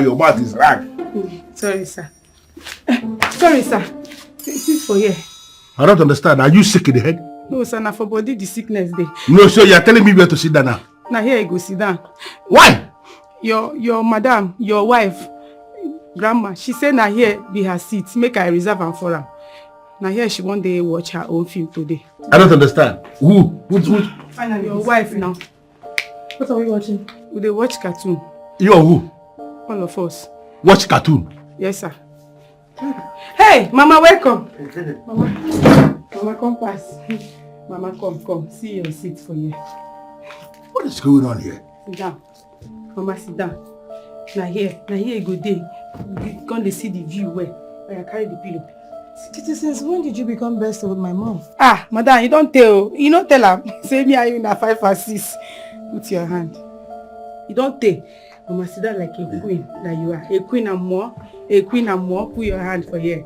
your mouth is rag. Sorry, sir. Sorry, sir. This is for here. I don't understand. Are you sick in the head? No, sir, na for body the sickness day. No, so you are telling me where to sit down now? Now here you go sit down. Why? Your madam, your wife, grandma, she said now here be her seat. Make I reserve am for her. Now here she one day watch her own film today. I don't understand. Who? Finally, your wife now. What are we watching? We watch cartoon. You or who? All of us. Watch cartoon? Yes, sir. Hey, Mama, welcome. Mama, come pass. Mama, come. See your seat for you. What is going on here? Sit down. Mama, sit down. Now here you go day. You can't see the view where I carry the pillow. Titi, since when did you become best with my mom? Ah, madam, you don't tell. You don't tell her. Say me are you in a 5 or 6. Put your hand. You don't tell. Mama, sit down like a queen that you are. A queen and more. A queen and more. Put your hand for here.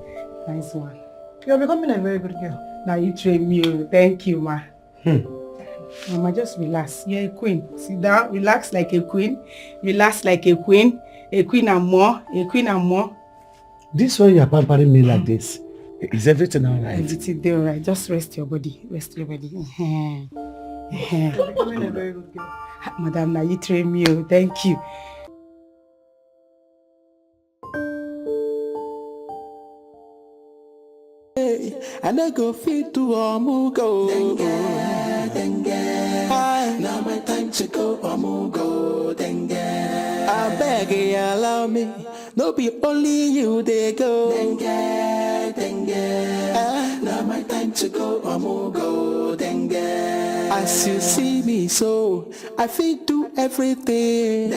Nice one. You're becoming a very good girl. Now you train me. Thank you, ma. Mama, just relax. You're a queen. Sit down. Relax like a queen. Relax like a queen. A queen and more. A queen and more. This way you're pampering me like this. Is everything all right? Everything all right. Just rest your body. Rest your body. You're becoming a very good girl. Madam, now you train me. Thank you. And I go feed to Omugwo. Now my time to go Omugwo. I beg you allow me. No be only you they go. Now my time to go Omugwo. As you see me so, I feel do everything.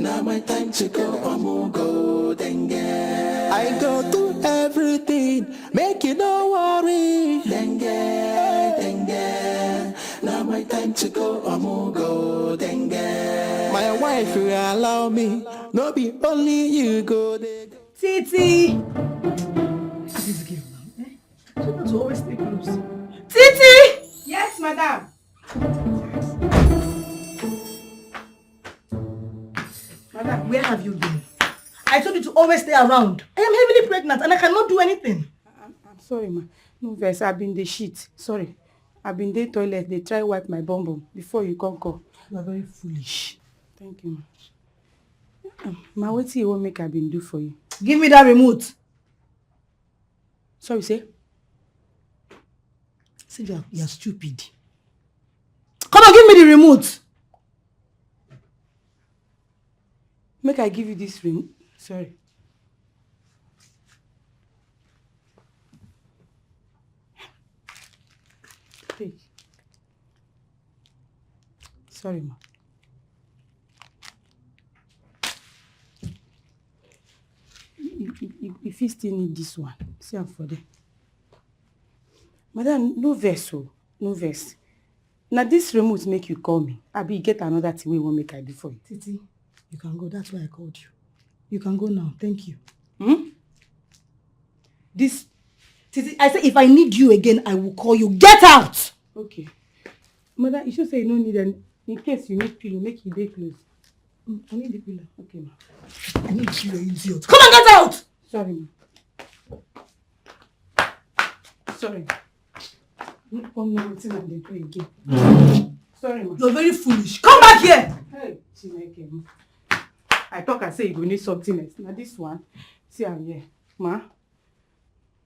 Now my time to go Omugwo. I go do everything, make you no worry. Now my time to go Omugwo. My wife will allow me, no be only you go there. Titi! This girl now, eh? She wants to always stay close. Titi! Yes, madam. Madam, where have you been? I told you to always stay around. I am heavily pregnant and I cannot do anything. I'm sorry, ma. No vex, I've been the shit. Sorry. I've been the toilet. They try wipe my bum bum before you come call. You are very foolish. Thank you, ma. Ma, what you want make I been do for you? Give me that remote. Sorry, say? See, you are stupid. Come on, give me the remote. Make I give you this remote. Sorry. Hey. Sorry, ma. If you still need this one, see I'm for them. Madam, no verse, oh. No verse. Now this remote make you call me. I be get another thing we won't make I do for you. Titi, you can go. That's why I called you. You can go now. Thank you. This, Titi, I said if I need you again, I will call you. Get out! Okay. Mother, you should say you don't need any. In case you need pillow, make your day close. I need the pillow. Okay, ma. I need you, idiot. Come on, get out! Sorry, ma. Sorry. Don't come here until I do again. Sorry, ma. You're very foolish. Come back here! Hey, Chineke. I thought I said you need something else. Now this one, see I'm here. Ma.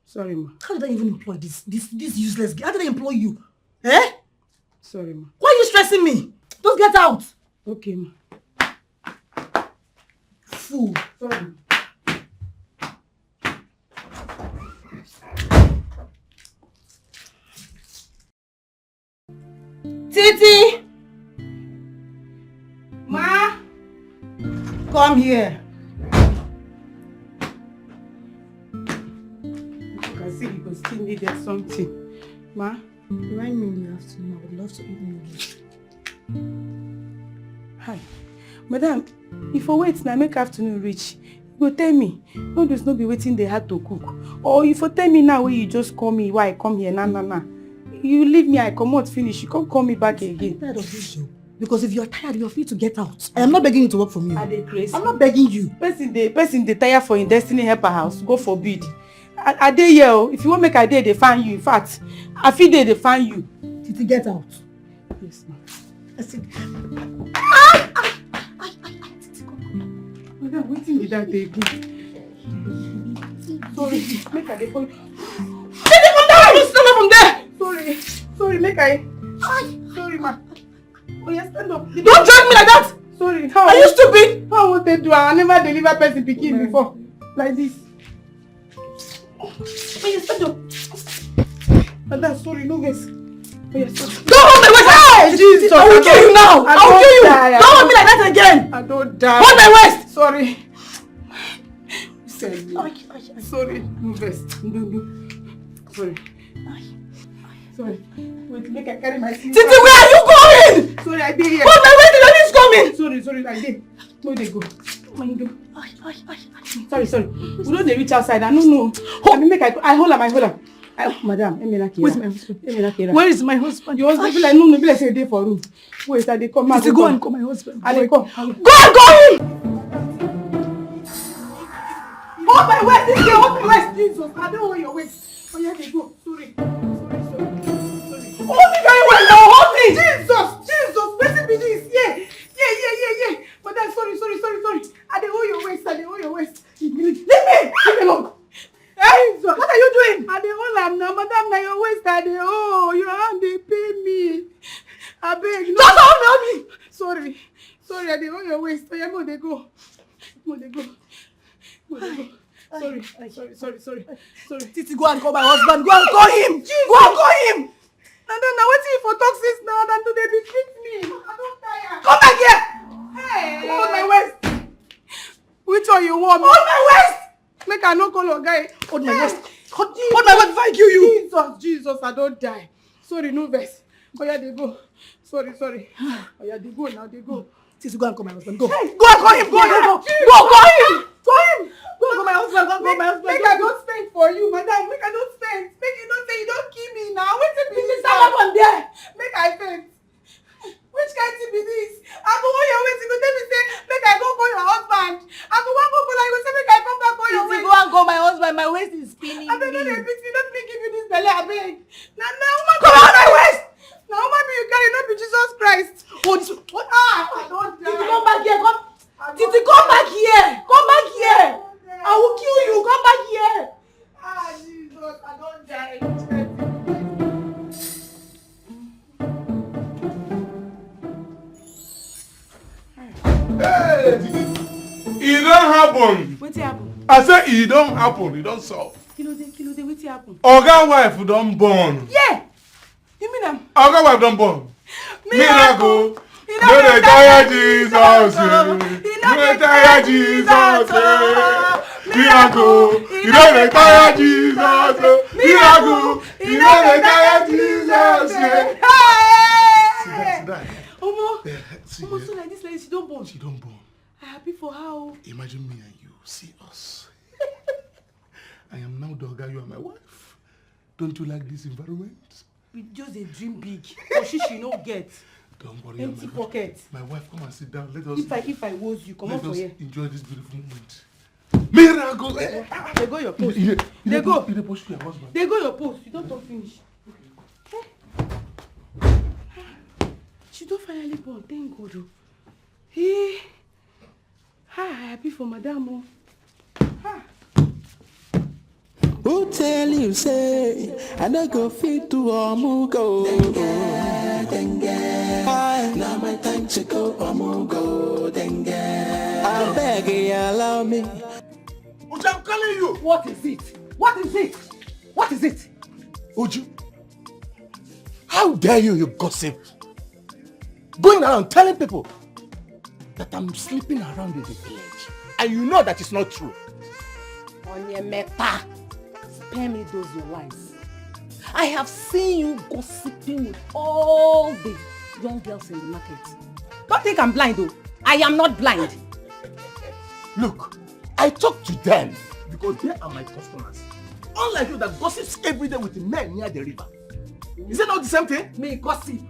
Sorry, ma. How did I even employ this useless guy? How did I employ you? Eh? Sorry, ma. Why are you stressing me? Just get out! Okay, ma. Fool. Sorry. Titi! Ma! Come here. You can see you still needed something. Ma? Remind me in the afternoon. I would love to eat noodles. Hi. Madam, if I wait now make afternoon reach, you go tell me. Noodles no be waiting they had to cook. Or if you tell me now where you just call me, why I come here, nah. You leave me, I come out finish, you can't call me back again. I'm tired of this job. Because if you are tired, you are free to get out. I am not begging you to work for me. Are they crazy? I'm not begging you. Person they tire for in Destiny Helper house. Go forbid. I dey here. If you want make a day, they find you. In fact, I feel they find you. Titi, get out. Yes, ma'am. I said, Madam, waiting with that day. Sorry, make a day for you. Titi, come down! Stand up from there! Sorry, make I. Sorry, ma. Oh, yeah, stand up. don't drag me like that! Sorry. Are you stupid? How would they do? I never deliver person pikin before. Like this. Oh, yeah, stand up. Madam, sorry, no guess. Oh, yeah, sorry. Don't hold my waist! Hey, Jesus! I will kill you now! I will kill you! Die. Don't hold me like that again! I don't die. Hold my waist! Sorry. Sorry. No vest. No. Sorry. Sorry. Wait, make I carry my sleeve. Titi, where are you going? Sorry, I did here. Hold my waist, the lady is coming! Sorry, I did. Where they go? Sorry. We don't reach outside. I don't know. I mean, I hold her. Madam, where's my husband? Where is my husband? Your husband be like, no, be like say day for room. Wait, I dey come. Titi, go and call my husband. I dey come. Go and call him! Hold my waist, this girl, hold my waist, Jesus. I don't hold your waist. Oh, yeah, they go. Sorry. Hold me very well now, hold me! Jesus, person be this, yeah. But then, sorry. I dey hold your waist. Leave me alone. Hey, what are you doing? I dey hold am now, madam, na your waist I dey hold. Your hand dey pain me. I beg. No. Just hold me! Sorry, I dey hold your waist. Oh, yeah, mo dey go. Sorry. Titi, go and call my husband. Go and call him! Go and call him! And then now wetin you for talk since now than to dey beat me? I don't tire. Come back here! Hey, hold my waist. Which one you want? Hold my waist! Make I no call your guy. Hold my waist. Hold my waist before I kill you. Jesus, I don't die. Sorry, no vex. Oh yeah, they go. Sorry. Oh yeah, they go now. They go. Titi, go and call my husband. Go. Hey, Go and call him. Go call him. Go and call my husband. Go and call my husband. Make I don't spend for you, madam. Make I don't spend. Make you don't say you don't kill me now. Wait till Titi, stand up on there. Make I spend. Which kind thing be this? I go on your waist. You go tell me say make I go call your husband. I go one go call you. Go say make I come back on your Titi, waist. go and call my husband. My waist is spinning. I beg, don't beat me. Don't me give you this belly. I beg. Now, woman, Come on my waist. Now, woman, you carry not be Jesus Christ. Oh, this. What? I don't die. Titi, come back here. Titi, come back here. Come back here. I will kill you. Come back here. Jesus, I don't die. Hey, it don't happen. Wetin happen? I say it don't happen. It don't solve. Kilo dey, wetin happen? Oga wife don't born. Yeah! You mean am? Oga wife don't born. Miracle. You No dey tire Jesus. No dey tire Jesus. Miracle. You no dey tire Jesus. Miracle. You no dey tire Jesus. Hey! Sit down. Omo, so like this lady, she don't born. She don't born. I happy for her. Imagine me and you. See us. I am now the Oga. You are my wife. Don't you like this environment? We just a dream big. But she no get. Don't worry. Empty pocket. My wife, come and sit down. Let us. If I was you, come on for here. Enjoy this beautiful moment. Miracle. They go your post. They go. You push your husband. They go your post. You don't talk finish. She don't finally born. Thank God. Hey. Hi, happy for madam. Who tell you say I no go fit to Omugwo? Now my time to go Omugwo. I beg you allow me. Uju, I'm calling you. What is it? Uju, how dare you gossip? Going around telling people that I'm sleeping around in the village. And you know that it's not true. Onyemeta, spare me those your lies. I have seen you gossiping with all the young girls in the market. Don't think I'm blind though. I am not blind. Look, I talk to them because they are my customers. Unlike you that gossips every day with the men near the river. Is it not the same thing? Me gossip.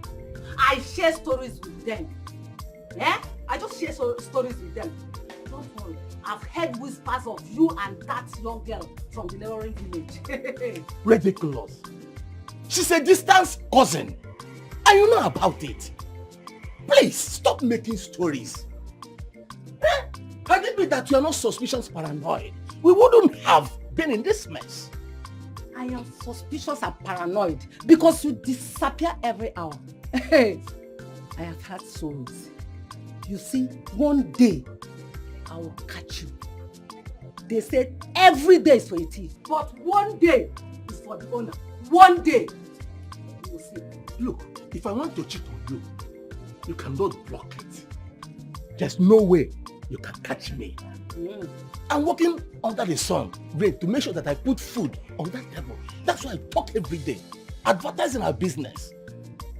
I share stories with them. Eh? I just share stories with them. Don't worry. I've heard whispers of you and that young girl from the neighboring village. Ridiculous. She's a distant cousin. And you know about it. Please, stop making stories. Had it been that you are not suspicious paranoid, we wouldn't have been in this mess. I am suspicious and paranoid because you disappear every hour. I have had stories. You see, one day, I will catch you. They said every day is for a thief, but one day is for the owner. One day, you will see. Look, if I want to cheat on you, you cannot block it. There's no way you can catch me. I'm working under the sun, Ray, to make sure that I put food on that table. That's why I talk every day, advertising our business.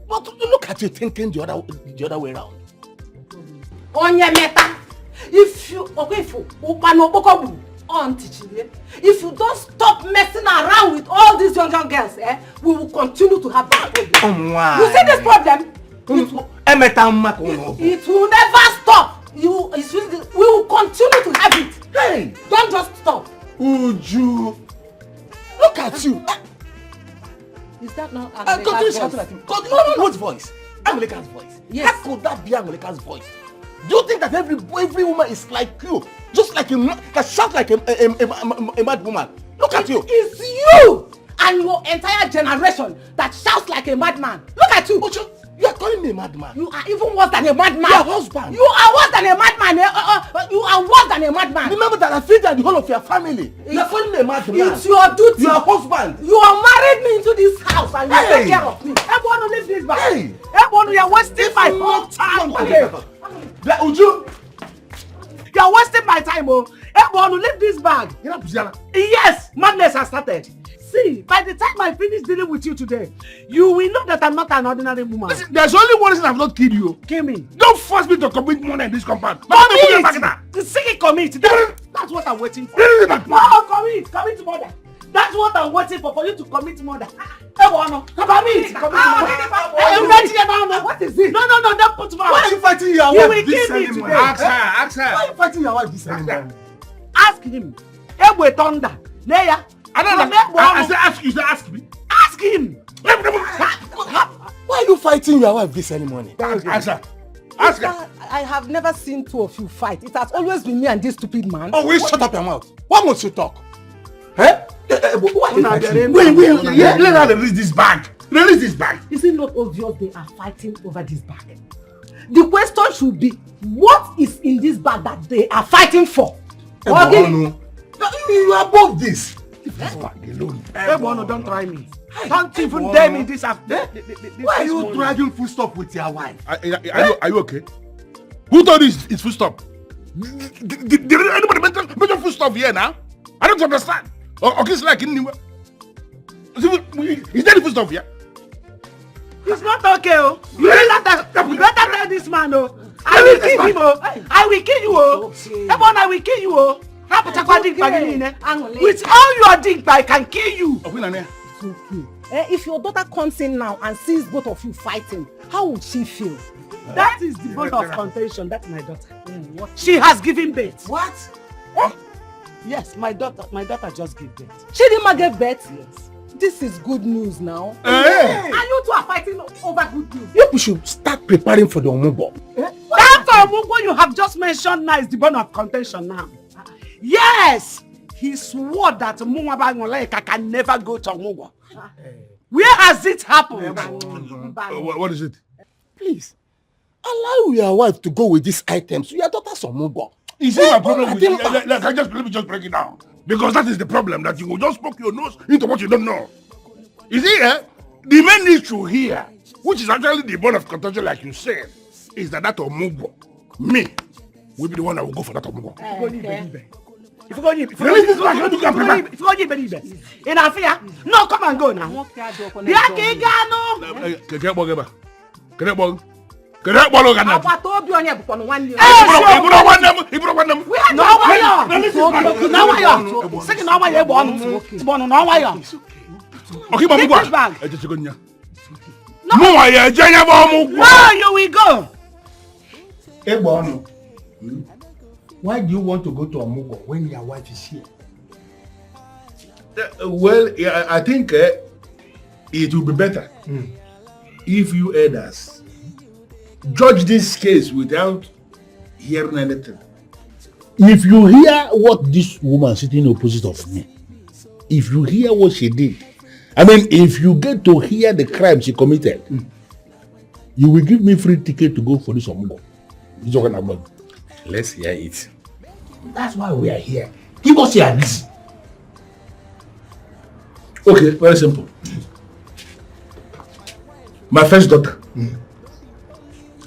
But look at you thinking the other way around. Onye meta, if you if you don't stop messing around with all these young girls, we will continue to have that problem. You see this problem? It will never stop. We will continue to have it. Hey! Don't just stop. Uju! Look at you! Is that not Anglika's voice? No, what voice? Anglika's voice. Yes. How could that be Anglika's voice? Do you think that every woman is like you? Just like that shouts like a mad woman. Look at you. It's you and your entire generation that shouts like a madman. Look at you. Uju, you are calling me a madman. You are even worse than a madman. Your husband. You are worse than a madman. You are worse than a madman. Remember that I feed the whole of your family. You are calling me a madman. It's your duty. Your husband. You are married me into this house and you take care of me. Everyone will leave this back. Hey. Everyone, you are wasting my whole time. Okay. Uju. You are wasting my time, oh. Everyone will leave this bag. Yes, madness has started. See, by the time I finish dealing with you today, you will know that I'm not an ordinary woman. Listen, there's only one reason I've not killed you. Kill me. Don't force me to commit murder in this compound. Commit. That's what I'm waiting for. No, commit murder. That's what I'm waiting for you to commit murder. Commit. What is it? No, don't put mouth. Why are you fighting your You wife will this kill me early today. morning? Ask her. Why are you fighting your wife this early morning? Ask him. Ebwe thunder. Leia. I said ask you, you said ask me. Ask him. Why are you fighting your wife this early morning? Ask her. Ask her. I have never seen two of you fight. It has always been me and this stupid man. Oh, will you shut up your mouth? Why must you talk? Eh? Why are you fighting? Wait, let her release this bag. Release this bag. Is it not obvious they are fighting over this bag? The question should be, what is in this bag that they are fighting for? You are above this. Leave this bag alone. Ebonu, don't try me. Don't even dare me this after. Why are you dragging full stop with your wife? Are you okay? Who told you it's full stop? Did anybody mention full stop here now? I don't understand. Okay, it's like in is there full stop here? It's not okay, oh. You better tell this man, oh. I will kill him, oh. I will kill you, oh. Ebonu, I will kill you, oh. With all your dick, I can kill you. It's okay. If your daughter comes in now and sees both of you fighting, how would she feel? That is the bone of contention. That's my daughter. She has given birth. What? Yes, my daughter just gave birth. Chidinma gave birth? Yes. This is good news now. And you two are fighting over good news. You should start preparing for the Omugwo. That Omugwo you have just mentioned now is the bone of contention now. Yes! He swore that Mwaba Ngoleka can never go to Omugwo. Where has it happened? What is it? Please, allow your wife to go with these items to your daughter's Omugwo. Is it my problem with you? Let me just break it down. Because that is the problem, that you will just poke your nose into what you don't know. You see, the main issue here, which is actually the bone of contention, like you said, is that Omugwo, me, will be the one that will go for that Omugwo. If you go in Afia, no, come and go now. No, you will go. Ebono, why do you want to go to Omugwo when your wife is here? Well, yeah, I think it will be better if you elders judge this case without hearing anything. If you hear what this woman sitting opposite of me, if you hear what she did, I mean, if you get to hear the crime she committed, you will give me free ticket to go for this Omugwo. Let's hear it. That's why we are here. Give us your reason. Okay, very simple. My first daughter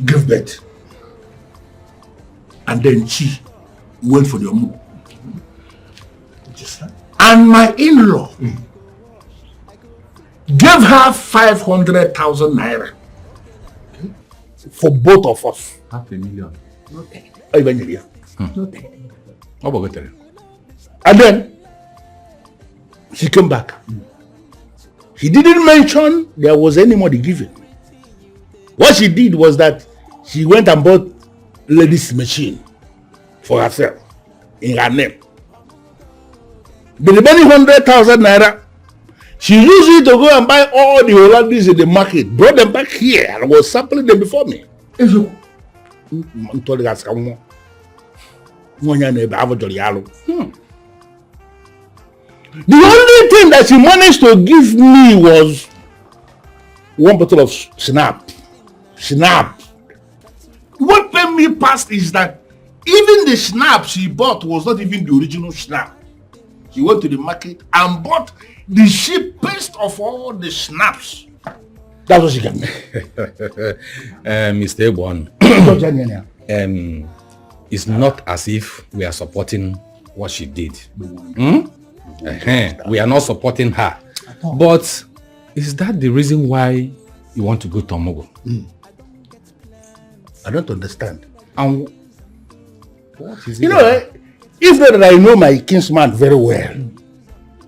gave birth, and then she went for the Omugwo. And my in-law gave her 500,000 naira for both of us. $500,000. And then she came back. She didn't mention there was any money given. What she did was that she went and bought ladies' machine for herself in her name. The remaining 100,000 naira, she used it to go and buy all the Hollandis in the market, brought them back here, and was sampling them before me. The only thing that she managed to give me was one bottle of Snap. What made me past is that even the Snap she bought was not even the original Snap. She went to the market and bought the cheapest of all the Snaps. That's what she gave me. Mr. Ebon, it's not as if we are supporting what she did. We are not supporting her. But is that the reason why you want to go to Omugwo? I don't understand. And what is it? You know, if not that I know my kinsman very well,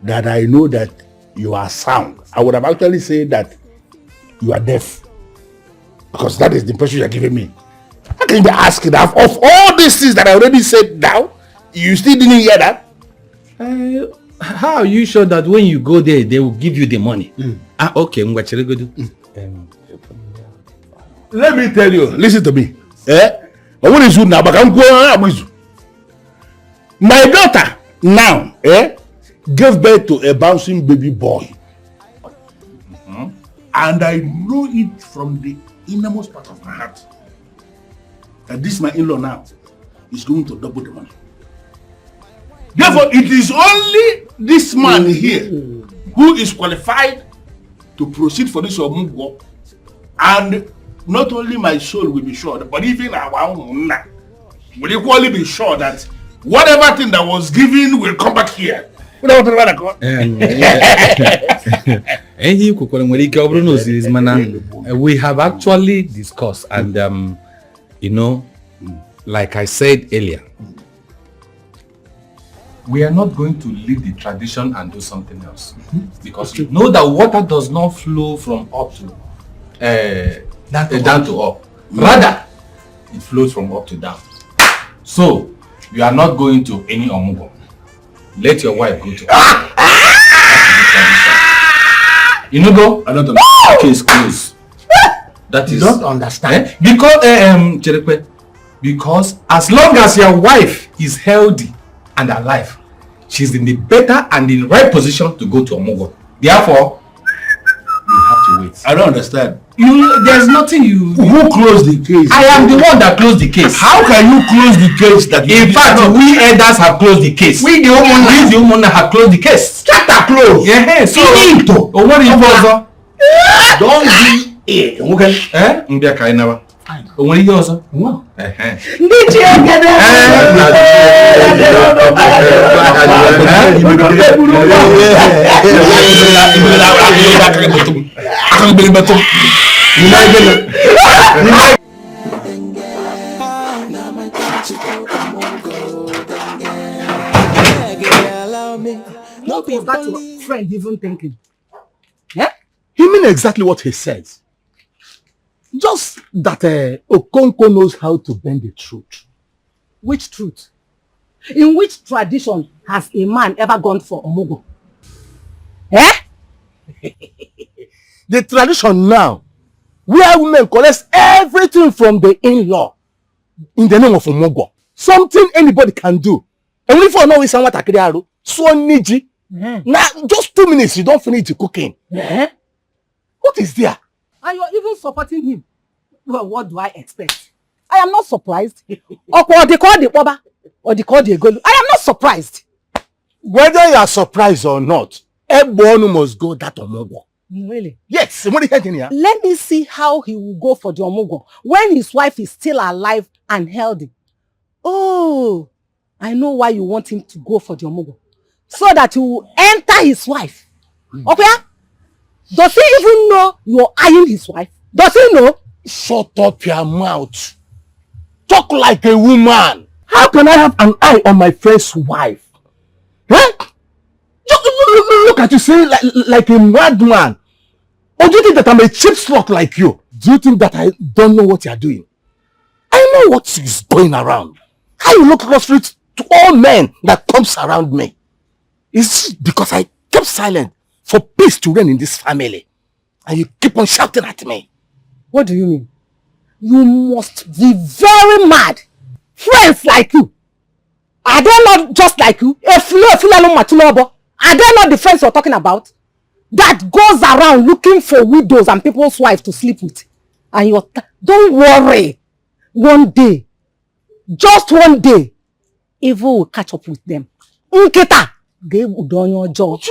that I know that you are sound, I would have actually said that you are deaf. Because that is the impression you are giving me. How can you be asking that of all these things that I already said now, you still didn't hear that? How are you sure that when you go there, they will give you the money? Okay, let me tell you, listen to me. My daughter now gave birth to a bouncing baby boy. And I know it from the innermost part of my heart that this my in-law now is going to double the money. Therefore, it is only this man here who is qualified to proceed for this Omugwo, and not only my soul will be sure, but even our own will equally be sure that whatever thing that was given will come back here. We have actually discussed, and you know, like I said earlier, we are not going to leave the tradition and do something else, because you know that water does not flow from up to down to up. Rather, it flows from up to down. So you are not going to any Omugwo. Let your wife go to you know, go. I don't understand. Case closed. That is. You don't understand. Because as long as your wife is healthy and alive, she's in the better and in the right position to go to Omugwo. Therefore, you have to wait. I don't understand. There's nothing you. Who closed the case? I am the one that closed the case. How can you close the case that you? In fact, we elders have closed the case. We the woman have closed the case. Chapter closed. Yeah. So. What is don't be it. Okay. Mbia kainawa. Only yours. Wow. What was that your friend even thinking? Yeah? He means exactly what he says. Just that Okonko knows how to bend the truth. Which truth? In which tradition has a man ever gone for omugwo? The tradition now, where women collect everything from the in-law in the name of omugwo. Something anybody can do. And if you know it's somewhat akriaro, so niji. Now, just 2 minutes, you don't finish the cooking. What is there? And you're even supporting him. Well, what do I expect? I am not surprised. Or they call the Boba, or they call the Egolu. I am not surprised. Whether you are surprised or not, everyone must go that omugwo. Really? Yes. Let me see how he will go for the omugwo when his wife is still alive and healthy. Oh, I know why you want him to go for the omugwo. So that he will enter his wife. Okay? Does he even know you're eyeing his wife? Does he know? Shut up your mouth. Talk like a woman. How can I have an eye on my friend's wife? Huh? Look at you saying like a madman. Or do you think that I'm a cheap slot like you? Do you think that I don't know what you're doing? I know what is going around. How you look across street to all men that comes around me. It's because I kept silent for peace to reign in this family. And you keep on shouting at me. What do you mean? You must be very mad. Friends like you. Are they not just like you? Are they not the friends you're talking about? That goes around looking for widows and people's wives to sleep with. And you're... Don't worry. One day, just one day, evil will catch up with them. Nkita, they will do your job.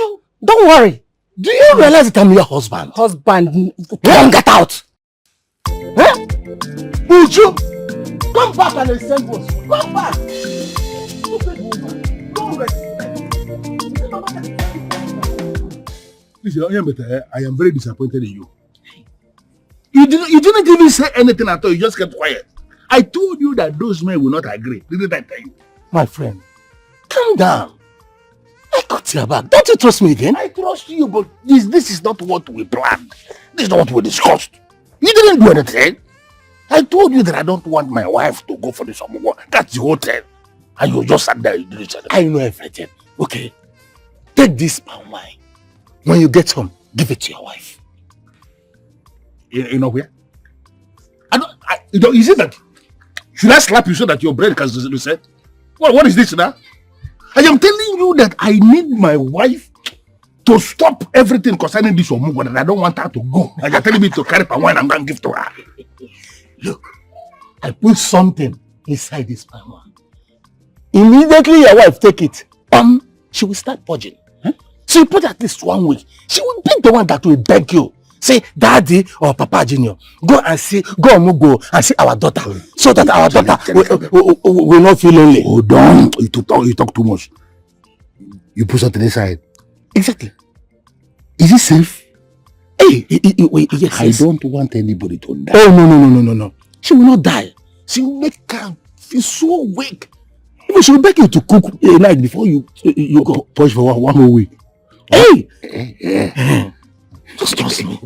Don't worry. Do you realize that I'm your husband? Husband, don't get out. Huh? Uju, come back and listen to us. Come back. Stupid woman. Don't respect. Listen, I am very disappointed in you. You didn't even say anything at all. You just kept quiet. I told you that those men will not agree. Didn't I tell you? My friend, calm down. I got your back. Don't you trust me again? I trust you, but this is not what we planned. This is not what we discussed. You didn't do anything. I told you that I don't want my wife to go for this omugwo. That's the whole thing. And you just sat there. You didn't say anything. I know everything. Okay. Take this palm wine. When you get home, give it to your wife. You know where? Is it that? Should I slap you so that your brain can reset? What is this now? I am telling you that I need my wife to stop everything concerning this omugwo, and I don't want her to go. And you're telling me to carry palm wine and go and give to her. Look, I put something inside this palm wine. Immediately your wife take it, she will start purging. Huh? So you put at least 1 week. She will be the one that will beg you. Say, Daddy or Papa Junior, go omugwo and see our daughter, so that our daughter will not feel lonely. Hold on, you talk too much. You put something inside. Exactly. Is it safe? Hey, yes. I don't want anybody to die. Oh, no. She will not die. She will make her feel so weak. Even she will beg you to cook a night before you go. Push for one more week. Hey! Just trust me.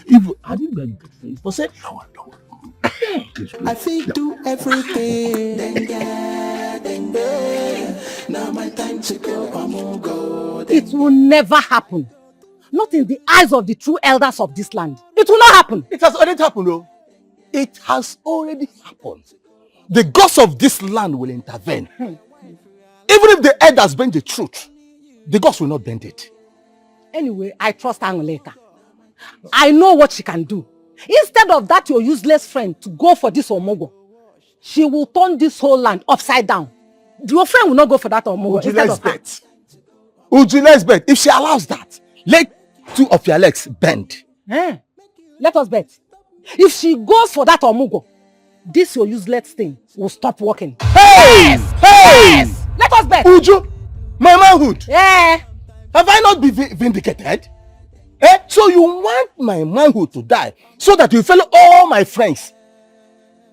If I didn't beg you for say, no. I feel do everything. Now my time to go, I'm go. It will never happen. Not in the eyes of the true elders of this land. It will not happen. It has already happened, though. It has already happened. The gods of this land will intervene. Even if the elders bend the truth, the gods will not bend it. Anyway, I trust Angoleka. I know what she can do. Instead of that your useless friend to go for this omugwo, she will turn this whole land upside down. Your friend will not go for that omugwo. Uju, let's bet. If she allows that, let 2 of your legs bend. Let us bet. If she goes for that omugwo, this your useless thing will stop working. Hey! Yes! Let us bet. Uju, my manhood. Yeah. Have I not been vindicated? So you want my manhood to die so that you follow all my friends?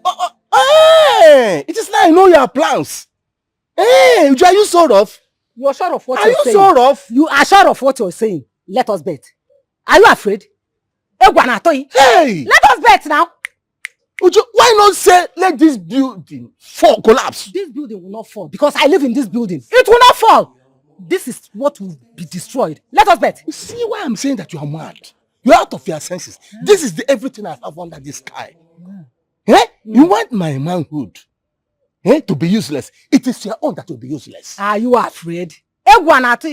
Hey! It is now I know your plans. Hey, Uju, are you sure of? You are sure of what you're saying? Are you sure of? You are sure of what you're saying. Let us bet. Are you afraid? Hey! Let us bet now. Uju, why not say let this building fall, collapse? This building will not fall because I live in this building. It will not fall. This is what will be destroyed. Let us bet. You see why I'm saying that you are mad? You're out of your senses. This is the everything I have under the sky. You want my manhood to be useless? It is your own that will be useless. Are you afraid? Oh, you want?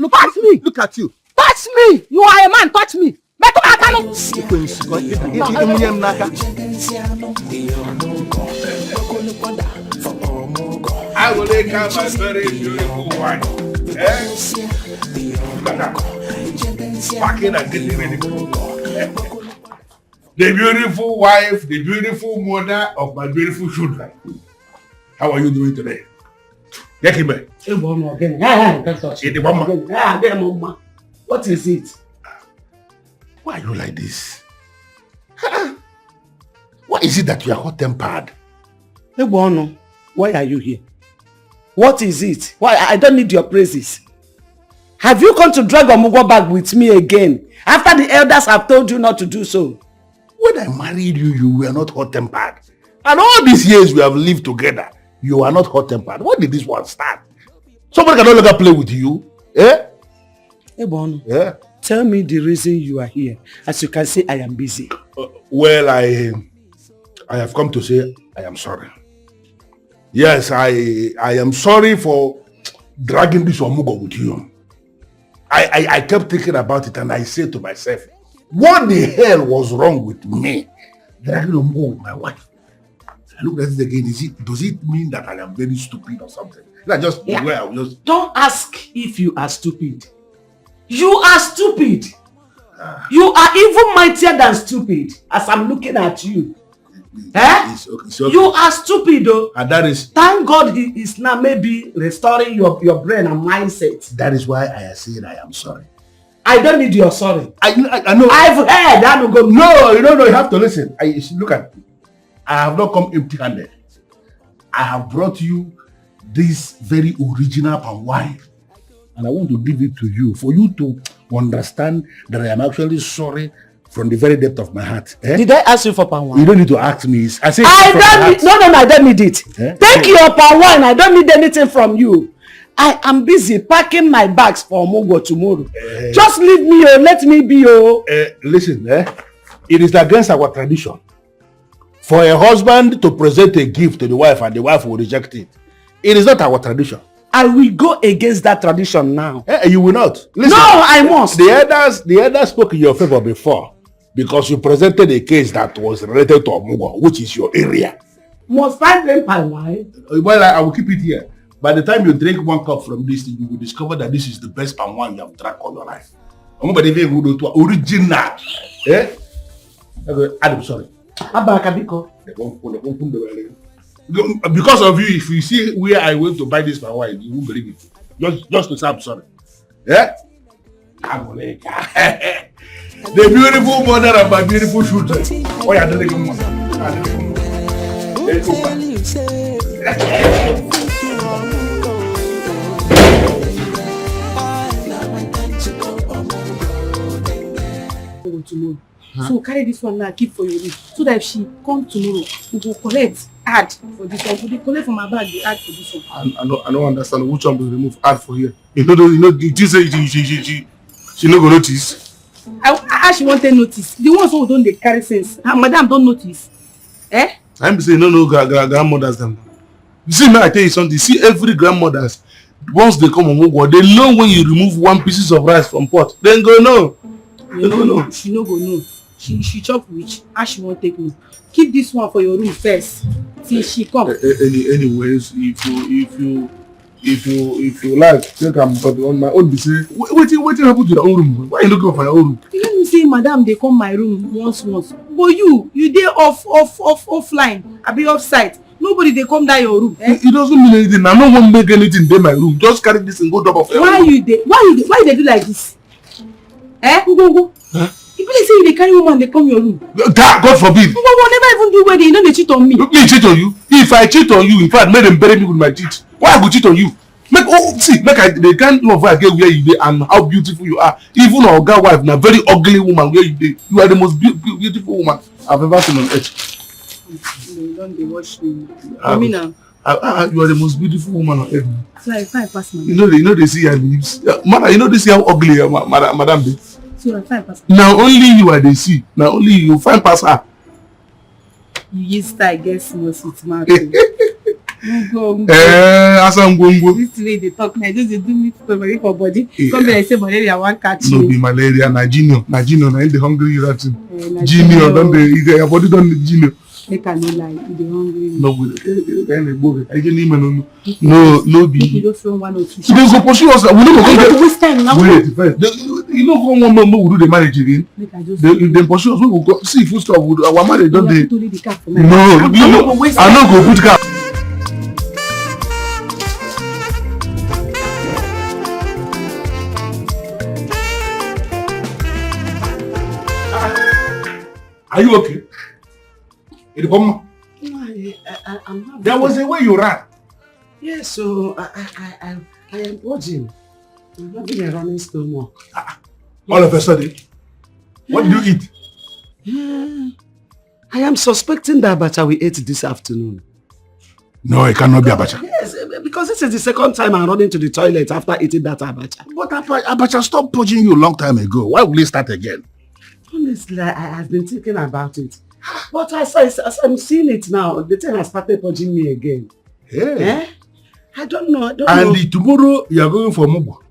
Touch me. Look at you. Touch me. You are a man. Touch me. I will take out my very beautiful wife. Packing and getting ready. The beautiful wife, the beautiful mother of my beautiful children. How are you doing today? What is it? Why are you like this? Why is it that you are hot-tempered? Why are you here? What is it? Why? I don't need your praises. Have you come to drag Omugwo back with me again? After the elders have told you not to do so. When I married you, you were not hot-tempered. And all these years we have lived together, you are not hot-tempered. When did this one start? Somebody can no longer play with you. Yeah? Tell me the reason you are here. As you can see, I am busy. Well, I have come to say I am sorry. Yes, I am sorry for dragging this Omugwo with you. I kept thinking about it and I said to myself, what the hell was wrong with me dragging Omugwo with my wife? I looked at it again. Does it mean that I am very stupid or something? Don't ask if you are stupid. You are stupid. You are even mightier than stupid as I'm looking at you. It's okay. You are stupid though. And that is... Thank God he is now maybe restoring your brain and mindset. That is why I said I am sorry. I don't need your sorry. I know. I've heard. No, you have to listen. Look at me. I have not come empty-handed. I have brought you this very original palm wine. And I want to give it to you for you to understand that I am actually sorry from the very depth of my heart. Did I ask you for palm wine? You don't need to ask me. I said I don't need it. Take your palm wine. I don't need anything from you. I am busy packing my bags for Omugwo tomorrow. Just leave me, let me be. Listen, it is against our tradition for a husband to present a gift to the wife and the wife will reject it. It is not our tradition. I will go against that tradition now. You will not. Listen, no, I must. The elders spoke in your favor before because you presented a case that was related to Omugwo, which is your area. Must I drink my wine? Well, I will keep it here. By the time you drink one cup from this, you will discover that this is the best palm wine you have drank all your life. Original. I'm sorry. Because of you, if you see where I went to buy this palm wine, you won't believe it. Just to say I'm sorry. The beautiful mother of my beautiful children. Oh, yeah, the little mother. Tomorrow. So carry this one now, keep for your room. So that if she come tomorrow, we will collect add for this one. We will collect from my bag the add for this one. I don't understand which one will remove add for here. You know, you say she no go notice. How she want to notice? The ones who don't they carry sense. Madam don't notice. I'm saying no grandmothers them. You see, man, I tell you something. See, every grandmothers, once they come on Omugwo, they know when you remove one pieces of rice from pot. Then go no. She no go no. She chop which? How she won't take me? Keep this one for your room first till she come. Anyways, if you like, think I'm but on my own. Be say, wait happen to your own room? Why are you looking for your own room? You let me say, madam, they come my room once. But you there offline. I be offsite. Nobody they come down your room. It doesn't mean anything. I don't want to make anything in my room. Just carry this and go drop off. Why you they do like this? Go. If they say they carry woman, they come your room. God forbid. We'll never even do wedding. You know they cheat on me. Me cheat on you? If I cheat on you, in fact, make them bury me with my teeth. Why I go cheat on you? They can't love her again where you dey and how beautiful you are. Even our girl wife, na very ugly woman where you dey. You are the most beautiful woman I've ever seen on earth. You don't watch me. You are the most beautiful woman on earth. So I pass my. You know they see your lips. Mother, you know they see how ugly madam be. So I pass. Now only you are they see. Now only you find pass her. You used to guess most it's mad. This way they talk now, just they do me for body. Come here, I say malaria one catch you. No be malaria, na junior, na the hungry you that junior, don't they? Your body don't need junior. They can no lie, they hungry. No be. You just one or two. So they go pursue us. We no go get waste time now. Wait first. You know one moment we do the marriage again. They pursue us. We will go see food stuff. Our marriage don't they? No, I no go put car. Are you okay? No, I'm not. There was a way you ran. Yes, so I am watching. I'm having a running stomach. All of a sudden, what did you eat? I am suspecting that abacha we ate this afternoon. No, it cannot be abacha. Yes, because this is the second time I'm running to the toilet after eating that abacha. But abacha stopped purging you a long time ago. Why will it start again? Honestly, I have been thinking about it. But as I'm seeing it now, the thing has started purging me again. Yeah. I don't know. Tomorrow you are going for Omugwo.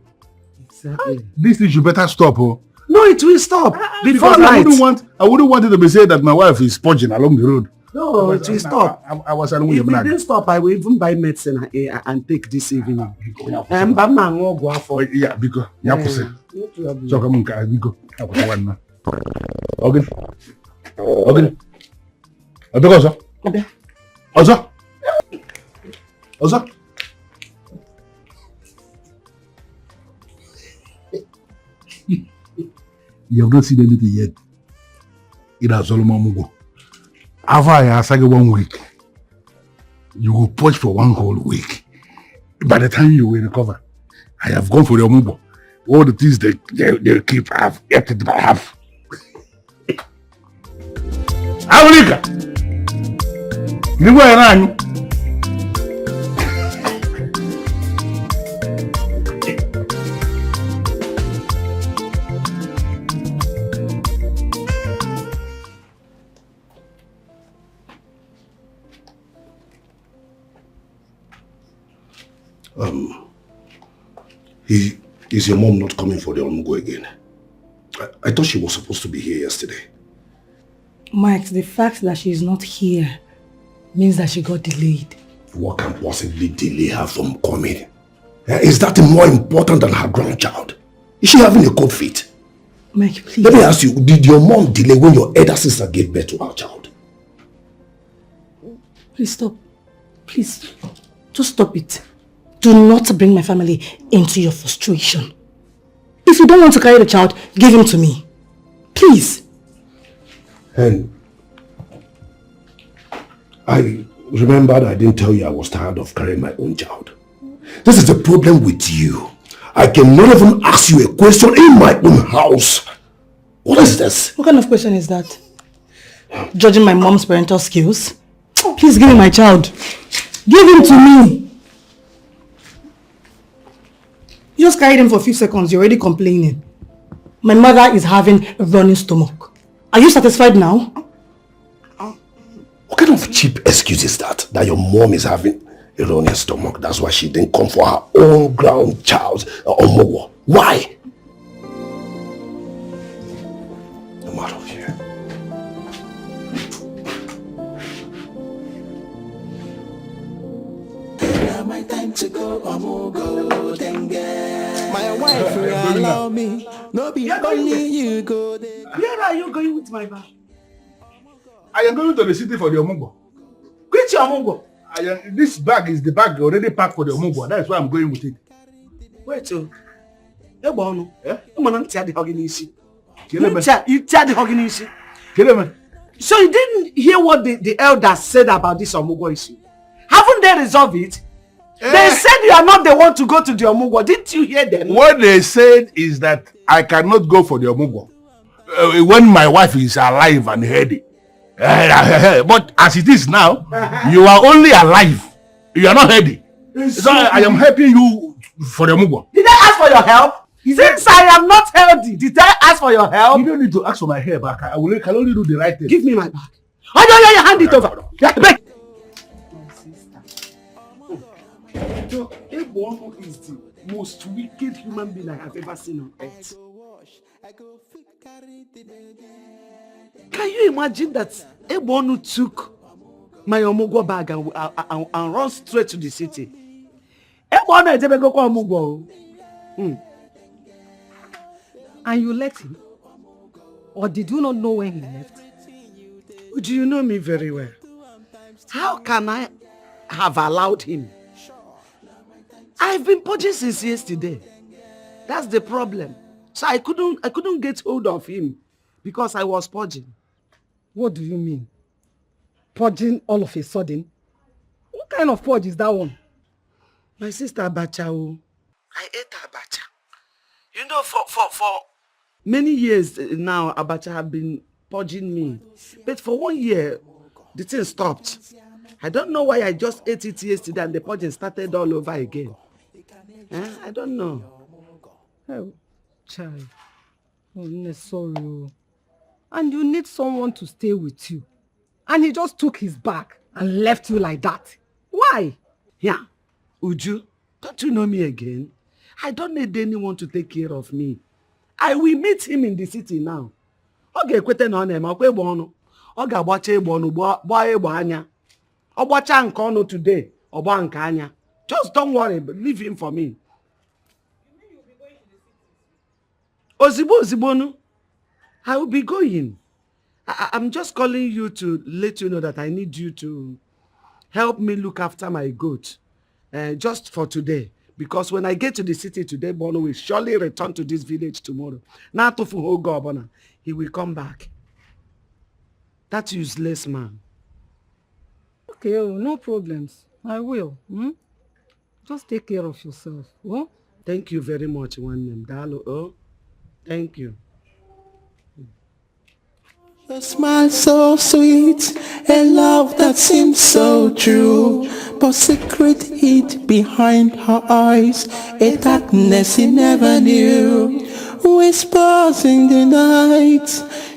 Exactly. This thing should better stop. Oh. No, it will stop. Before night. I wouldn't want it to be said that my wife is purging along the road. No, it will stop. If it didn't stop, I will even buy medicine and take this evening. Yeah, because no problem. Okay. Also. You have not seen anything yet. It has all Omugwo. After I ask 1 week, you will purge for 1 whole week. By the time you will recover, I have gone for the Omugwo. All the things they keep, I have kept it by half. Africa! You go around. Is your mom not coming for the Omugwo again? I thought she was supposed to be here yesterday. Mike, the fact that she is not here means that she got delayed. What can possibly delay her from coming? Is that more important than her grandchild? Is she having a cold feet? Mike, please. Let me ask you, did your mom delay when your elder sister gave birth to her child? Please stop. Please. Just stop it. Do not bring my family into your frustration. If you don't want to carry the child, give him to me. Please. And I remembered I didn't tell you I was tired of carrying my own child. This is the problem with you. I cannot even ask you a question in my own house. What is this? What kind of question is that? Judging my mom's parental skills? Please give me my child. Give him to me. You just carried him for a few seconds. You're already complaining. My mother is having a running stomach. Are you satisfied now? What kind of cheap excuse is that? That your mom is having a running stomach. That's why she didn't come for her own grandchild, Omugwo. Why? I'm out of here. Now my time to go, Omugwo, Denge. My wife will allow me. No be only you go there. Where are you going with my bag? I am going to the city for the Omugwo. Which Omugwo? This bag is the bag already packed for the Omugwo. That's why I'm going with it. Wait, so. Ebono. Eh? So you didn't hear what the elders said about this Omugwo issue? Haven't they resolved it? They said you are not the one to go to the Omugwo. Didn't you hear them? What they said is that I cannot go for the Omugwo when my wife is alive and healthy. But as it is now, you are only alive. You are not healthy. So I am helping you for the Omugwo. Did I ask for your help? Since I am not healthy, did I ask for your help? You don't need to ask for my help. I can only do the right thing. Give me my bag. Oh, yeah, hand it over. My sister. Ebono is the most wicked human being I have ever seen on earth. Can you imagine that Ebono took my Omugwo bag and run straight to the city? Ebono is going to go Omugwo. And you let him? Or did you not know when he left? Do you know me very well? How can I have allowed him? I've been purging since yesterday. That's the problem. So I couldn't get hold of him because I was purging. What do you mean? Purging all of a sudden? What kind of purge is that one? My sister Abacha. I ate Abacha. You know, for many years now, Abacha have been purging me. But for 1 year, the thing stopped. I don't know why I just ate it yesterday and the purging started all over again. I don't know. Oh, child. Oh, sorry. And you need someone to stay with you. And he just took his bag and left you like that. Why? Yeah. Uju, don't you know me again? I don't need anyone to take care of me. I will meet him in the city now. Okay, kwete na ọna eme ọkwa egbe ọnụ. Ọ ga-agbacha egbe ọnụ gbaa egbe anya. Ọ gbacha nke ọnụ today, ọ gbaa nke anya. Just don't worry, but leave him for me. Ozigbo, I will be going. I'm just calling you to let you know that I need you to help me look after my goat. Just for today. Because when I get to the city today, Bono will surely return to this village tomorrow. He will come back. That useless man. Okay, no problems. I will. Just take care of yourself. Oh? Thank you very much, Nwannem. Dalo. Oh, thank you. Your smile so sweet, a love that seems so true, but secret hid behind her eyes, a darkness he never knew. Whispers in the night,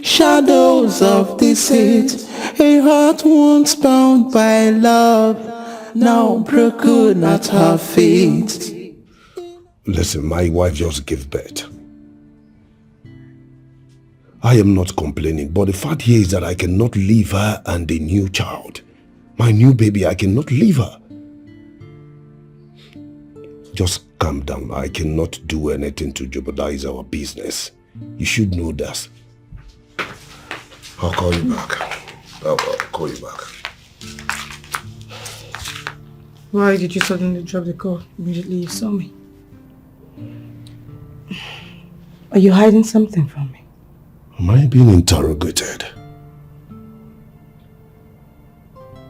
shadows of deceit, a heart once bound by love, now broken at her feet. Listen, my wife just gave birth. I am not complaining, but the fact here is that I cannot leave her and the new child. My new baby, I cannot leave her. Just calm down. I cannot do anything to jeopardize our business. You should know that. I'll call you back. I'll call you back. Why did you suddenly drop the call immediately you saw me? Are you hiding something from me? Am I being interrogated?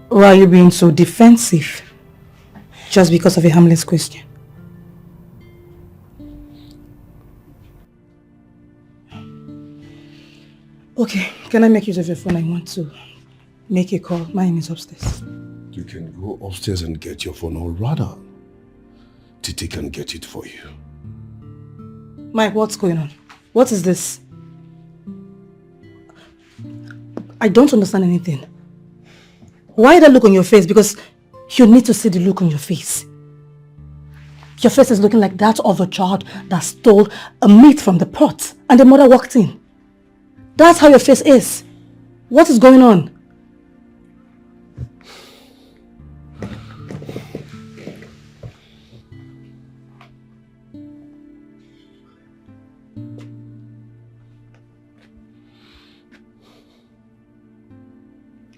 Why are you being so defensive? Just because of a harmless question? Okay, can I make use of your phone? I want to make a call. Mine is upstairs. You can go upstairs and get your phone, or rather, Titi can get it for you. Mike, what's going on? What is this? I don't understand anything. Why that look on your face? Because you need to see the look on your face. Your face is looking like that of a child that stole a meat from the pot and the mother walked in. That's how your face is. What is going on?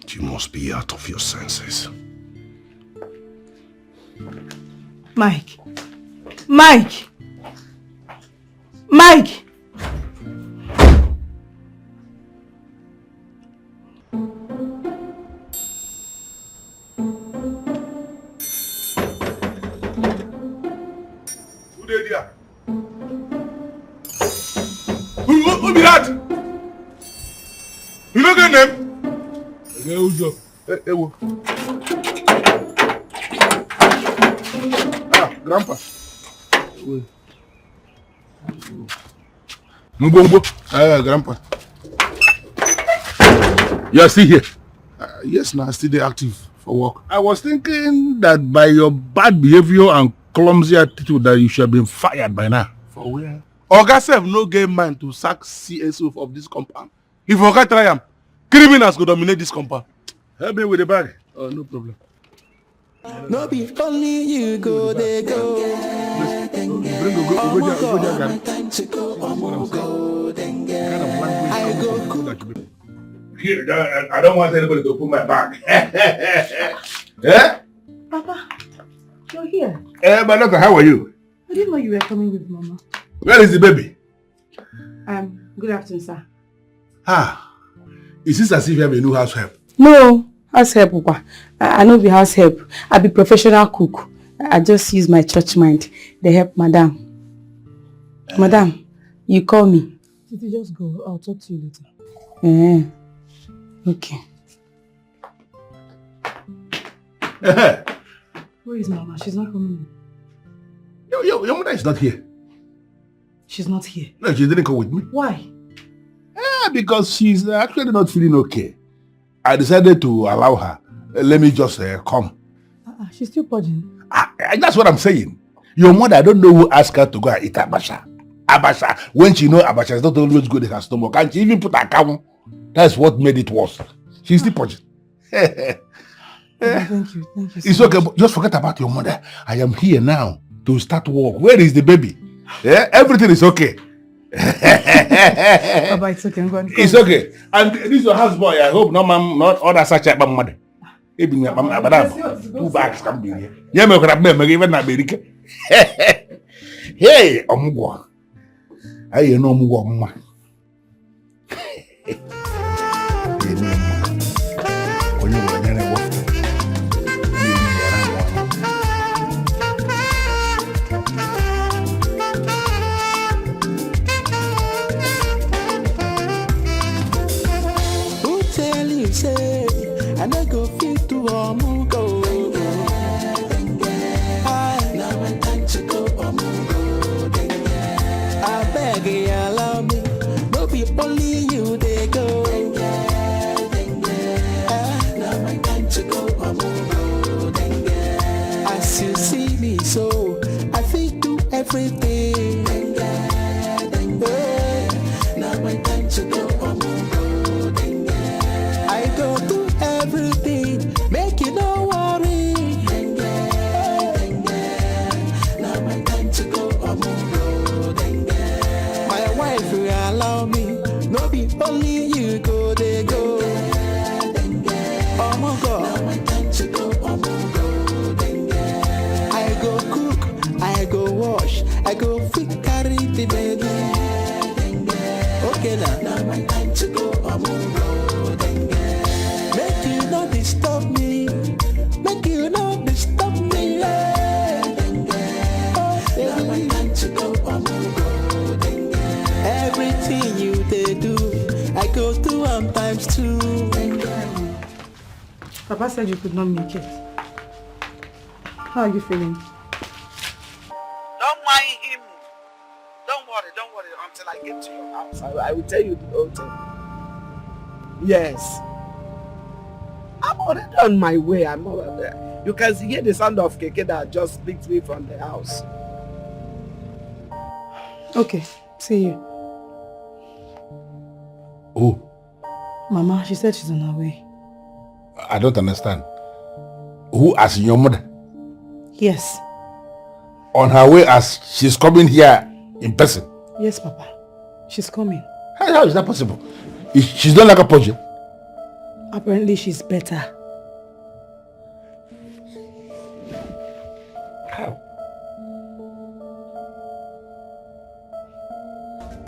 You must be out of your senses. Mike! Mike! Mike! Grandpa. Mbongo. Grandpa. You are still here? Yes, now still dey active for work. I was thinking that by your bad behavior and clumsy attitude that you should have been fired by now. For where? Oga sef no get mind to sack CSO of this compound. If Oga try am, criminals go dominate this compound. Help me with the bag. Oh, no problem. No be only you go, they go. I go cook. Here, I don't want anybody to open my bag. Eh? Papa, you're here. But doctor, how are you? I didn't know you were coming with Mama. Where is the baby? Good afternoon, sir. Is this as if you have a new house help? No, house help, Papa. I know be house help. I be professional cook. I just use my church mind. They help Madam. Madam, you call me. Titi, just go. I'll talk to you later. Okay. Where is Mama? She's not coming in. Your mother is not here. She's not here. No, she didn't come with me. Why? Because she's actually not feeling okay. I decided to allow her. Let me just come. She's still purging. That's what I'm saying. Your mother, I don't know who asked her to go and eat Abasha. Abasha. When she knows Abasha is not always good in her stomach, and she even put her cow. That's what made it worse. She's still purging. Thank you. Thank you so It's okay, but just forget about your mother. I am here now to start work. Where is the baby? Yeah, everything is okay. Baba, it's okay. It's okay. And this is your houseboy. I hope no man, not other such a mother. Even two bags can be here. Yeah, me grab me even na America. Hey, omugwo. Aye no omugwo mma. Say, I no go fit to Omugwo. Now my time to go Omugwo. I beg you allow me, no be only you they go. Now my time to go Omugwo. As you see me so, I feel do everything. Now my time to go Omugwo. Go do everything, make you no worry. Now my time to go Omugwo. My wife will allow me, no be only you go, they go. Omugwo. Now my time to go Omugwo. I go cook, I go wash, I go fit carry the baby. Okay now my time to go Omugwo. Make you not disturb me. Make you not disturb me. Now my time to go Omugwo. Everything you they do, I go through times two. Papa said you could not make it. How are you feeling? Don't mind him. Don't worry until I get to your house. I will tell you the whole thing. Yes. I'm already on my way. I'm over there. You can hear the sound of Keke that just picked me from the house. Okay, see you. Oh. Mama, she said she's on her way. I don't understand. Who as your mother? Yes. On her way as she's coming here in person? Yes, Papa. She's coming. How is that possible? She's not like a purge. Apparently she's better. How?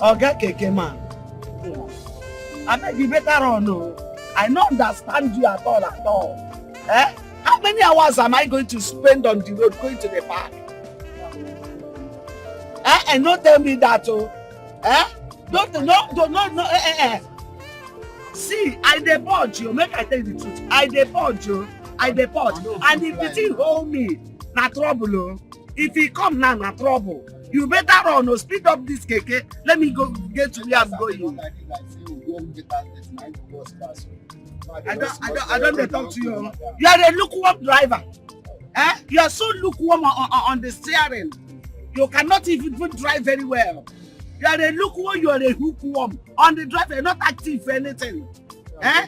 Okay, Keke man. I beg you better run, no. I don't understand you at all. Eh? How many hours am I going to spend on the road going to the park? And don't tell me that, oh. Eh? Don't. See, I dey purge you. Make I tell you the truth. I dey purge you. I dey purge. And if the thing hold me, na trouble. Oh. If he come now, na trouble. You better run or speed up this keke. Let me go get to where I'm going. I don't talk to you. You are a lukewarm driver. Eh? You are so lukewarm on the steering. You cannot even drive very well. You are a lukewarm, you are a hookworm. On the drive, you are not active for anything. Eh?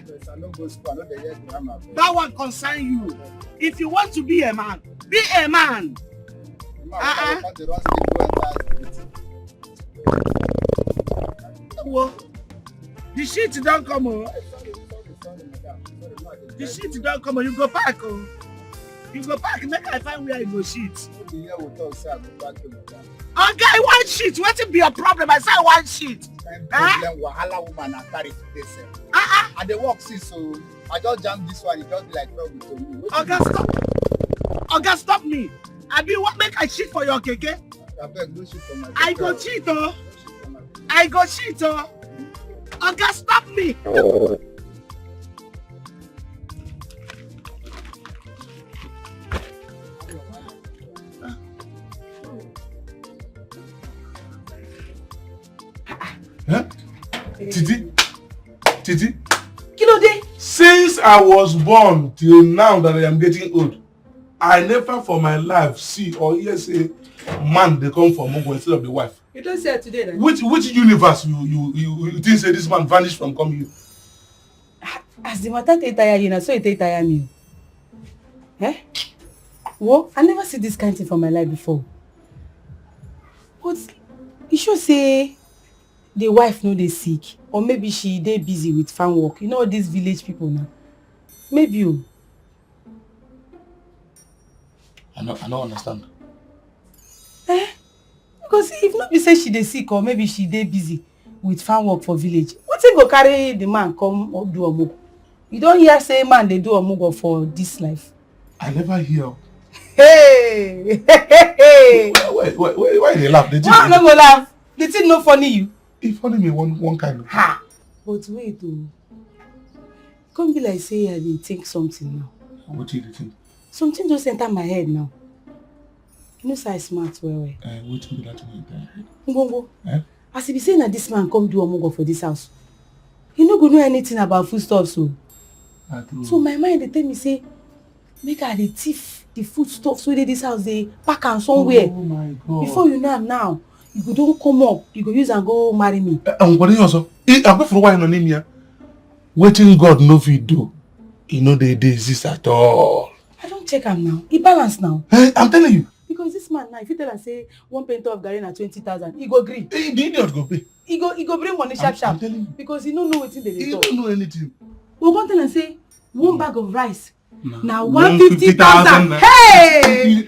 That one concern you. If you want to be a man, be a man. Well, the shit don't come on. The shit don't come on. You go back. Oh. You go back. Make I find where you go shit. Okay, one shit. What will be your problem? I say one shit. I dey work see so I just jam this one. It just be like trouble to me. Okay, stop. Okay, stop me. I be what make I shit for your keke? I go cheat, oh. I go cheat, oh. Okay, stop me. Huh? Titi? Kilode? Since I was born till now that I am getting old, I never for my life see or hear say man they come from Omugwo instead of the wife. You don't say it today then? Which universe you think say this man vanished from coming you? As the matter take tire you, so it take tire me. Eh? Well, I never see this kind of thing for my life before. But you should say the wife know they sick, or maybe she dey busy with farm work. You know all these village people now. Maybe you. I don't understand. Eh? Because if not be say she dey sick or maybe she dey busy with farm work for village, what thing go carry the man come do omugwo? You don't hear say man they do omugwo for this life. I never hear. Hey! Why they laugh? Why I no go laugh? The thing no funny you. It funny me one kind of. Ha! But wait oh. Come be like say I dey think something now. What do you think? Something just enter my head now. You know say I smart well. What be that way? Ngongo. Eh? As he be saying that this man come do omugwo for this house, he no go know anything about foodstuffs so. So my mind they tell me say, make I dey thief the foodstuffs wey dey this house dey pack am somewhere. Oh my God. Before you know am now, you go don come up, you go use and go marry me. What do you also? I go for why no name here. Wetin God no fit do, e no dey exist at all. I don check am now. E balance now. I'm telling you. Because this man now, if you tell am say one pint of garri na 20,000, he go gree. The idiot go pay. He go bring money sharp. I'm telling you. Because he no know wetin dey He talk. don't know anything. We go tell am say one bag of rice na 150,000. 150,000. Hey! You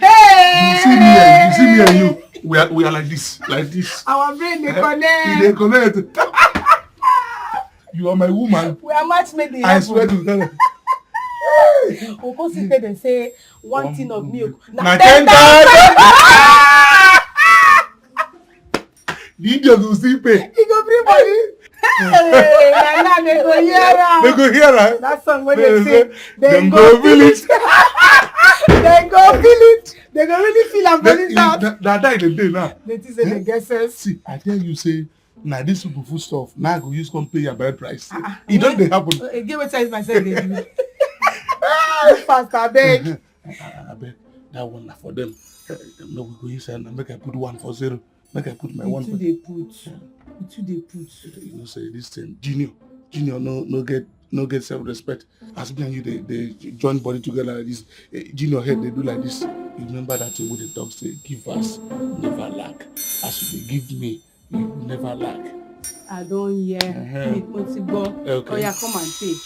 see me and you. We are like this. Our brain dey They connect. connect. You are my woman. We are match made in I swear heaven. to God. We go sit there and say one tin of milk Na 10,000. The idiot will still pay. He go bring money. Hey, now they go hear am. They go hear am. That song when they say Dem go village. they go feel it. They go really feel am for this house. Na die the day now. They think say they get sense. See, I tell you say, na this super food stuff. Now I go use come pay your bride price. It don't dey happen. Give me size myself dey do. Fast abeg. Abeg, that one na for them. No, we go inside and make I put 140. Make I put my one. You two dey put. You know say this thing, junior no get self-respect. As me and you they join body together like this. Junior head they do like this. You remember that thing with the dog say, give us, never lack. As you dey give me, you never lack. I don hear. Mo ti gbọ́. Okay. Oya come and take.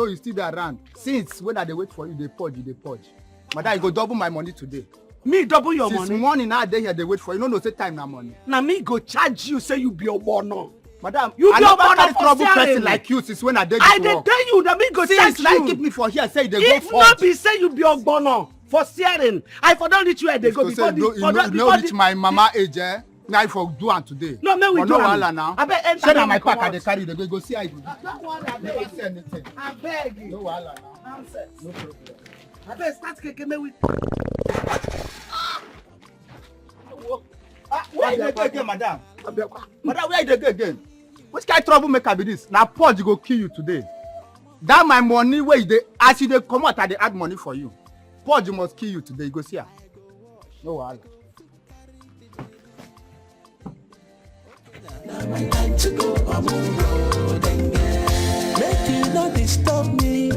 So you still there around. Since when they wait for you, they purge. Madam, you go double my money today. Me double your Since money? Since morning now, they here, they wait for you. No, say time now money. Now me go charge you, say you be a bono. Madam, you be a bono for trouble person sharing. like you since when I did I dey tell you that me go charge you. Like keep me for here, say they go if not be say you be a bono for sharing, I for don't reach where they go before reach my mama age, eh? Now for do am today. No, me we do am. Now. I beg enter. Say my pack I dey carry, they go see how you do. That one I never say anything. I beg you. No wahala now. Nonsense. No problem. I beg start keke me with. Where you go again, madam? Madam, where you go again? Which kind of troublemaker be this? Now purge go kill you today. That my money where you dey, as you dey come out, I dey add money for you. Purge must kill you today. You go see her. No wahala. Now my time to go Omugwo. Make you not disturb me.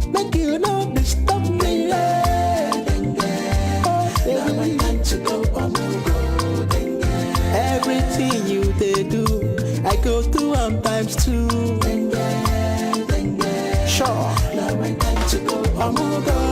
Make you not disturb me. Now my time to go Omugwo. Everything you they do, I go through times 2. Sure. Now my time to go Omugwo.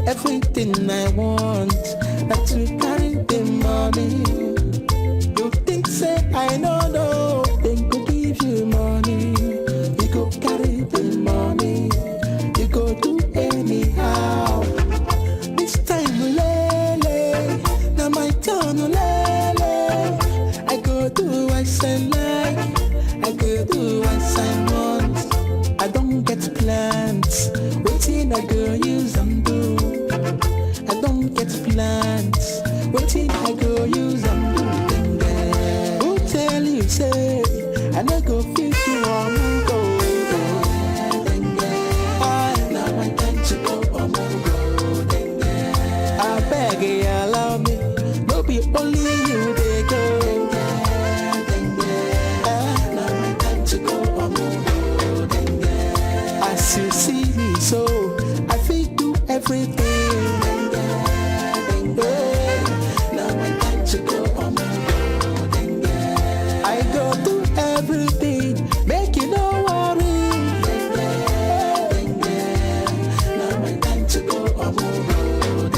Everything I want, that to carry the money. You think say I know, then go give you money. You go carry the money, you go do anyhow. This time, lele, now my turn, lele. I go do as I like, I go do as I want. I don't get plans, waiting I go use them do. I don't get plans, waiting I go use them do. Who tell you say I no go fit to Omugwo? Now my time to go Omugwo. I beg you allow me, no be only you they go. Now my time to go Omugwo. As you see me so, I feel do everything. Now my time to go Omugwo. I go do everything, make you no worry. Now my time to go Omugwo.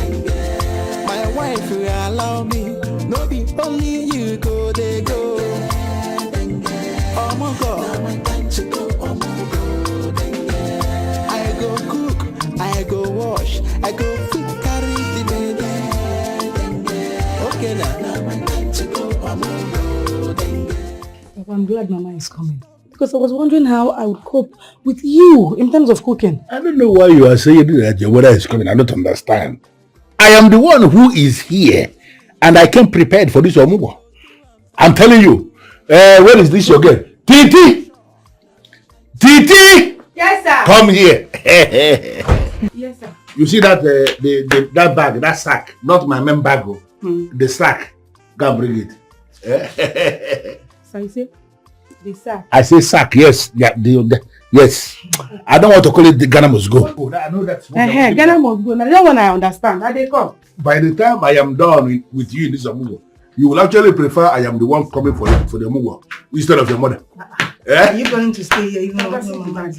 My wife will allow me, no be only you go, they go. Omugwo. Now my time to go Omugwo. I go cook, I go wash, I go fit carry the baby. Okay now my time to go Omugwo. I'm glad Mama is coming. Because I was wondering how I would cope with you in terms of cooking. I don't know why you are saying that your mother is coming. I don't understand. I am the one who is here. And I came prepared for this Omugwo. I'm telling you. Where is this your girl? Titi! Titi! Yes, sir. Come here. Yes, sir. You see that that bag, that sack, not my main bag, the sack. Go and bring it. So you say the sack? I say sack, yes. Yeah, yes. I don't want to call it the Ghana must go. Oh, I know that's what Ghana must go. Now that one I understand. How they come? By the time I am done with you in this Omugwo, you will actually prefer I am the one coming for the Omugwo instead of your mother. Are you going to stay here even though Mama is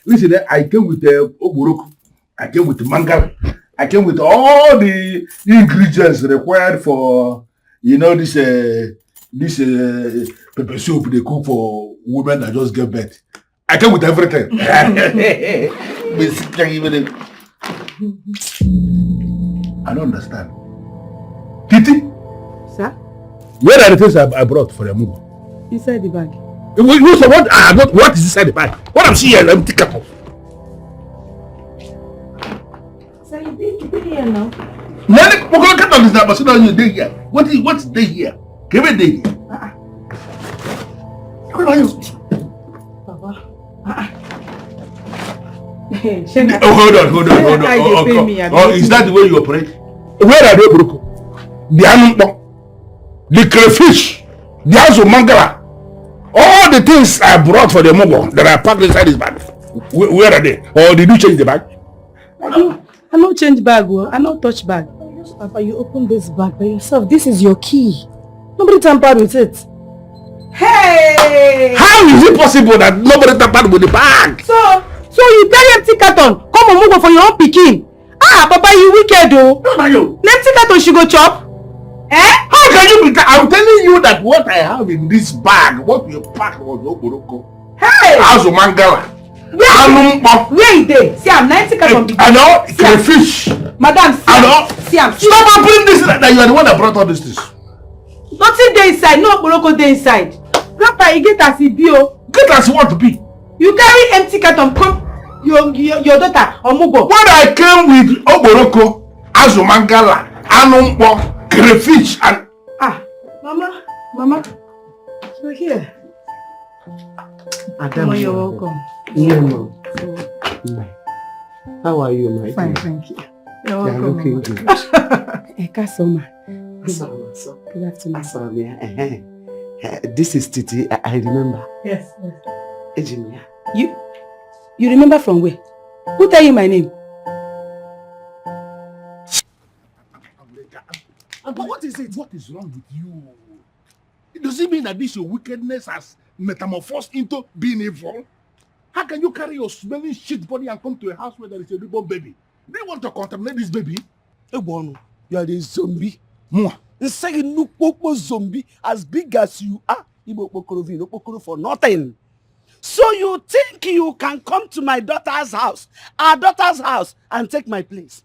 Listen, I came with Oboroko. I came with mangal. I came with all the ingredients required for, this pepper soup they cook for women that just give birth. I came with everything. I don't understand. Titi? Sir? Where are the things I brought for the Omugwo? Inside the bag. What is inside the bag? What I'm seeing here, let me take it off. Sir, you been here now? What is there here? Give it there. What are you? Papa. hold on. Is that the way you operate? Where are they, Broko? The Anumpo, the crayfish, the Azu Mangala, all the things I brought for the Mogo that I packed inside his bag. Where are they? Or did you change the bag? I no change bag. I no touch bag. Papa, you open this bag by yourself. This is your key. Nobody tampered with it. Hey! How is it possible that nobody tampered with the bag? So you carry empty carton, come on, move for your own picking. Ah, Papa, you wicked though. No, you. Empty carton she go chop. Eh? How can you be? I'm telling you that what I have in this bag, what you packed was Oboroko. Hey! Azu Mangala. Where is they? See, I'm 90 carton. I know, crayfish. Madam, see, I'm. Stop opening this that you are the one that brought all this things. Nothing dey inside, no Oboroko dey inside. Grandpa, you get as e be o. Get as you want to be. You carry empty carton come your daughter Omugwo. When I came with Oboroko, Azu Mangala, Anumpo, crayfish and Mama, you're here. Adam, you're welcome. Yeah, Mom. How are you, my Fine, dear? thank you. You're welcome. You're looking good. Ekasoma. Good afternoon. This is Titi. I remember. Yes. Ejimia. You remember from where? Who tell you my name? But what is it? What is wrong with you? Does it mean that this your wickedness has metamorphosed into being evil? How can you carry your smelling shit body and come to a house where there is a newborn baby? Do you want to contaminate this baby? Ebono, you are a zombie. Mwah. Say you look zombie as big as you are. You for nothing. So you think you can come to my daughter's house, our daughter's house, and take my place?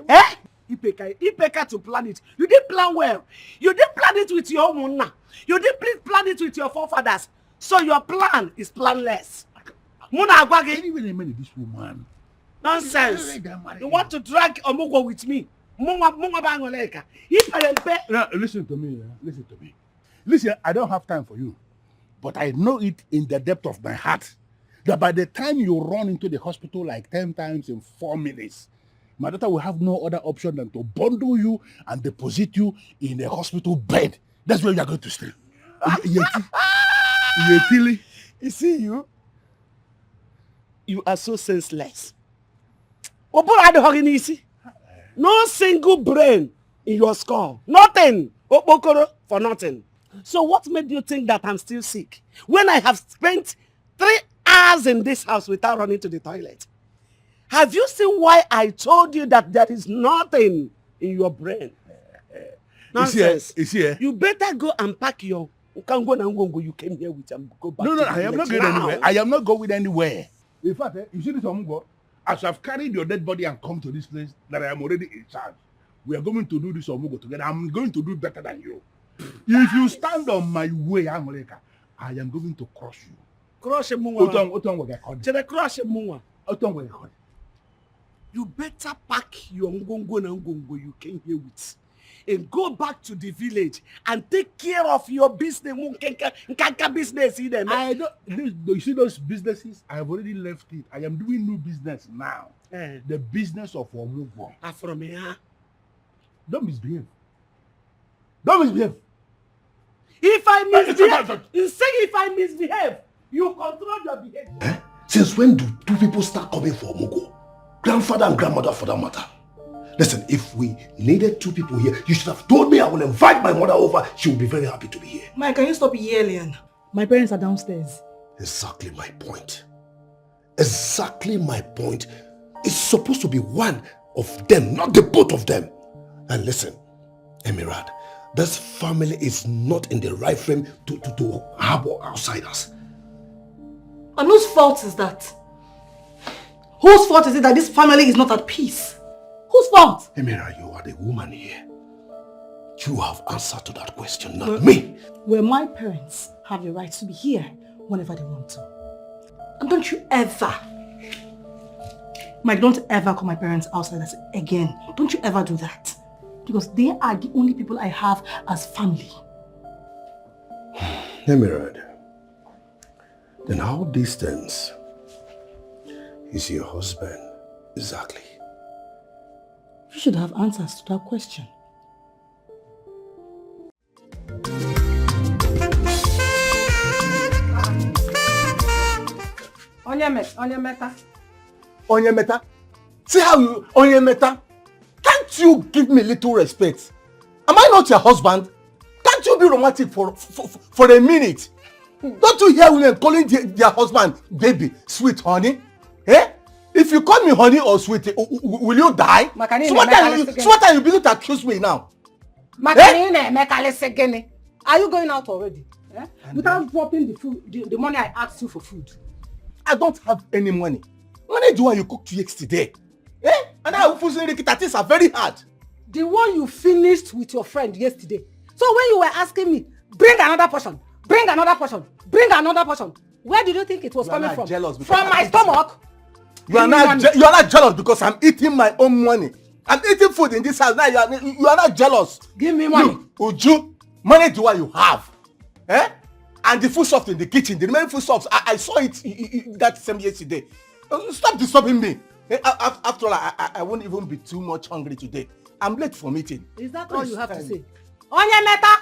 Eh? Ipeka to plan it. You didn't plan well. You didn't plan it with your own. You didn't plan it with your forefathers. So your plan is planless. Anyway, this woman. Nonsense. You want to drag Omugwo with me? Now, listen to me. Listen, I don't have time for you. But I know it in the depth of my heart that by the time you run into the hospital like 10 times in 4 minutes, my daughter will have no other option than to bundle you and deposit you in a hospital bed. That's where you are going to stay. You see you? You are so senseless. No single brain in your skull. Nothing. For nothing. So what made you think that I'm still sick? When I have spent 3 hours in this house without running to the toilet. Have you seen why I told you that there is nothing in your brain? Nonsense. You better go and pack your... You came here with and go back. No, I am not going anywhere. I am not going anywhere. In fact, you see this Omugwo, as I've carried your dead body and come to this place that I am already in charge, we are going to do this Omugwo together. I'm going to do better than you. If you stand on my way, I am going to crush you. Crush him. You better pack your ngongo you came here with and go back to the village and take care of your business. Business. I don't. You see those businesses? I have already left it. I am doing new business now. The business of Omugwo. From here. Don't misbehave. If I misbehave, you control your behavior. Since when do 2 people start coming for Omugwo? Grandfather and grandmother for that matter. Listen, if we needed 2 people here, you should have told me. I will invite my mother over. She will be very happy to be here. Mike, can you stop yelling? My parents are downstairs. Exactly my point. It's supposed to be one of them, not the both of them. And listen, Emirad, this family is not in the right frame to harbor outsiders. And whose fault is that? Whose fault is it that this family is not at peace? Whose fault? Emira, you are the woman here. You have answered to that question, not me. Well, my parents have the right to be here whenever they want to. And don't you ever, Mike, don't ever call my parents outsiders again. Don't you ever do that. Because they are the only people I have as family. Emirad, then how distant is your husband exactly? You should have answers to that question. Onyemeta? See how you, Onyemeta? Can't you give me little respect? Am I not your husband? Can't you be romantic for a minute? Don't you hear women calling their husband baby, sweet honey? Eh? If you call me honey or sweet, will you die? So what are you beginning to accuse me now? Are you going out already? Eh? Without dropping the food, the money I asked you for food. I don't have any money. Money the one you cooked yesterday. Eh? And I that things are very hard. The one you finished with your friend yesterday. So when you were asking me, bring another portion, bring another portion, bring another portion, where did you think it was coming from? From my stomach? You are not jealous because I'm eating my own money. I'm eating food in this house. Now you are not jealous. Give me money. Uju, money the one you have. Eh? And the food stuff in the kitchen, the remaining food stuff, I saw it that same yesterday. Stop disturbing me. After all, I won't even be too much hungry today. I'm late for meeting. Is that all you have to say? Onyemeta,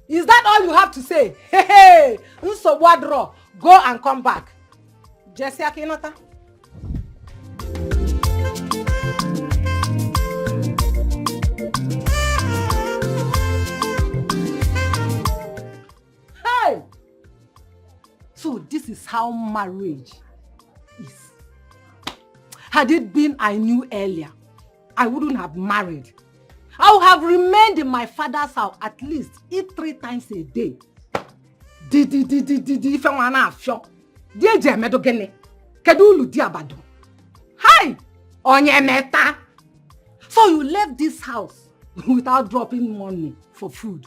is that all you have to say? Hey, Nsobwadro, go and come back. Jesse Akinota. Hey! So this is how marriage is. Had it been I knew earlier, I wouldn't have married. I would have remained in my father's house at least eat 3 times a day. Hi, Onyemeta. So you left this house without dropping money for food,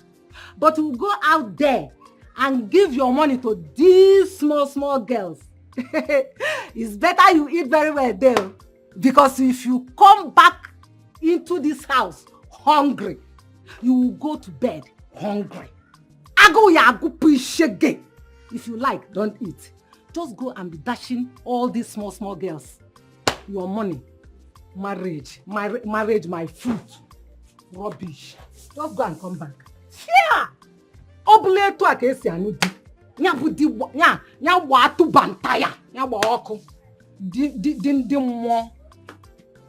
but you go out there and give your money to these small girls. It's better you eat very well there, because if you come back into this house hungry, you will go to bed hungry. If you like, don't eat. Just go and be dashing all these small girls your money. Marriage, my food. Rubbish. Just go and come back. Yeah. Obule to akesi anudi. Nya budi nya watu bantaya. Nya wa oku. Di mo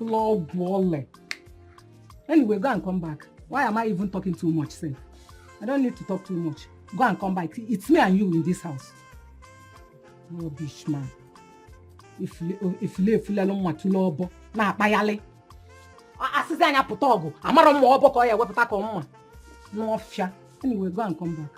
Lord wole. Anyway, go and come back. Why am I even talking too much, say? I don't need to talk too much. Go and come back. It's me and you in this house. Rubbish, man. If you no matulo obo na apayale. Asize anya putogo. Amaro mo obo ko ye weputa ko mma. No ofia. Anyway, go and come back.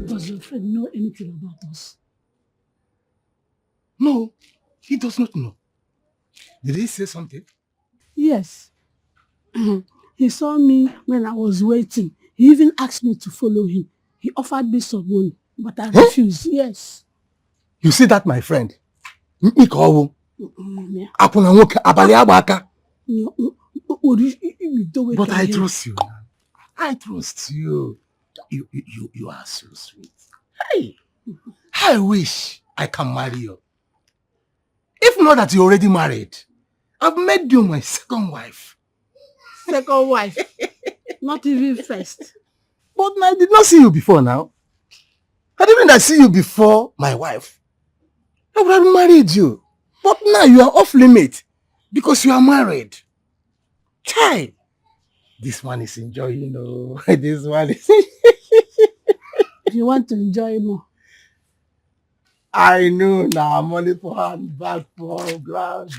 Does your friend know anything about us? No, he does not know. Did he say something? Yes. He saw me when I was waiting. He even asked me to follow him. He offered me some money, but I refused. Yes. You see that, my friend? Yeah. But I trust you. I trust you. You are so sweet. Hey, I wish I can marry you. If not that you're already married, I've made you my second wife. Second wife? Not even first. But I did not see you before now. Had even I see you before my wife, I would have married you. But now you are off limit because you are married. Child, this one is enjoying, you know. This one is... If you want to enjoy more. I know now, money for hand, back for ground.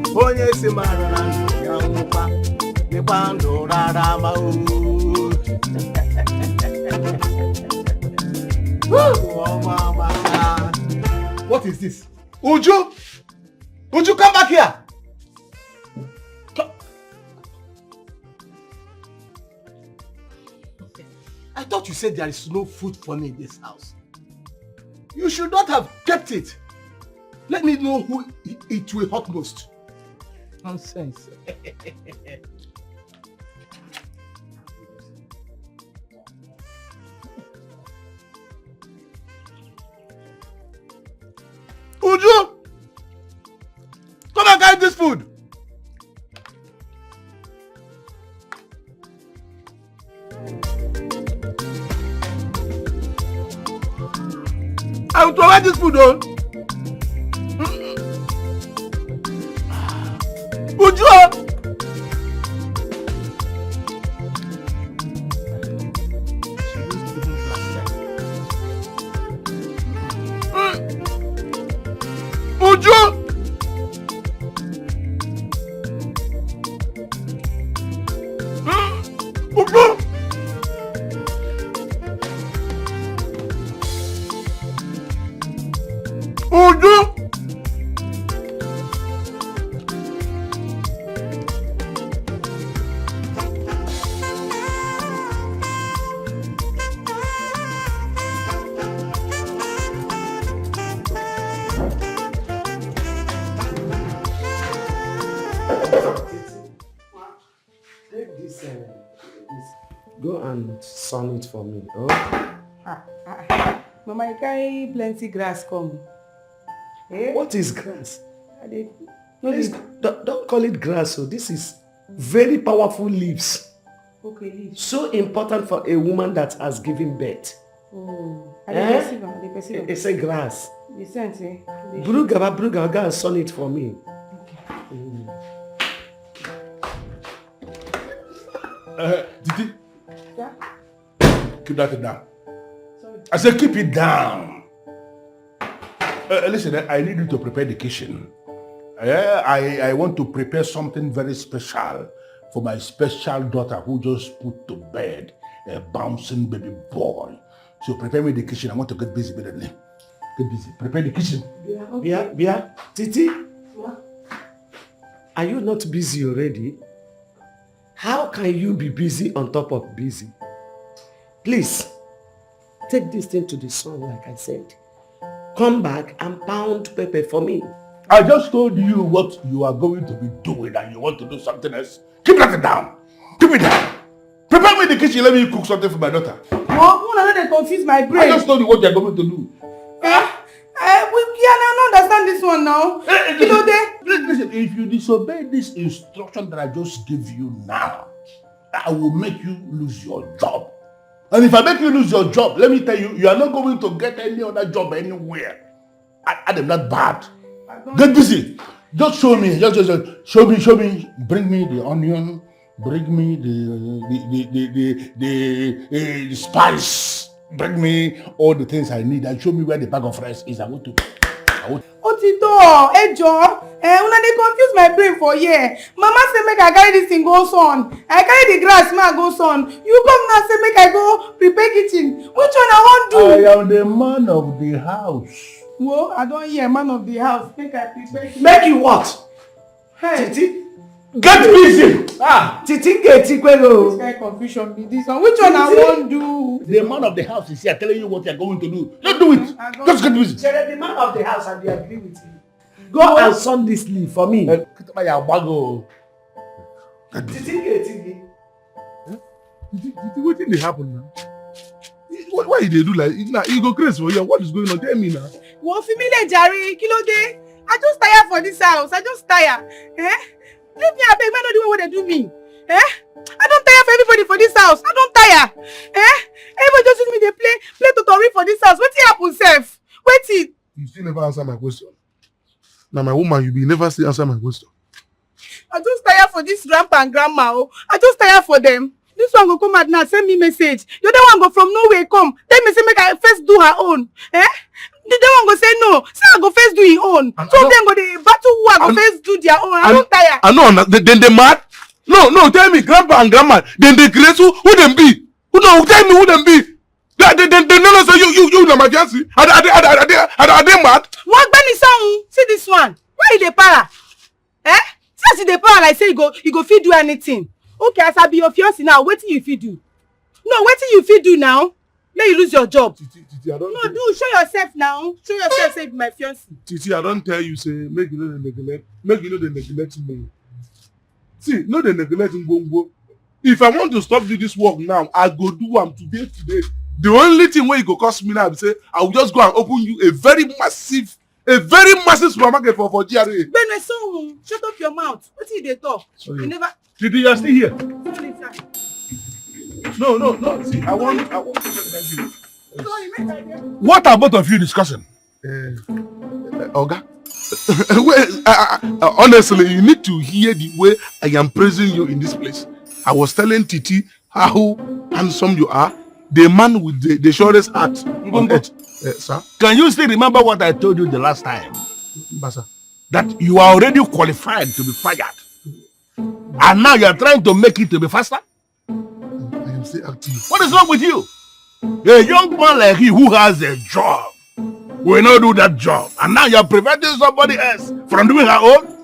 Oh yes, what is this? Uju! Uju, come back here! I thought you said there is no food for me in this house. You should not have kept it. Let me know who it will hurt most. Nonsense. Uju! Come and carry this food! I will provide this food, though. Uju! Uju! Uju! Uju! Take this, go and sun it for me, oh? Mama, you carry plenty grass come. Eh? What is grass? No, Please, don't call it grass, so this is very powerful leaves. Okay, leaves. So important for a woman that has given birth. Oh, I dey perceive. It's a grass. The sense, eh? Bruga, go and sun it for me. Titi, Yeah? keep that down. Sorry. I said keep it down. Listen, I need you to prepare the kitchen. I want to prepare something very special for my special daughter who just put to bed a bouncing baby boy. So prepare me the kitchen. I want to get busy immediately. Get busy. Prepare the kitchen. Yeah, okay. Bia, Titi, Yeah. are you not busy already? How can you be busy on top of busy? Please, take this thing to the sun like I said. Come back and pound pepper for me. I just told you what you are going to be doing and you want to do something else. Keep that down. Keep it down. Prepare me the kitchen. Let me cook something for my daughter. Mom, I don't confuse my brain. I just told you what you are going to do. I don't understand this one now. Listen, if you disobey this instruction that I just gave you now, I will make you lose your job. And if I make you lose your job, let me tell you, you are not going to get any other job anywhere. I am not bad. Get busy. Just show me. Just show me. Bring me the onion. Bring me the spice. Bring me all the things I need and show me where the bag of rice is. I want to. Otito, Ejo, una dey confuse my brain for here. Mama say make I carry this thing go sun. I carry the grass, make I go sun. You come now say make I go prepare kitchen. Which one I want do? I am the man of the house. Whoa, I don't hear man of the house. Make I prepare. Make you what? Hey, Titi? Get busy! Titi get Etikwelo. This kind of confusion be this one. Which one I want do? The man of the house is here telling you what you are going to do. Just do it. Just get busy. The man of the house and they agree with you. Go and sun this leaf for me. Get Titi get Titi. What did happen now? Why did they do like now? You go crazy for you. What is going on? Tell me now. Wọ́n fi mí lẹ̀ jàre, kí ló dé? I just tire for this house. I just tire. Leave me abeg, man, no do what they do me. I don't tire for everybody for this house. I don't tire. Everybody just use me dey play totori for this house. Wetin happen sef? Wetin? You still never answer my question. Now my woman, you be never still answer my question. I just tire for this grandpa and grandma. Oh. I just tire for them. This one go come out now, send me message. The other one go from nowhere come. Tell me say make I first do her own. The other one go say no. Say I go first do his own. So them go dey battle who I go first do their own. I don't tire. I know. Then they mad. No. Tell me, grandpa and grandma. Then they crazy. Who them be? Tell me who them be? They no say you na my fiancé. Are they mad? What Benny song? See this one. Why you dey para? See dey para like say you go fit do anything. Okay, as I be your fiancé now, wetin you fit do? No, wetin you fit do now? May you lose your job. Titi, I don't. No, do show yourself now. Show yourself, say my fiancé. Titi, I don't tell you, say, make you know the neglect. Make you know the neglect me. See, no the neglect Ngongwo. If I want to stop doing this work now, I go do am today. The only thing where it go cost me now, I say, I will just go and open you a very massive supermarket for GRA. Ben, so shut up your mouth. What did they talk? Sorry. You never. Titi, you are still here. Sorry, sir. No. See, I want to thank you. Sorry, make I hear. What are both of you discussing? Oga, honestly, you need to hear the way I am praising you in this place. I was telling Titi how handsome you are, the man with the shortest heart on earth. Sir? Can you still remember what I told you the last time? Basa. That you are already qualified to be fired. And now you are trying to make it to be faster? I am still active. What is wrong with you? A young man like you who has a job will not do that job. And now you are preventing somebody else from doing her own?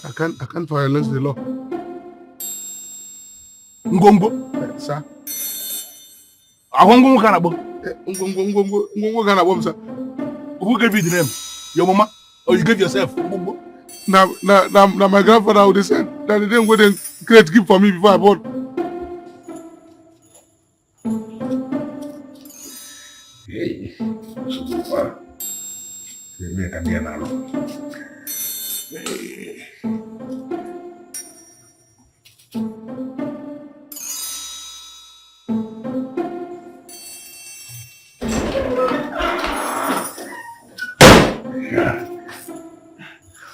I can't violate the law. Ngongo? Sir? Ahongo Kanabo? Ngongo Kanabo, sir. Who gave you the name? Your mama? Or you gave yourself? Now my grandfather would have said that he didn't go and create gift for me before I born. Hey, so far. Hey.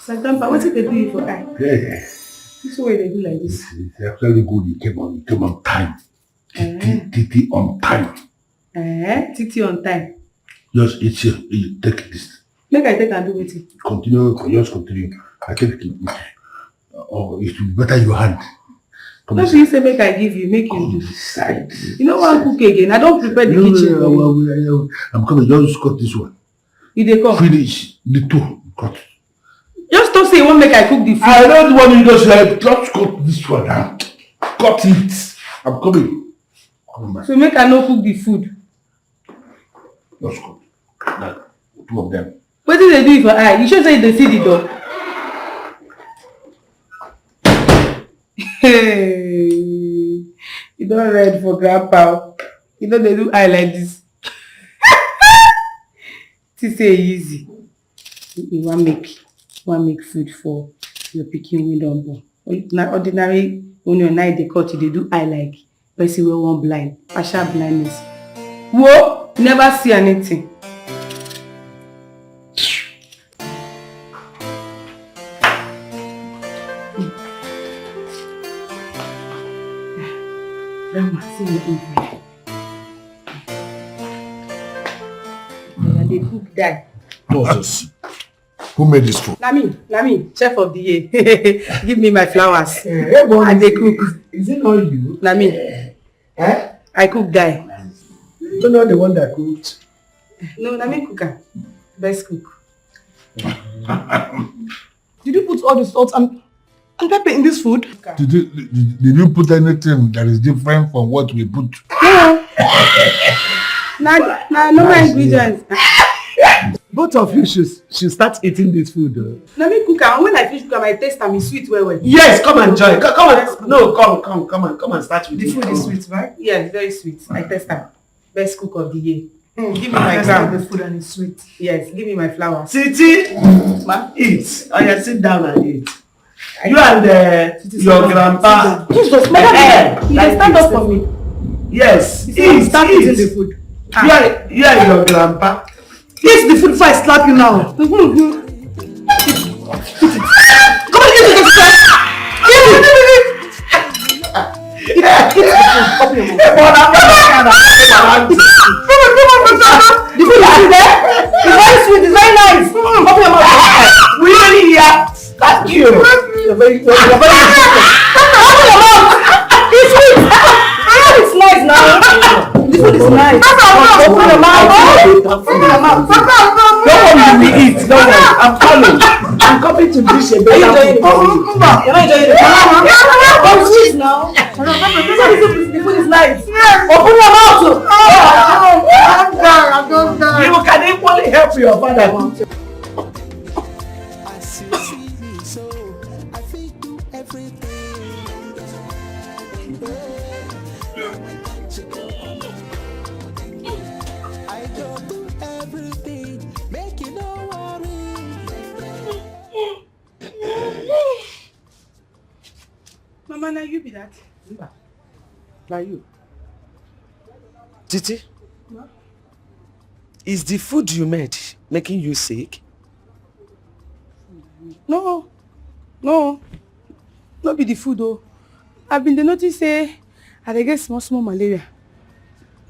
So, Grandpa, what did they do you for eye? Yeah. This way they do like this. It's actually good you came on time. Titi on time. Titi on time. Just eat here. You take this. Make I take and do with it. Continue. I take it. Oh, it will be better your hand. What you say make I give you? Make you do. Side. You know what cook again? I don't prepare the kitchen. No, I'm coming. Just cut this one. You dey come? Finish the two. Cut. Just don't say you want make I cook the food. I don't want you to say just cut this one now. Cut it. I'm coming. Come back. So make I no cook the food. Just cut. Like two of them. What did they do it for eye? You should say they see the door. Hey, you don't read for Grandpa. You know they do eye like this. To say easy. You want make food for your pikin wey don born. Na ordinary when your night they cut you, they do eye like person wey wan blind, partial blindness. Whoa, never see anything. Grandma, see me inside. They cook die. Jesus. Who made this food? Na me, chef of the year. Give me my flowers. And they cook. Is it not you? Na me. I cook die. You're not the one that cooked. No, na me cook. Best cook. Did you put all the salt and pepper in this food? Did you put anything that is different from what we put? No. No my ingredients. Both of you should start eating this food. Na me cook am. When I finish cook am, I taste am. It's sweet well. Yes, come and join. Come and start with the food. Is sweet, right? Yes, very sweet. I taste am. Best cook of the year. Give me my gram. The food and it's sweet. Yes, give me my flowers. Titi, eat. Oh yeah, sit down and eat. You and your grandpa. Jesus, madam, you stand up for me. Yes, eat. Start eating the food. You and your grandpa. Eat the food before I slap you now. Come on, give me the food. The food is there. It's very sweet. It's very nice. Open your mouth. We really here. Thank you. You're very good. Open your mouth. It's sweet. It's nice now. The food is nice. Open your mouth. Open your mouth. Don't worry, we eat. Don't worry. I'm coming. I'm coming to dish a better food. You're not enjoying it. It's sweet now. The food is nice. Open your mouth! I'm done. You can equally help your father. Mama, now you be that. Now you. Titi? Ma? Is the food you made making you sick? No. No be the food though. I've been notice say I dey get small malaria.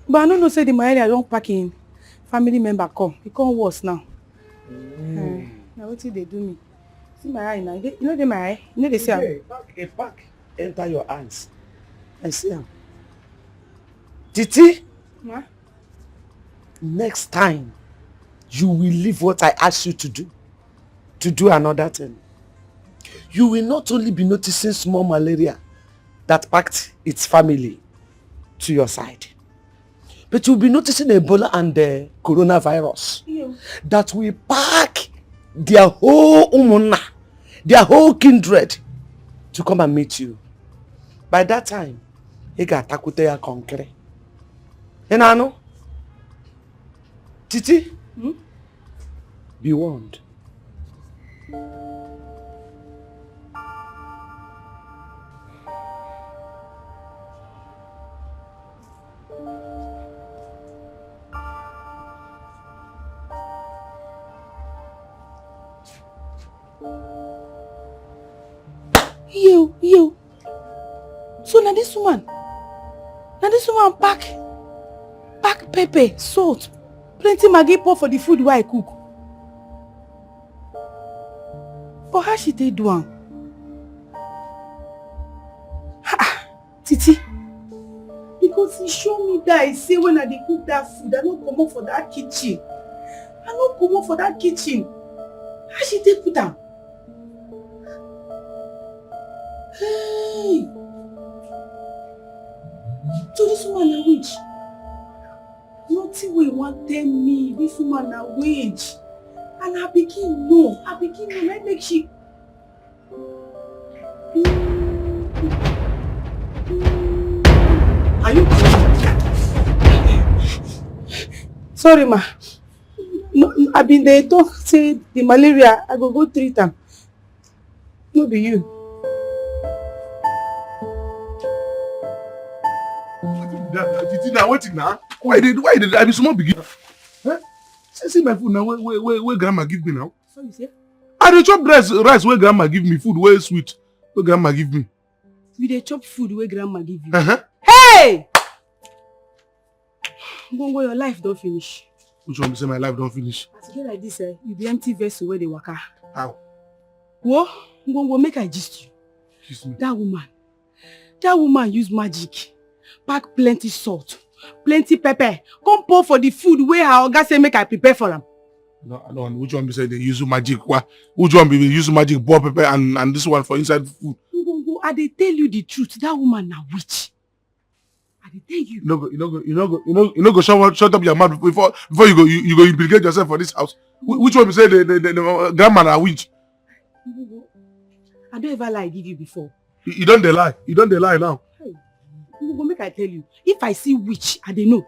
But I don't know say the malaria don't pack in. Family member come. It come worse now. Now what they do me? See my eye now. You know they my eye? You know they say a pack enter your eyes. I see him. Titi? Ma? Next time, you will leave what I asked you to do another thing. You will not only be noticing small malaria that packed its family to your side, but you'll be noticing Ebola and the coronavirus that will pack their whole umuna, their whole kindred to come and meet you. By that time, you got takute ya concrete. And I know, Titi, be warned. You. So now this woman pack pepper, salt, plenty maggi pour for the food where I cook. But how she take do am? Titi, because he show me that I say when I dey cook that food, I no come up for that kitchen. How she take put am? Hey! So this woman a witch. Nothing wey wan tell me. This woman a witch. And her pikin no. Let make she. Are you? Sorry, ma. No, I been there talk say the malaria. I go treat am. No be you. Titi, now waiting now. Why did I be small begin? Huh? See my food now. Where grandma give me now? So you say? I dey chop rice where grandma give me food where sweet where grandma give me. You dey chop food where grandma give you. Hey! Ngongo, your life don't finish. Which one be say my life don't finish? As you get like this, you be empty vessel where they waka. How? What? Ngongo, make I gist you. Gist me. That woman use magic. Pack plenty salt, plenty pepper. Come pour for the food where her oga say make I prepare for them. No, which one be say they use magic? Which one be use magic, boil pepper and this one for inside food? Ngongo, I dey tell you the truth. That woman na witch. I dey tell you. You no go shut up your mouth before you go implicate yourself for this house. Which one be say the grandma na witch? Ngongo, I don't ever lie give you before. You don't dey lie. You don't dey lie now. Hey, Ngongo, make I tell you. If I see witch, I dey know.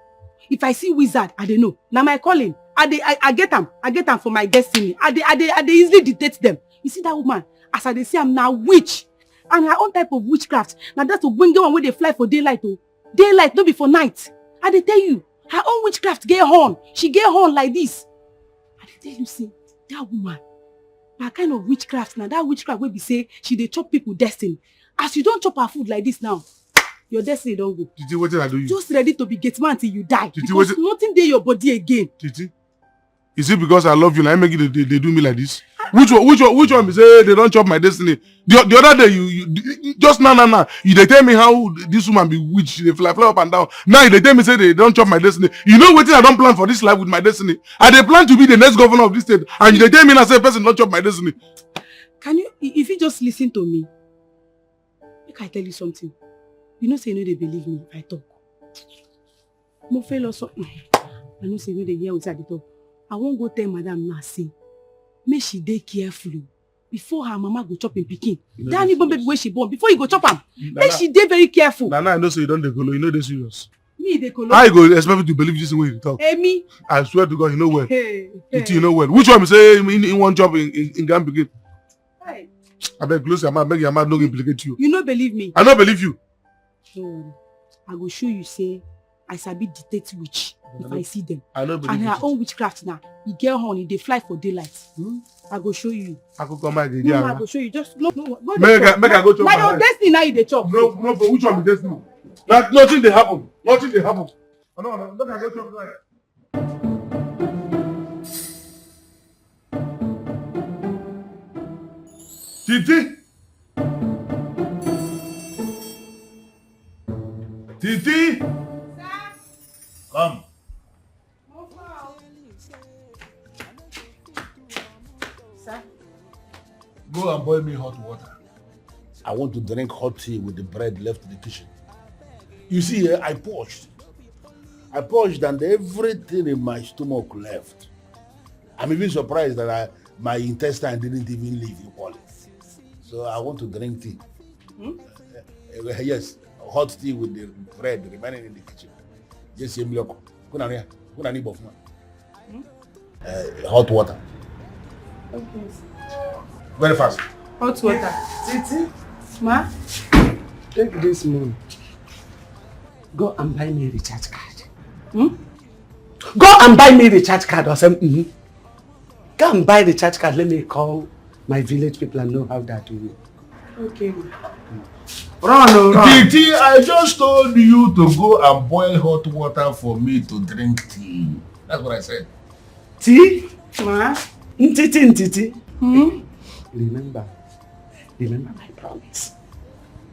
If I see wizard, I dey know. Now my calling, I get them for my destiny. I dey easily dictate them. You see that woman, as I dey see am now witch, and her own type of witchcraft. Now that's to bring the one where they fly for daylight. Oh, daylight no be for night. I dey tell you, her own witchcraft get horn. She get horn like this. I dey tell you, see that woman, that kind of witchcraft. Now that witchcraft will be say she dey chop people destiny. As you don't chop her food like this now, your destiny don't go. Titi, what did I do you? Just ready to be gate man till you die. Titi, because nothing dey your body again. Titi, is it because I love you now? I make it they do me like this? Which one be say they don't chop my destiny? The other day you just now you they tell me how this woman be witch, they fly up and down. Now they tell me say they don't chop my destiny. You know what I don't plan for this life with my destiny? I they plan to be the next governor of this state, and they tell me now say person don't chop my destiny. Can you, if you just listen to me, make I tell you something. You know say you know they believe me if I talk. Mo fail also. I know say we dey hear with at the top. I won't go tell madam now say, make she dey careful before her mama go chop in pikin. That even baby where she born before you go chop am. Make she dey very careful. Nana, I know say you don't dey kolo, you know dey serious. Me dey kolo. How you go expect me to believe this way you talk? Hey, me. I swear to God, you know well. Hey. You know well. Which one say in one job in Grand Brigade? Hey. I beg close your mouth, beg your mouth no implicate you. You no believe me. I don't believe you. So I go show you say I sabi detect witch if I see them. I don't believe and you. her own witchcraft now. You get honey, they fly for daylight. I go show you. I could come back again. No, I go show you. Just no. Go make I go chop. Now your destiny now you dey chop. No, but which one be destiny? Nothing dey happen. Nothing dey happen. No, make I go chop right. Titi. Titi. Come. Sir? Go and boil me hot water. I want to drink hot tea with the bread left in the kitchen. You see here, I purged and everything in my stomach left. I'm even surprised that my intestine didn't even leave equally. So I want to drink tea. Yes, hot tea with the bread remaining in the kitchen. Just say milk. Hot water. Okay. Very fast. Hot water. Titi, Ma? take this money. Go and buy me a recharge card. Go and buy me a recharge card or something. Go and buy the recharge card. Let me call my village people and know how that do it. Okay. Run. Titi, I just told you to go and boil hot water for me to drink tea. That's what I said. Tea? Ma? Titi. Remember my promise.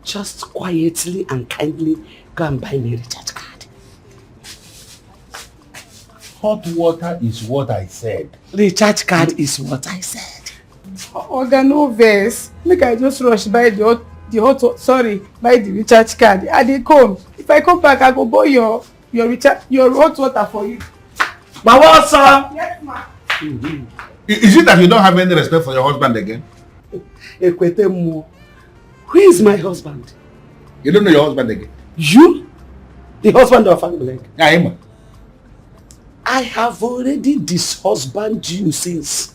Just quietly and kindly go and buy me a recharge card. Hot water is what I said. Recharge card is what I said. Oga, no verse. Make I just rush buy buy the recharge card. I dey come. If I come back, I go buy your hot water for you. But what, sir? Yes, ma. Is it that you don't have any respect for your husband again? Ekwetemo. Who is my husband? You don't know your husband again? You? The husband of family? Yeah, him. I have already dishusbanded you since.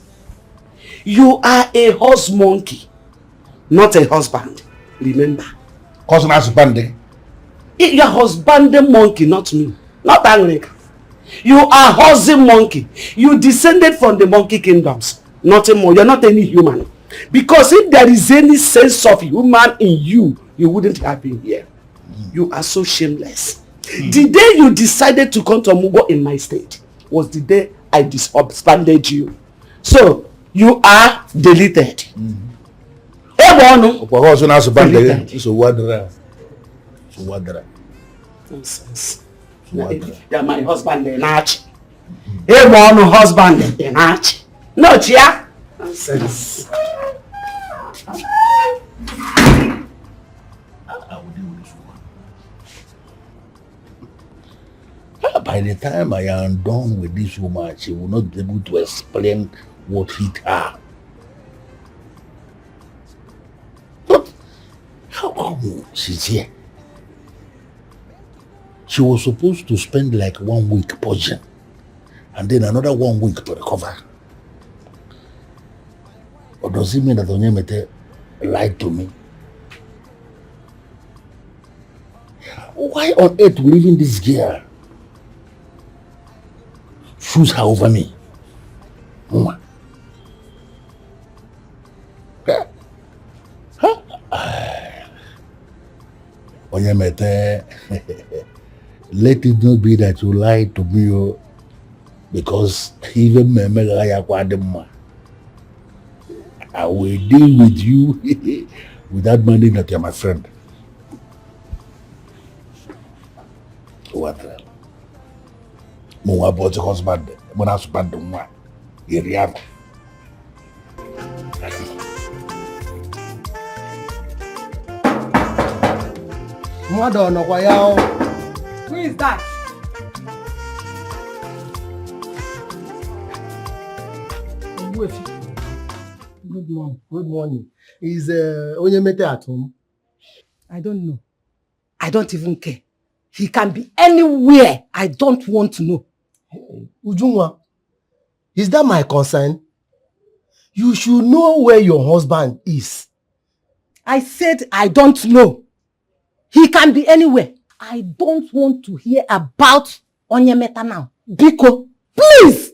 You are a horse monkey, not a husband. Remember? Husband? You're husbanding monkey, not me. Not Anglican. You are horsing monkey. You descended from the monkey kingdoms. Nothing more. You're not any human. Because if there is any sense of human in you, you wouldn't have been here. You are so shameless. The day you decided to come to Omugwo in my state was the day I disbanded you. So, you are deleted. Nonsense. You're my husband, Enachi. Husband, Enachi. No, Chia. Nonsense. By the time I am done with this woman, she will not be able to explain what hit her. But how come she's here? She was supposed to spend like 1 week purging and then another 1 week to recover. Or does it mean that Onyemete lied to me? Why on earth will even this girl choose her over me? Onyemete, let it not be that you lied to me, because even I will deal with you without minding that you're my friend. What? Mo about your husband, when I husband the one, you Who is that? Good morning. Good morning. Is Onyemete at home? I don't know. I don't even care. He can be anywhere. I don't want to know. Hey, Ujunwa, is that my concern? You should know where your husband is. I said I don't know. He can be anywhere. I don't want to hear about Onyemeta now. Biko, please!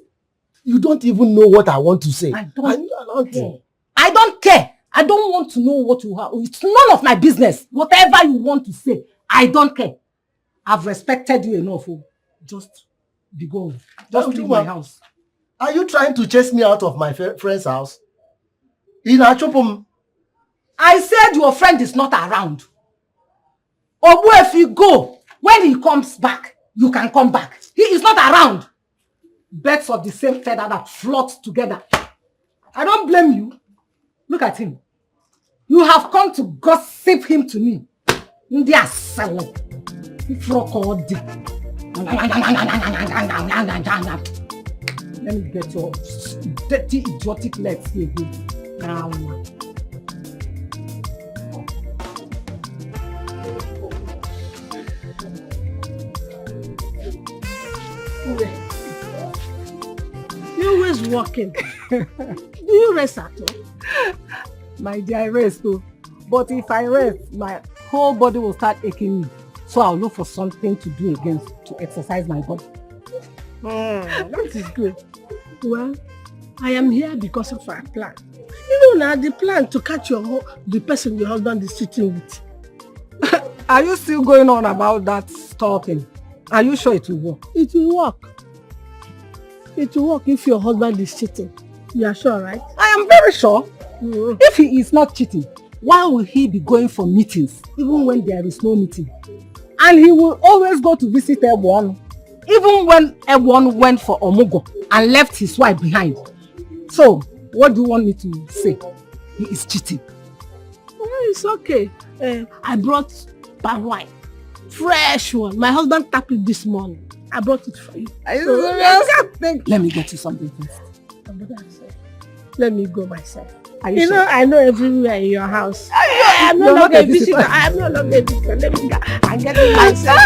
You don't even know what I want to say. I don't care. I don't care. I don't want to know what you have. It's none of my business. Whatever you want to say, I don't care. I've respected you enough. Just be going. Just leave my house. Are you trying to chase me out of my friend's house? In Achopum. I said your friend is not around. Obu, if you go, when he comes back, you can come back. He is not around. Birds of the same feather that flock together. I don't blame you. Look at him. You have come to gossip him to me. They are selling. Let me get your dirty, idiotic legs here. Now. You always walking. Do you rest at all? My dear, I rest too. But if I rest, my whole body will start aching me. So I'll look for something to do again to exercise my body. That is good. Well, I am here because of our plan. You know now, the plan to catch the person your husband is sitting with. Are you still going on about that stalking? Are you sure it will work? It will work. It will work if your husband is cheating. You are sure, right? I am very sure. If he is not cheating, why will he be going for meetings even when there is no meeting? And he will always go to visit Ebon, even when Ebon went for Omugwo and left his wife behind. So, what do you want me to say? He is cheating. Well, it's okay. I brought palm wine. Fresh one. My husband tapped it this morning. I brought it for you. Let me get you something first. Let me go myself. You know, I know everywhere in your house. I am no longer a visitor. I am no longer a visitor. Let me go. I'm getting myself.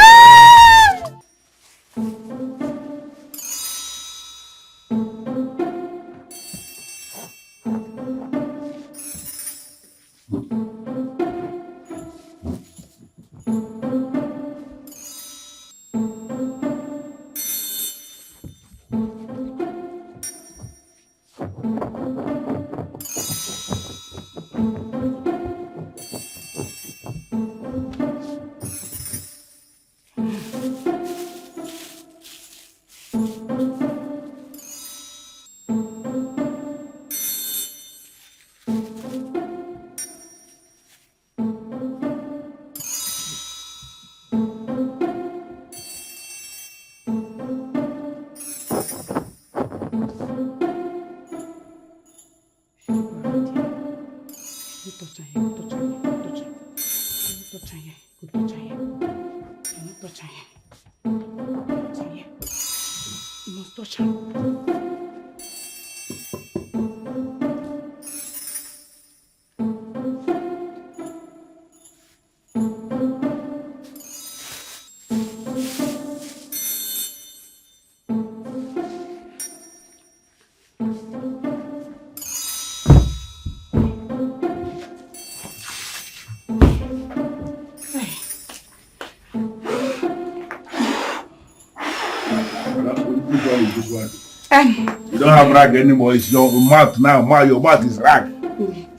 You don't have rag anymore. It's your mouth now. Your mouth is rag.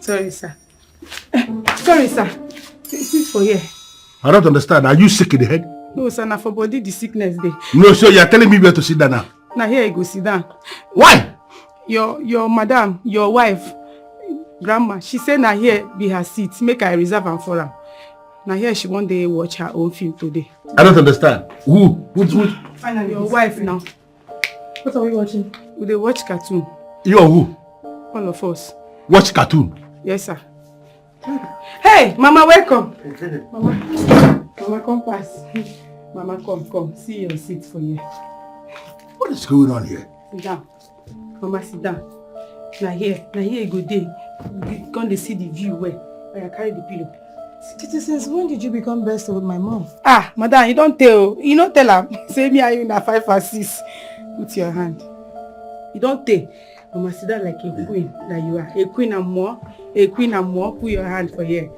Sorry, sir. Sorry, sir. Sit for here. I don't understand. Are you sick in the head? No, sir. Now for body, the sickness day. No, so you're telling me where to sit down now? Now here you go sit down. Why? Your madam, your wife, grandma, she said now here be her seat. Make I reserve am for her. Now here she one day watch her own film today. I don't understand. Who? Finally, your wife now. What are we watching? We watch cartoon. You or who? All of us. Watch cartoon? Yes, sir. Hey, Mama, welcome. Mama, come pass. Mama, come. See your seat for here. What is going on here? Sit down. Mama, sit down. Na here you go dey. Come dey see the view well. I carry the pillow. Titi, since when did you become best with my mom? Ah, madam, you don't tell. You don't tell her. Say me and you na 5 or 6. Put your hand. You don't tell. Mama sit down like a queen that you are. A queen and more. A queen and more. Put your hand for here.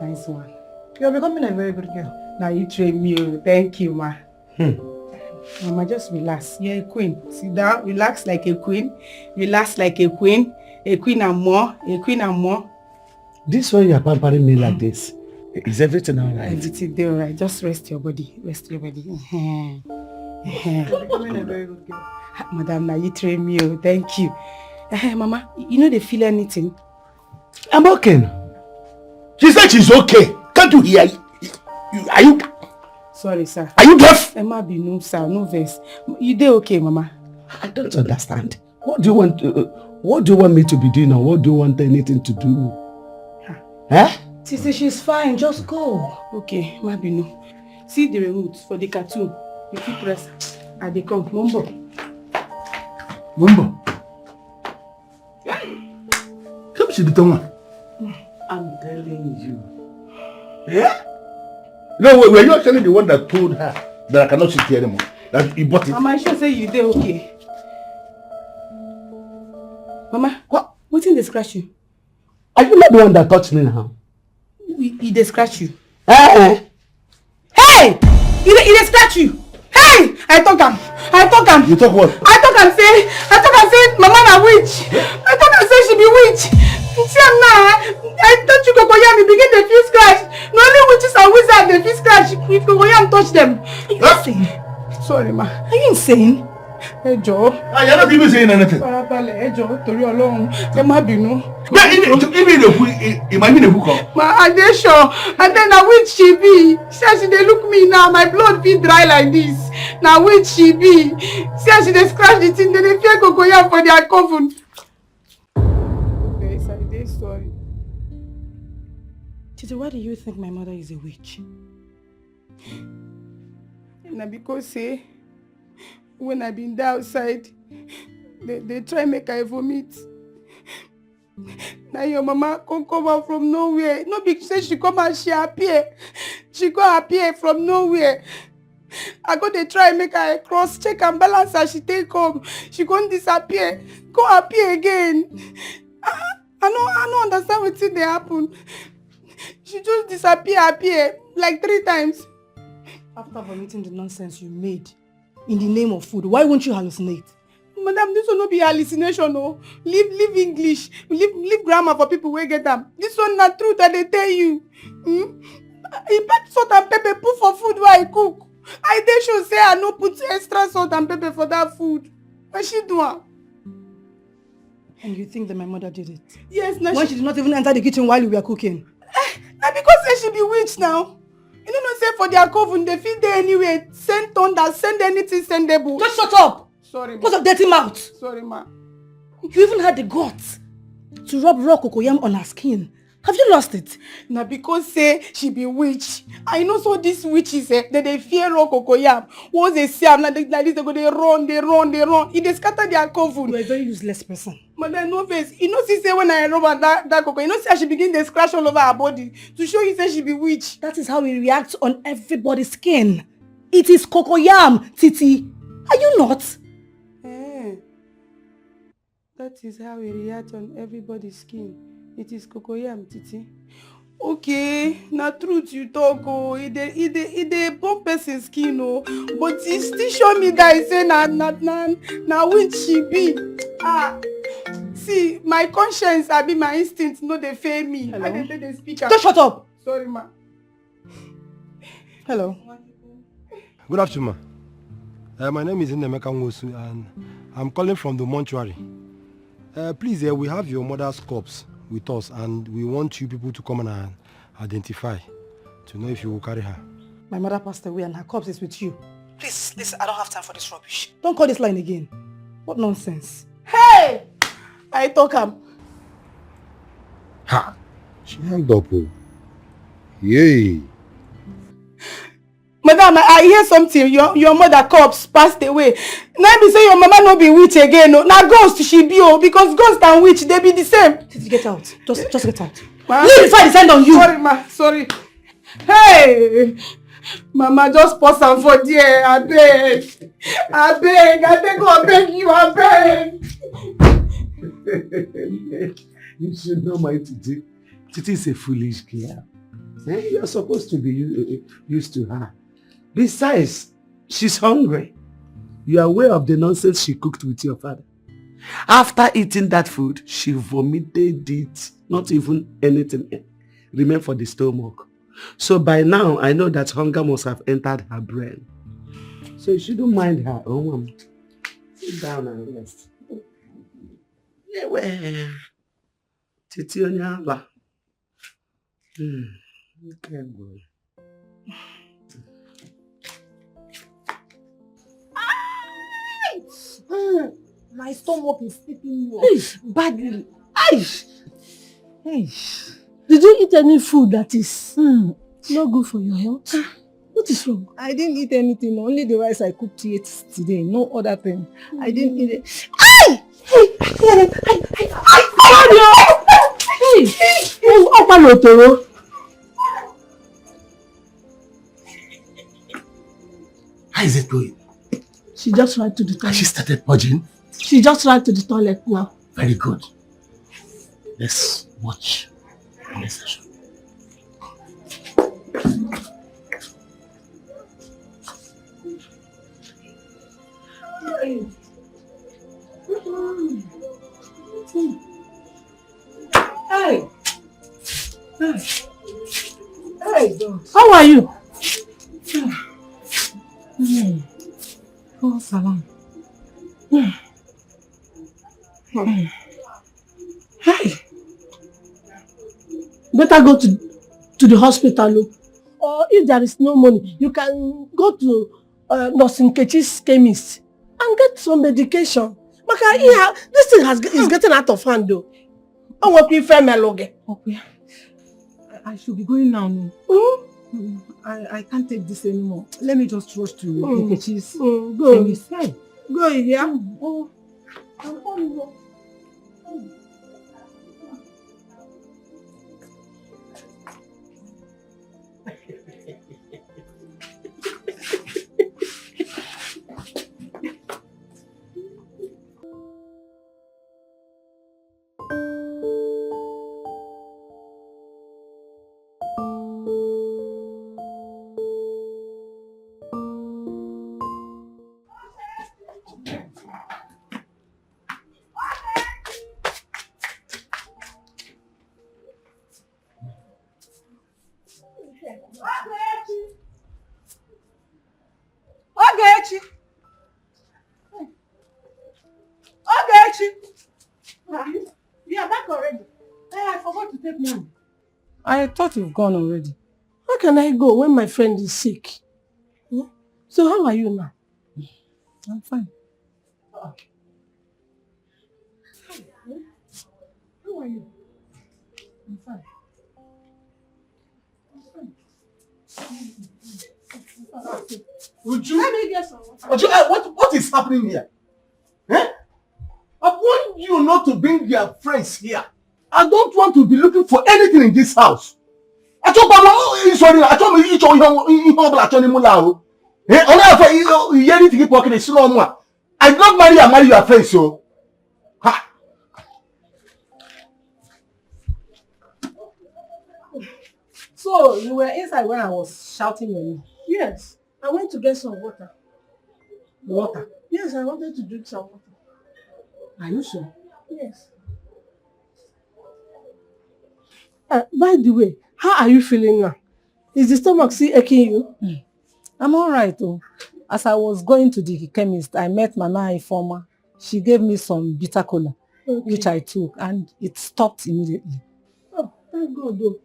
Nice one. You're becoming a very good girl. Now you train me. Thank you, ma. Mama, just relax. You're a queen. Sit down. Relax like a queen. Relax like a queen. A queen and more. A queen and more. This way you are pampering me like this. Is everything all right? Everything all right. Just rest your body. Rest your body. You're becoming a very good girl. Madam, now you train me. Thank you. Mama, you know they feel anything? I'm okay. She said she's okay. Can't you hear? Are you? Sorry, sir. Are you deaf? Emma be no, sir. No verse. You dey okay, Mama? I don't understand. What do you want? What do you want me to be doing, or what do you want anything to do? Huh? Titi, she's fine. Just go. Okay, Ma be no. See the remote for the cartoon. You keep press. And they come. Mumbo. Mumbo. Come see the one. I'm telling you. Yeah? No, were you actually the one that told her that I cannot sit here anymore? That you bought it? Mama, I should say you dey okay. Mama, what in they scratch you? Are you not the one that touched me now? He dey scratch you. Hey! He dey scratch you. Hey! I talk am. You talk what? I talk am say Mama na witch. I talk am say she be witch. See am now. I touch you cocoyam, you begin to feel scratch. No only witches and wizards dey feel scratch if cocoyam touch them. Are you insane? Sorry, ma. Are you insane? Ẹ jọ̀ọ́. You're not even saying anything. Farabalẹ̀, ẹ jọ̀ọ́, torí Ọlọ́run. Ẹ má bínú. Imagine a book. Ma, I dey sure. And then na which she be? See as she dey look me now, my blood fit dry like this. Na which she be? See as she dey scratch the thing, they dey fear cocoyam for their coven. Yes, I dey sorry. Titi, why do you think my mother is a witch? Na because say when I been there outside, they try make I vomit. Now your mama come out from nowhere. No big say she come and she appear. She go appear from nowhere. I go they try make her cross check and balance as she take home. She go disappear. Go appear again. I no understand what thing they happen. She just appear like 3 times. After vomiting the nonsense you made in the name of food, why won't you hallucinate? Madam, this will not be hallucination, no. Leave English. Leave grammar for people who get them. This one not truth that they tell you. He pack salt and pepper put for food while I cook. I dey sure say I no put extra salt and pepper for that food. What she do? And you think that my mother did it? Yes, now when she did not even enter the kitchen while you were cooking. Now because say she be witch now. You know say for their coven they feed there anyway. Send thunder, send anything sendable. Just shut up! Sorry, ma. Because of dirty mouth. Sorry, ma. You even had the guts to rub raw cocoyam on her skin. Have you lost it? Now because say she be witch. I know so these witches that they fear raw cocoyam. Once they see am like this, they go they run. It they scatter their coven. You are a very useless person. But then no face. You know she say when I rub that cocoyam, you know see how she begin to scratch all over her body to show you say she be witch. That is how we react on everybody's skin. It is cocoyam, Titi. Are you not? That is how we react on everybody's skin. It is cocoyam, Titi. Okay, na truth you talk, oh. It dey burn person's skin, oh. But he still show me that he say na which she be. See, my conscience, I be my instinct, no dey fail me. Hello? I dey tell the speaker. Just shut up. Sorry, ma. Hello. Good afternoon, ma. My name is Ngozi and I'm calling from the mortuary. Please, we have your mother's corpse with us and we want you people to come and identify to know if you will carry her. My mother passed away and her corpse is with you. Please, listen, I don't have time for this rubbish. Don't call this line again. What nonsense. Hey! I talk am. Ha! She held up. Yay! Madam, I hear something. Your mother corpse passed away. Now be say your mama no be witch again. No. Now ghost she be because ghost and witch they be the same. Get out. Just get out. Ma, leave before I descend on you. Sorry, ma. Sorry. Hey, Mama, just pause am for there. I beg, I beg you, I beg. You should know my Titi. Titi is a foolish girl. You are supposed to be used to her. Besides, she's hungry. You are aware of the nonsense she cooked with your father. After eating that food, she vomited it. Not even anything remained for the stomach. So by now, I know that hunger must have entered her brain. So you shouldn't mind her. Oh, sit down and rest. Yeah, well, Titi Onyala. Okay, boy. My stomach is sleeping badly. Did you eat any food that is not good for your health? What is wrong? I didn't eat anything. Only the rice I cooked yesterday. No other thing. I didn't eat it. How is it going? She just ran to the toilet. Has she started purging? She just ran to the toilet now. Very good. Let's watch the next session. Hey! Hey! How are you? Oh, salam. Hey! Better go to the hospital. Or if there is no money, you can go to Nurse Nkechi's chemist and get some medication. This thing is getting out of hand though. Okay. I should be going now. No? I can't take this anymore. Let me just rush to Nkechi's chemist. Hey, go here. Yeah, back already. Hey, I forgot to take money. I thought you've gone already. How can I go when my friend is sick? So how are you now? I'm fine. How are you? I'm fine. Uju, what is happening here? I want you not to bring your friends here. I don't want to be looking for anything in this house. I did not marry your friends, so. So you were inside when I was shouting your name? Yes, I went to get some water. Water? Yes, I wanted to drink some water. Are you sure? Yes. By the way, how are you feeling now? Is the stomach still aching you? I'm all right though. As I was going to the chemist, I met Mama Informa. She gave me some bitter cola, which I took, and it stopped immediately. Oh, thank God though.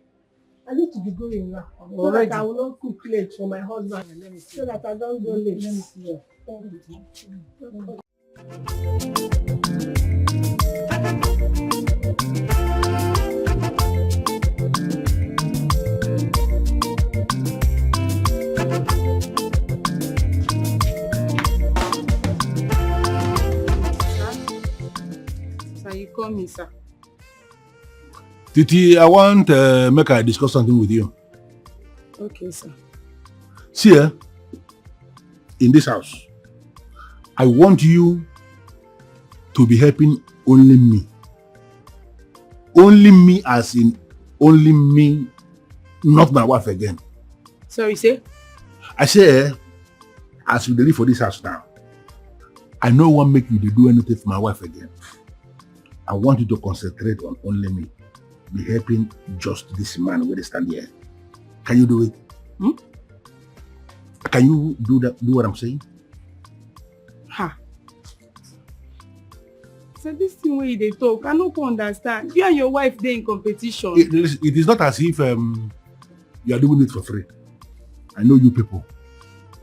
I need to be going now. So that I will not cook late for my husband. So that I don't go late. Let me see. Thank you. call me, sir. Titi, I want make I discuss something with you. Okay, sir. See, in this house, I want you to be helping only me. Only me as in only me, not my wife again. Sorry, say? I say, as you live for this house now, I no want make you to do anything for my wife again. I want you to concentrate on only me. Be helping just this man where they stand here. Can you do it? Can you do that? Do what I'm saying? Ha. So this thing where they talk, I don't understand. You and your wife, they in competition. It is not as if you are doing it for free. I know you people.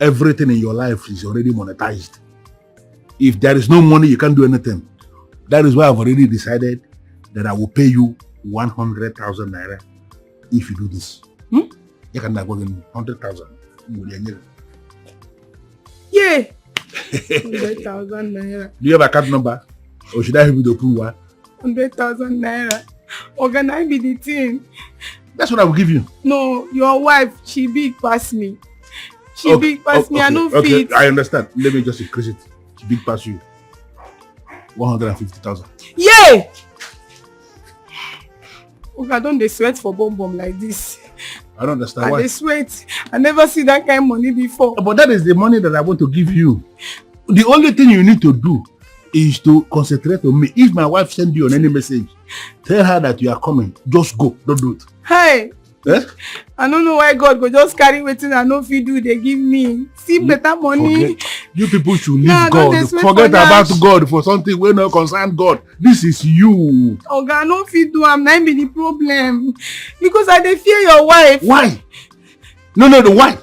Everything in your life is already monetized. If there is no money, you can't do anything. That is why I've already decided that I will pay you 100,000 naira if you do this. You can go in 100,000. Yeah. 100,000 naira. Do you have a card number? Or should I help you to open one? 100,000 naira. Organize be the thing. That's what I will give you. No, your wife, she big past me. She big past me. I no fit. I understand. Let me just increase it. She big past you. 150,000. Yeah. Okay, I don't dey sweat for bomb like this. I don't understand why. I dey sweat. I never see that kind of money before. But that is the money that I want to give you. The only thing you need to do is to concentrate on me. If my wife sends you on any message, tell her that you are coming. Just go. Don't do it. Hey. Eh? I don't know why God go just carry wetin I no fit do. They give me. See better money. You people should leave Nah, God. Forget about God for something wey no concern God. This is you. Oga, I no fit do am. Na be the problem. Because I dey fear your wife. Why? No, why?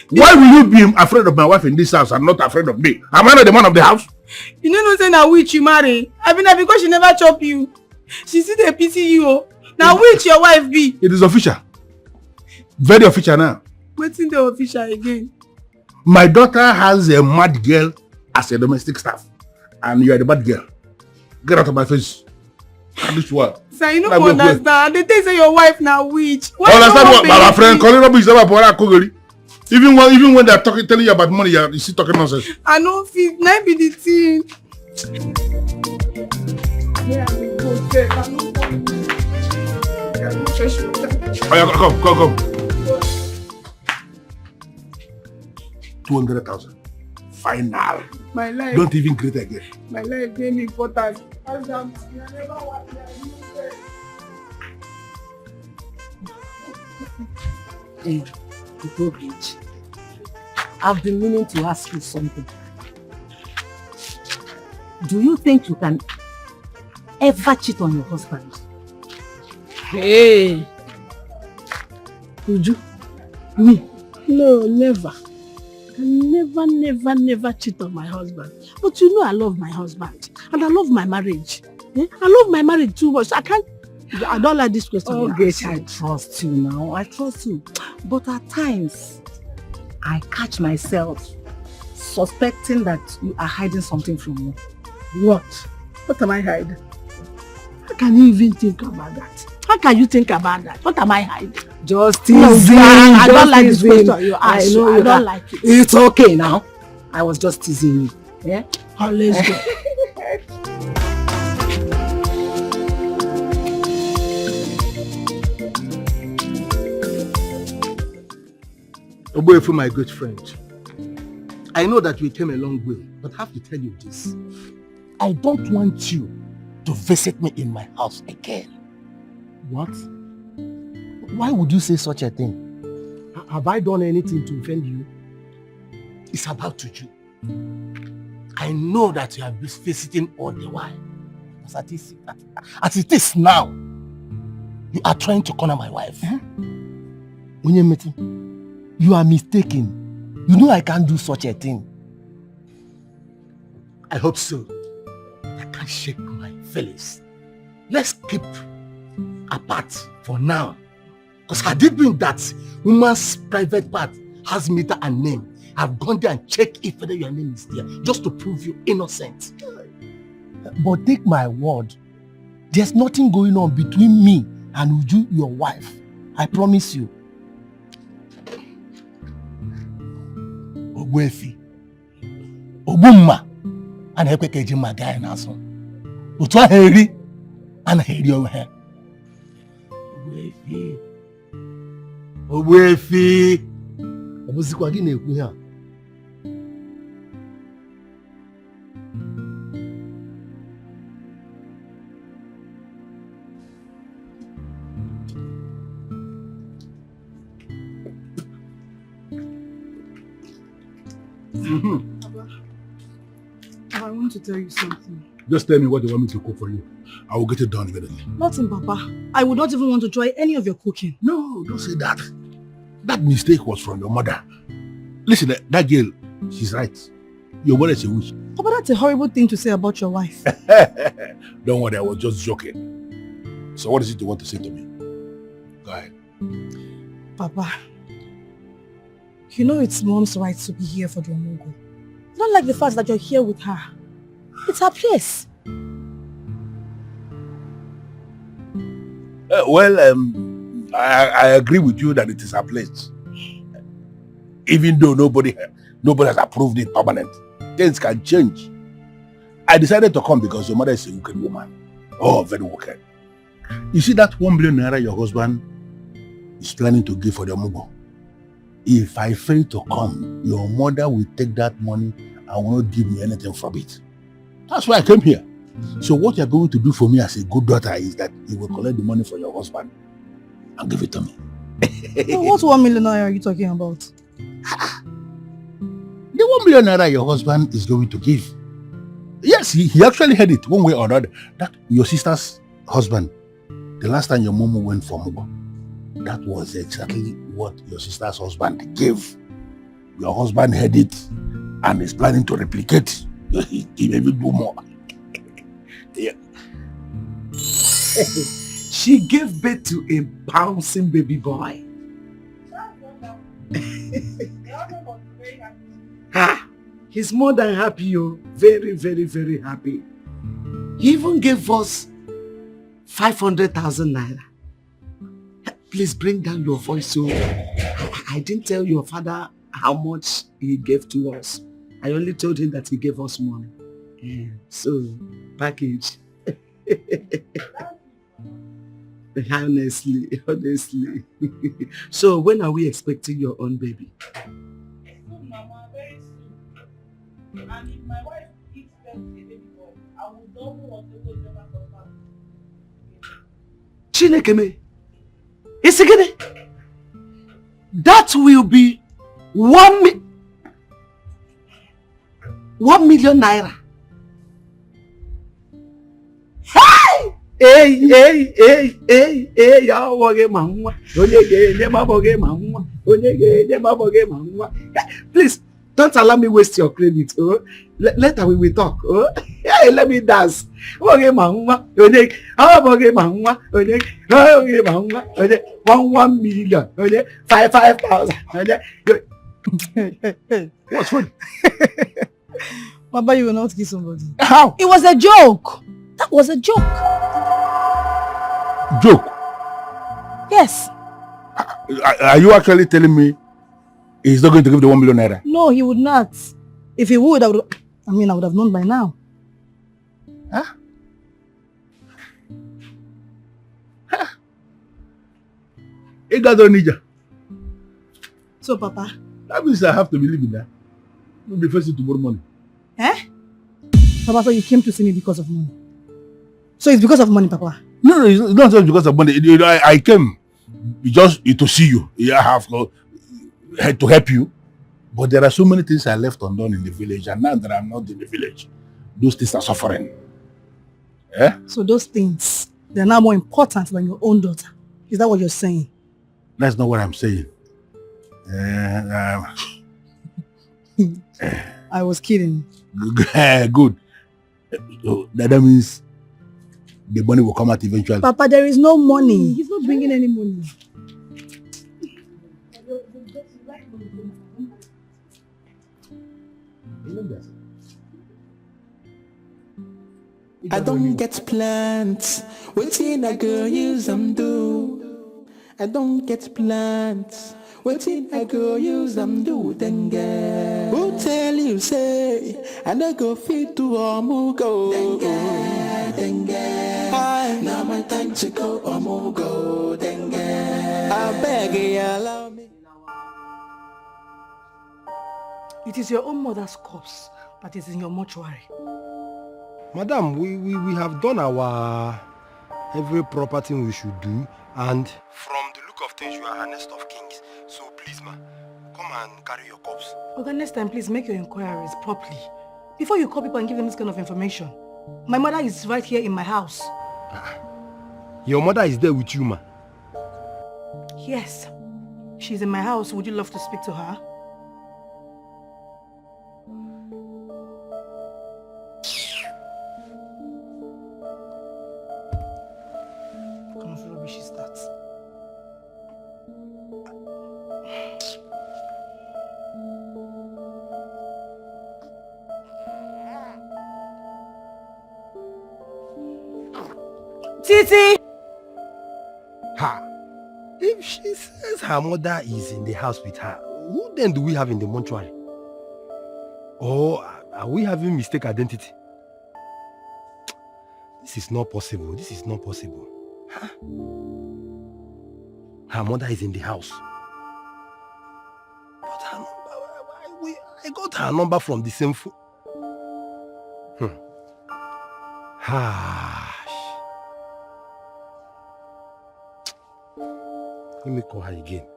Why will you be afraid of my wife in this house and not afraid of me? Am I not the man of the house? You know say na witch you marry. I mean, na because she never chop you. She still dey pity you. Now which your wife be? It is official. Very official now. Wetin dey official again? My daughter has a mad girl as a domestic staff. And you are the bad girl. Get out of my face. And this one. Sir, you no understand. They say your wife now witch. Understand what my friend calling up is about Kogori. Even when they are telling you about money, you still talking nonsense. I no fit. Na be the thing. Yeah, I no come. 200,000. Final. My life. Don't even greet again. My life dey important. Hey, People Bridge. I've been meaning to ask you something. Do you think you can ever cheat on your husband? Hey. Uju, me? No, never. I never cheat on my husband. But you know I love my husband. And I love my marriage. I love my marriage too much. I don't like this question. Okay, I trust you now. I trust you. But at times, I catch myself suspecting that you are hiding something from me. What? What am I hiding? How can you even think about that? How can you think about that? What am I hiding? Just teasing. I don't like this question you ask. I don't like it. It's okay now. I was just teasing you. Yeah? Oh, let's go. Oboefu, my good friend, I know that we came a long way, but I have to tell you this. I don't want you to visit me in my house again. What? Why would you say such a thing? Have I done anything to offend you? It's about Uju. I know that you have been visiting all the while. As it is now, you are trying to corner my wife. Unyemeti, you are mistaken. You know I can't do such a thing. I hope so. I can't shake my feelings. Let's keep apart for now. Because had it been that woman's private part has meter and name, I've gone there and checked if whether your name is there, just to prove you innocent. But take my word, There's nothing going on between me and Uju, your wife. I promise you. Ogwefi. Obumma. And Hepekeji Magay Naso. Utwa Heri. And Heri over here. Ogwefi. Ogwefi. Obusikwa gị na-ekwu ihe a. I want to tell you something. Just tell me what you want me to cook for you. I will get it done immediately. Nothing, Papa. I would not even want to try any of your cooking. No, don't say that. That mistake was from your mother. Listen, that girl, she's right. Your mother is a witch. Papa, that's a horrible thing to say about your wife. Don't worry, I was just joking. So what is it you want to say to me? Go ahead. Papa, you know it's Mom's right to be here for the Omugwo. Not like the fact that you're here with her. It's her place. I agree with you that it is her place. Even though nobody has approved it permanent. Things can change. I decided to come because your mother is a wicked woman. Oh, very wicked. You see that 1 million naira your husband is planning to give for the Omugwo? If I fail to come, your mother will take that money and will not give me anything from it. That's why I came here. So what you're going to do for me as a good daughter is that you will collect the money for your husband and give it to me. So what 1 million naira are you talking about? The 1 million naira your husband is going to give. Yes, he actually had it one way or another. That your sister's husband, the last time your mom went for Omugwo, that was exactly what your sister's husband gave. Your husband had it and is planning to replicate. He may do more. Yeah. She gave birth to a bouncing baby boy. He's more than happy, oh. Very, very, very happy. He even gave us 500,000 naira. Please bring down your voice. So I didn't tell your father how much he gave to us. I only told him that he gave us money. So, package. Honestly. So, when are we expecting your own baby? Soon, Mama, very soon. And if my wife gives birth to a baby boy, I will double whatever is ever confirmed. Chinekeme, it's again. That will be 1 million naira. Hey, ya woge mama. Please, don't allow me waste your credit. Oh, later we will talk. Oh, hey, let me dance. Woge mama. 1 million. 5,000. What's funny? Baba, you will not kill somebody. How? It was a joke. That was a joke. Joke? Yes. Are you actually telling me he's not going to give the 1 million naira? No, he would not. If he would, I would have known by now. Huh? So, Papa? That means I have to believe in that. We'll be facing tomorrow morning. Eh? Papa, so you came to see me because of money? So it's because of money, Papa? No, it's not just because of money. I came just to see you. I have to help you. But there are so many things I left undone in the village, and now that I'm not in the village, those things are suffering. Eh? So those things, they're now more important than your own daughter. Is that what you're saying? That's not what I'm saying. I was kidding. Good. So that means the money will come out eventually. Papa, there is no money. He's not bringing any money. I don't get plans. Waiting I go use them do. I don't get plans. Waiting I go use them do. Then get. Who tell you say I don't go fit to Omugwo? Then get. Now my time to go Omugwo. Then get. I beg you allow me. It is your own mother's corpse that is in your mortuary. Madam, we have done our every proper thing we should do, and from the look of things, you are a nest of kings. So please, ma, come and carry your corpse. Okay, next time, please make your inquiries properly. Before you call people and give them this kind of information. My mother is right here in my house. Your mother is there with you, ma? Yes. She's in my house. Would you love to speak to her? Titi! Ha! If she says her mother is in the house with her, who then do we have in the mortuary? Or are we having mistake identity? This is not possible. This is not possible. Huh? Her mother is in the house. But her number, I got her number from the same phone. Let me call her again.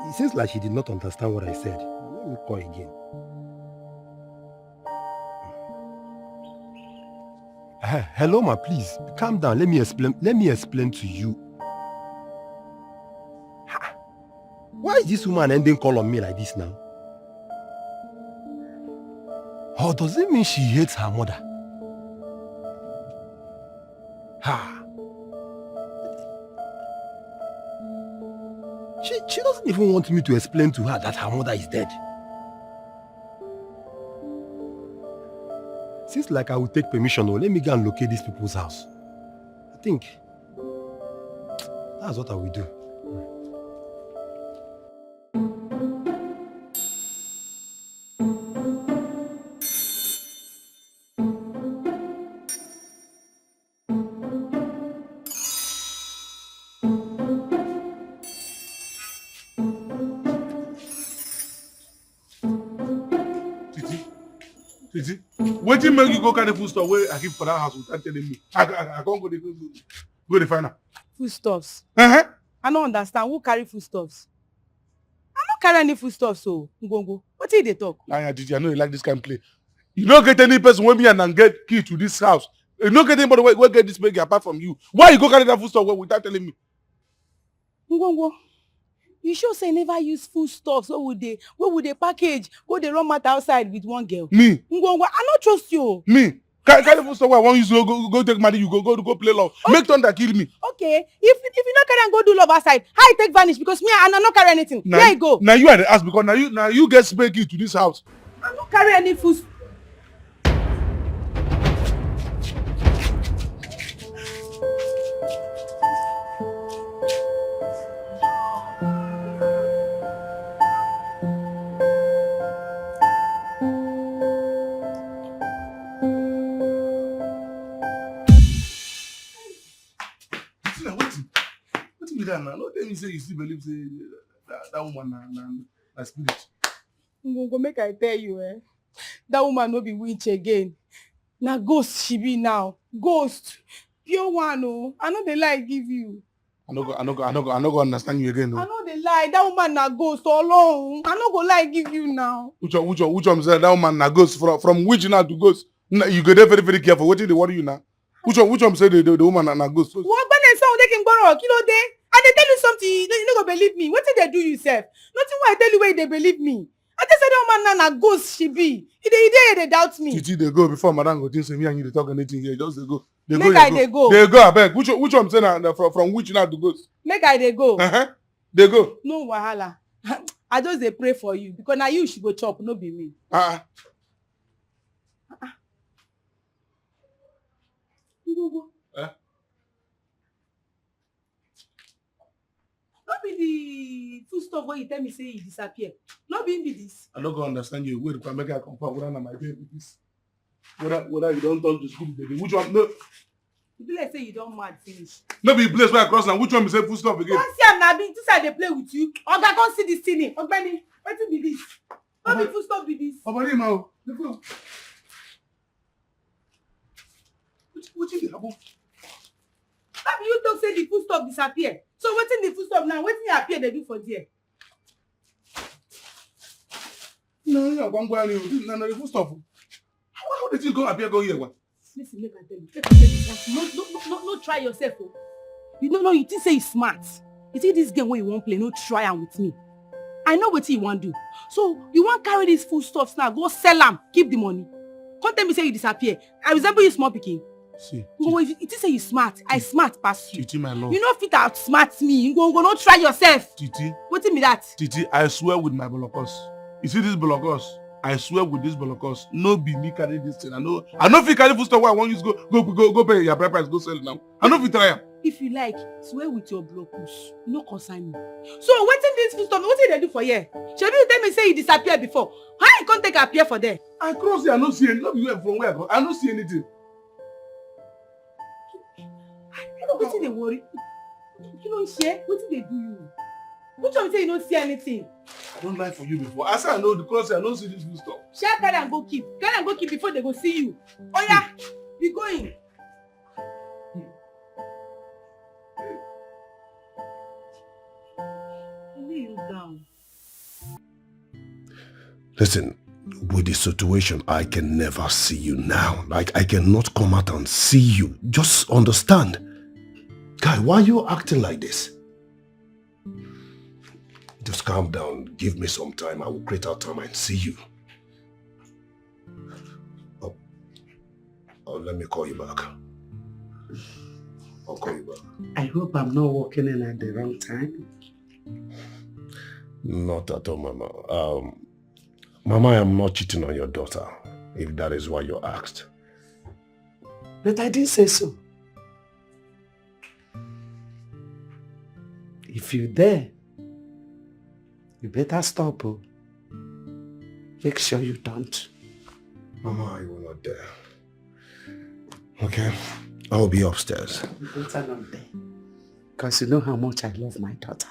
It seems like she did not understand what I said. Let me call again. Hello, ma, please. Calm down. Let me explain to you. Why is this woman ending call on me like this now? Or does it mean she hates her mother? She doesn't even want me to explain to her that her mother is dead. Seems like I will take permission. Let me go and locate these people's house. I think that's what I will do. Wetin make you go carry food stuff wey I keep for that house without telling me? I can't go the find am. Foodstuffs. I no understand who carry foodstuffs. I no carry any foodstuffs so Ngongo. Wetin you dey talk? Titi, I know you like this kind of play. You don't get any person wey me and get key to this house. You don't get anybody wey get this bag apart from you. Why you go carry that food stuff without telling me? Ngongo, you sure say never use foodstuffs wey would dey package go dey run matter outside with one girl? Me? Ngongo, I no trust you. Me? Carry food stuff wey I wan use go take money, you go play love. Okay. Make thunder kill me. Okay, if you no carry and go do love outside, how you take vanish? Because me and I no carry anything. Here you go. Now you are the ask because now you get spare key to this house. I no carry any food. Now, no tell me say you still believe say that woman na spirit. Ngongo, make I tell you, that woman no be witch again. Na ghost she be now. Ghost, pure one. Oh, I know they lie give you. I no go understand you again. I know they lie. That woman na ghost all along. I no go lie give you now. Which one say that woman na ghost from which now to ghost? You go there very very careful. What did they worry you now? Which one say the woman na ghost? What when they say they can go kilo day? And they tell you something, you no go believe me. What did they do yourself? Nothing why I tell you where they believe me. I just said that woman na ghost she be. They doubt me. Titi, they go before Madam go think say me and you they talk anything here. Just they go. They go. They go. I beg. Which one say na from which now to ghost? Make I they go. They go. No wahala. I just they pray for you because now you should go chop, no be me. Eh? Not be the food stuff where you tell me say he disappear. Not be this. I don't go understand you. Wait, if I make a confirm whether na my baby this. Whether you don't talk to school baby. Which one? No. You be like say you don't mad finish. No be place where I cross now. Which one be say food stuff again? Don't see am na be. This side they play with you. Oga come see this thing. Ogbeni, wetin be this? Not be food stuff be this. Obani ma o. What is it happen? Have you talk say the food stuff disappear? So wetin the food stuff now? Wetin appear they do for there? No, you are going to no, the food stuff. How did you go appear go here? Listen, make I tell you. Make I tell you. No, try yourself. Oh. You think say you smart. You see this game where you won't play, no try am with me. I know what you want to do. So you want carry these food stuffs now, go sell them, keep the money. Come tell me say you disappear. I resemble you small pikin. See. If you say you smart, I smart pass you. Titi, my love. You know fit outsmart me. You go no try yourself. Titi. Wetin be that? Titi, I swear with my bolokos. You see this bolokos? I swear with this bolokos. No be me carry this thing. I know if you carry food stuff where I want you to go pay your price, go sell it now. I know if you try am. If you like, swear with your blockus. No concern me. So wetin this food stuff? Wetin they do for here? Shebi you tell me say you disappear before. How you can't take appear for there? I cross here, I don't see anything. Not be from where I go. I don't see anything. Wetin dey worry? You don't share? Wetin dey do you? Which one say you don't see anything? I don't lie for you before. I say I know the cross here, I don't see this food stuff. Share carry and go keep. Carry and go keep before they go see you. Oh yeah, be going. Lay you down. Listen, with the situation, I can never see you now. Like, I cannot come out and see you. Just understand. Guy, why are you acting like this? Just calm down. Give me some time. I will create out time and see you. Oh, let me call you back. I'll call you back. I hope I'm not walking in at the wrong time. Not at all, Mama. Mama, I am not cheating on your daughter, if that is why you asked. But I didn't say so. If you're there, you better stop. Oh. Make sure you don't. Mama, you are not there. Okay, I'll be upstairs. You better not there. Because you know how much I love my daughter.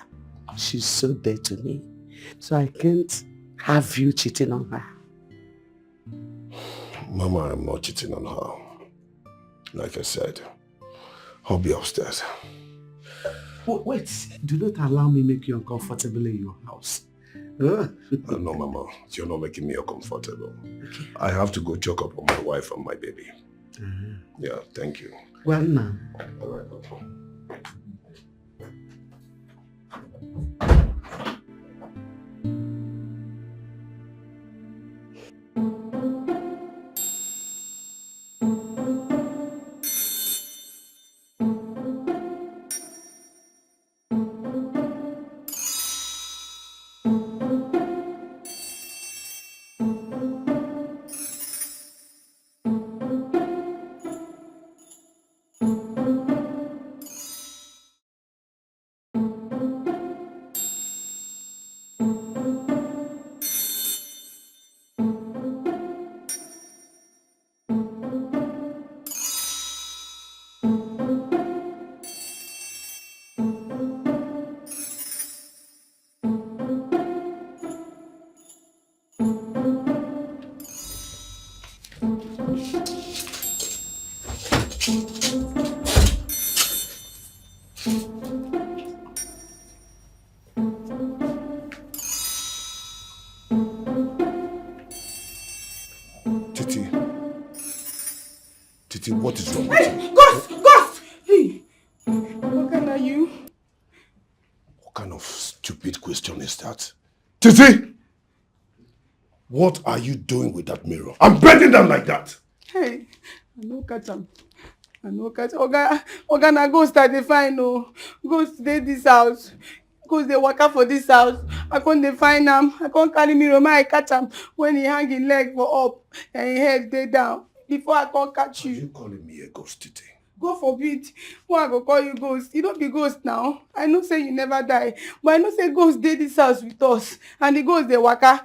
She's so dear to me. So I can't have you cheating on her. Mama, I'm not cheating on her. Like I said, I'll be upstairs. Wait, do not allow me make you uncomfortable in your house. No, Mama, you're not making me uncomfortable. Okay. I have to go check up on my wife and my baby. Yeah, thank you. Well, now. All right, Papa. What is wrong with you? Ghost! Hey! What kind are you? What kind of stupid question is that? Titi! What are you doing with that mirror? I'm bending down like that! Hey! I no catch him. Oga na ghost I dey find no. Ghost dey this house. Ghost dey waka for this house. I can't dey find am. I can't carry mirror make I catch am when he hang his leg for up and his head dey down. Before I can't catch you. Are you calling me a ghost, Titi? God forbid, who I go call you ghost? You don't be ghost now. I know say you never die, but I know say ghost dey this house with us, and the ghost dey waka.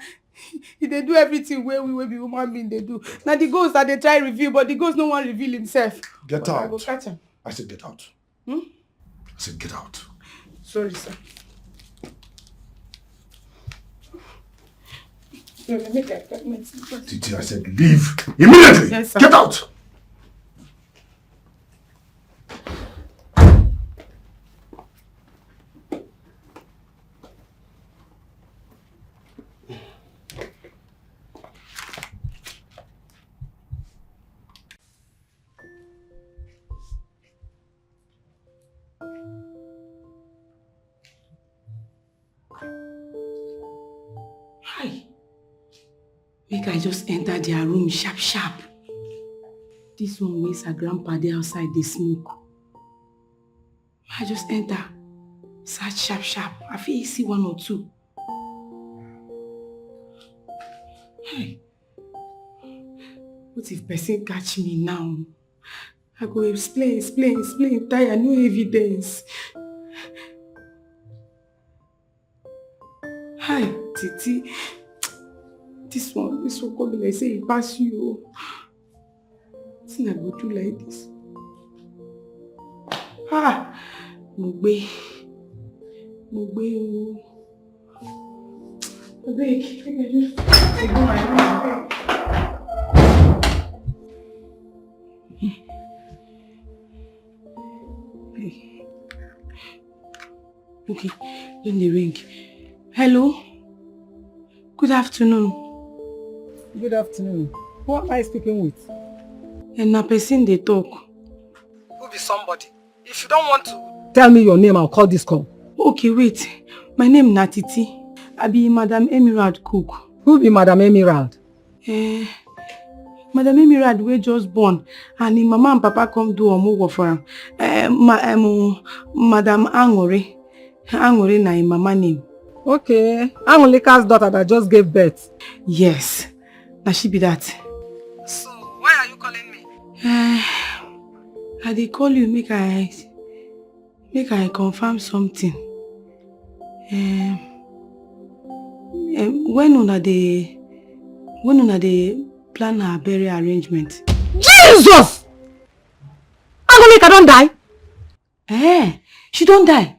They do everything where we will be human being they do. Now the ghost that they try reveal, but the ghost no one reveal himself. Get but out. I go catch him. I said get out. Hmm? I said get out. Sorry, sir. Titi, I said leave immediately. Yes, sir. Get out. Hi. Make I just enter their room sharp sharp. This one makes her grandpa dey outside they smoke. I just enter. Search sharp sharp. I feel see one or two. Hey. What if person catch me now? I go explain, tire, no evidence. Hi, Titi. This one come like say it pass you. See I go do like this. Ah, Mugbe. Oh. I beg, I just go my room. Okay, then the ring. Hello? Good afternoon. Good afternoon. Who am I speaking with? And na person they talk. Who be somebody? If you don't want to tell me your name, I'll call this call. Okay, wait. My name na Titi. I be Madam Emerald Cook. Who be Madam Emerald? Madam Emerald we just born, and him mama and papa come do omugwo for am. Madam Angore. Angore na him mama name. Okay. Angolika's daughter that just gave birth. Yes. Now she be that. So, why are you calling me? I dey call you make I confirm something. When una dey plan her burial arrangement. Jesus! Angolika don't die? She don't die.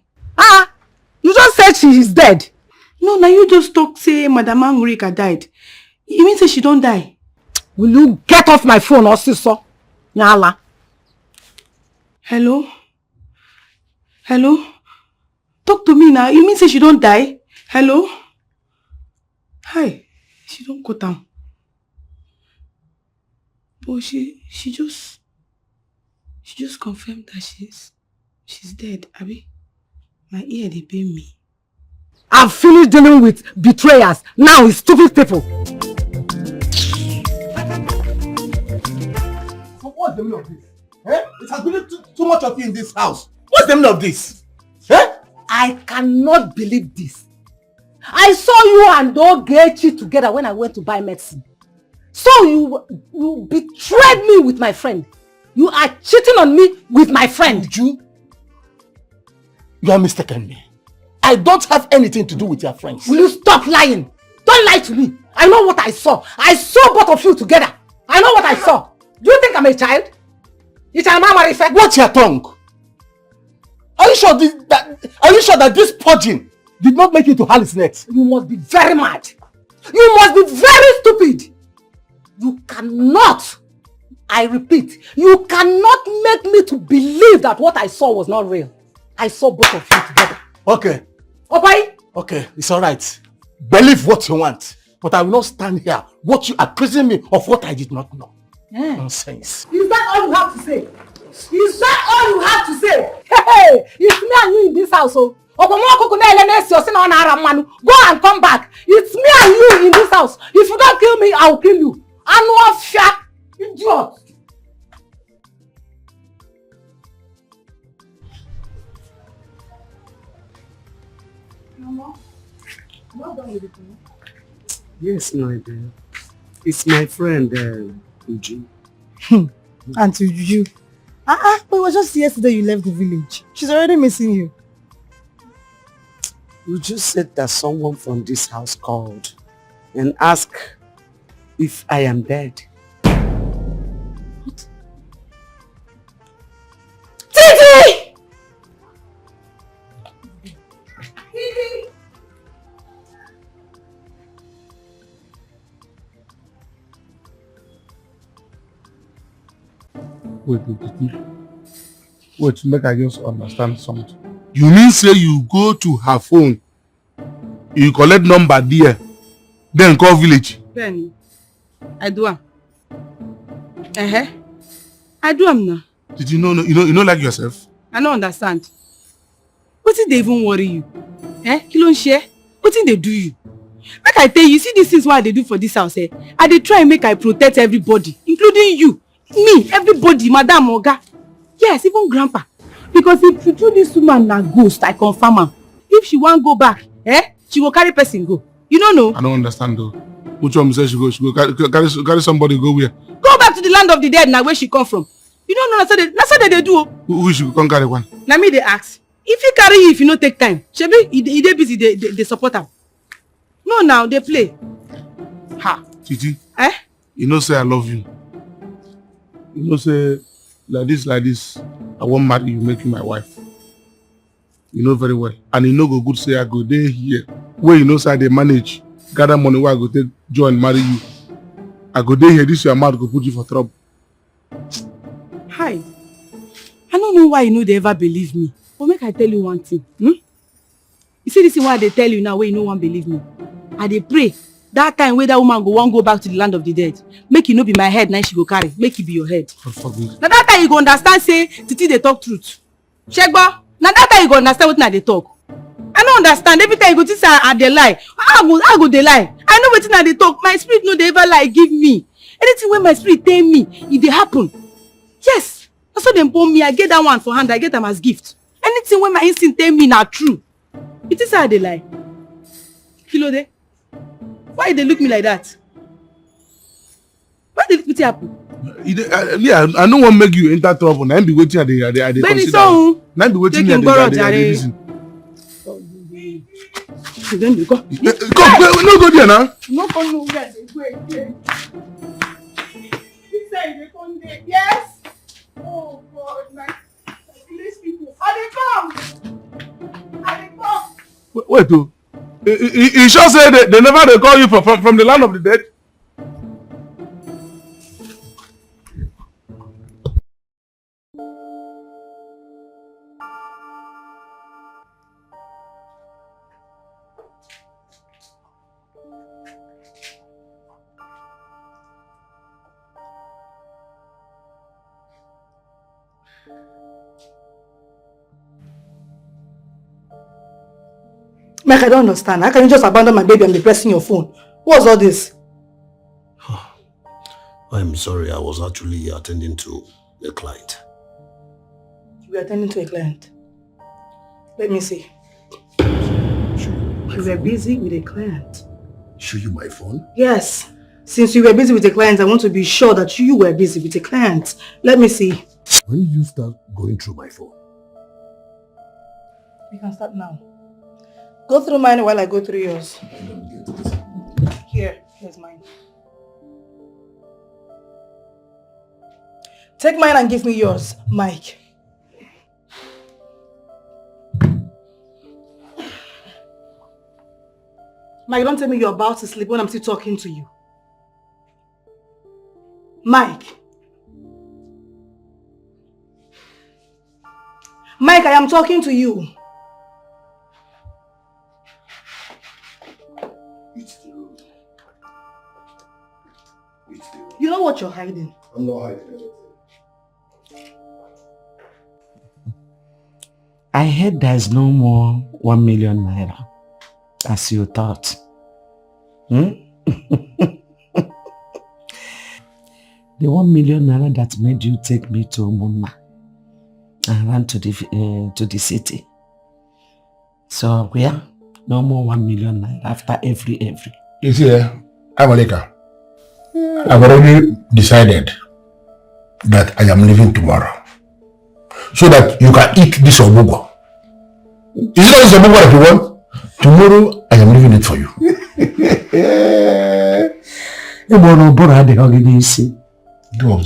You just said she is dead. No, now you just talk say Madam Angolika died. You mean say she don't die? Will you get off my phone or sister? Nyala. Hello? Talk to me now. You mean say she don't die? Hello? Hi. She don't go down. But she just confirmed that she's dead, Abi. My ear they pain me. I've finished dealing with betrayers. Now it's stupid people. So what's the meaning of this? It has been too much of you in this house. What's the meaning of this? I cannot believe this. I saw you and Ogechi together when I went to buy medicine. So you betrayed me with my friend. You are cheating on me with my friend. Uju, you are mistaken me. I don't have anything to do with your friends. Will you stop lying? Don't lie to me. I know what I saw. I saw both of you together. I know what I saw. Do you think I'm a child? It's a mama effect. Watch your tongue. Are you sure that this purging did not make you to hallucinate? You must be very mad. You must be very stupid. You cannot, I repeat, you cannot make me to believe that what I saw was not real. I saw both of you together. Okay. Okay? Okay, it's alright. Believe what you want. But I will not stand here watch you accusing me of what I did not know. Nonsense. Is that all you have to say? Is that all you have to say? Hey, it's me and you in this house. Go and come back. It's me and you in this house. If you don't kill me, I'll kill you. Idiot. Yes, my dear. It's my friend, Uju. Auntie Uju, But it was just yesterday you left the village. She's already missing you. You just said that someone from this house called and asked if I am dead. What? Titi! Titi! Wait, make I just understand something. You mean say you go to her phone, you collect number there, then call village? Benny, I do am. I do am now. Did you know you know like yourself? I don't understand. What did they even worry you? Kí ló ń ṣe? What did they do you? Make I tell you, see these things what they do for this house, I dey try make I protect everybody, including you, me, everybody, Madam Oga. Yes, even Grandpa. Because if you do this woman na ghost, I confirm am. If she wan go back, she will carry person go. You don't know? I don't understand though. Which one say she go? She go carry somebody go where? Go back to the land of the dead now where she come from. You don't know that's what they do. Who she come carry one? Na me they ask. If you carry you, if you no take time, shebi he dey busy, they support am. No, now they play. Ha. Titi. You know say I love you. You know say like this, I won't marry you, make you my wife. You know very well. And you know go good say I go there here. Where you know say they manage, gather money where I go take join marry you. I go there here, this your mouth go put you for trouble. Hi. I don't know why you know they ever believe me. But make I tell you one thing. You see this is why they tell you now where you no one believe me. I dey pray. That time where that woman go back to the land of the dead. Make you no be my head, now she go carry. Make it be your head. Now that time you go understand say Titi they talk truth. Shegba. Now that time you go understand what they talk. I don't understand. Every time you go to say I dey lie. I go dey lie. I know what they talk. My spirit no they ever lie give me. Anything when my spirit tell me, it dey happen. Yes. That's what they born me. I get that one for hand. I get them as gift. Anything when my instinct tell me not true. It is how they lie. Kilo de. Why they look me like that? Why they look me happen? Yeah, I don't want to make you enter trouble. Now be waiting at the Benny so. Now be waiting at the reason. Then you go. No go there now. No go nowhere. Wait. He said they come there. Yes. Oh God, my these people. Are they come? Wait, oh. He sure say they never call you from the land of the dead. Mike, I don't understand. How can you just abandon my baby and be pressing your phone? What's all this? I'm sorry, I was actually attending to a client. You were attending to a client? Let me see. You were busy with a client? Show you my phone? Yes. Since you were busy with a client, I want to be sure that you were busy with a client. Let me see. When did you start going through my phone? You can start now. Go through mine while I go through yours. Here's mine. Take mine and give me yours, Mike. Mike, don't tell me you're about to sleep when I'm still talking to you. Mike. Mike, I am talking to you. You know what you're hiding? I'm not hiding anything. I heard there's no more 1 million naira, as you thought. The 1 million naira that made you take me to Mumma and run to the city. So yeah, no more 1 million naira after every. You see, Amalika, I've already decided that I am leaving tomorrow. so that you can eat this omugwo. Is it not this omugwo that you want? Tomorrow, I am leaving it for you.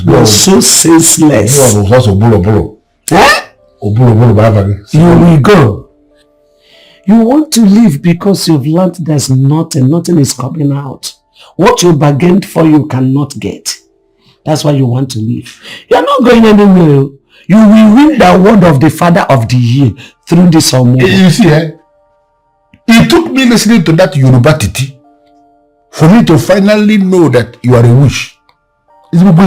You're so senseless. You will go. You want to leave because you've learned there's nothing is coming out. What you bargained for you cannot get. That's why you want to leave. You're not going anywhere. You will win the award of the Father of the Year through this omugwo. You see, it took me listening to that Yoruba titi for me to finally know that you are a witch. It's going to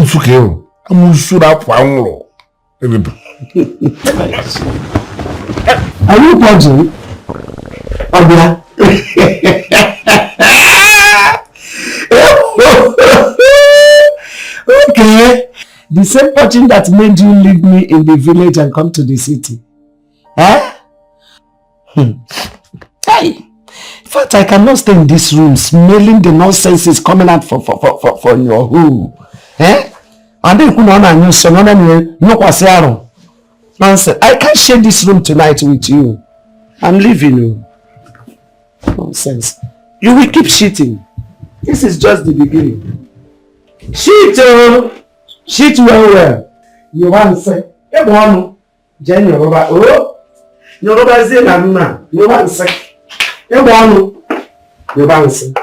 Are you purging? Obia. Okay. The same purging that made you leave me in the village and come to the city. Eh? Hey. In fact, I cannot stay in this room smelling the nonsense is coming out from your hole. Eh? And then nonsense. I can't share this room tonight with you. I'm leaving you. Nonsense. You will keep shitting. This is just the beginning. Shit, oh! Shit well. You want to say, hey, boy, Jen, Yoruba, oh? Yoruba is in a man. You want to say, hey, boy, you want to say.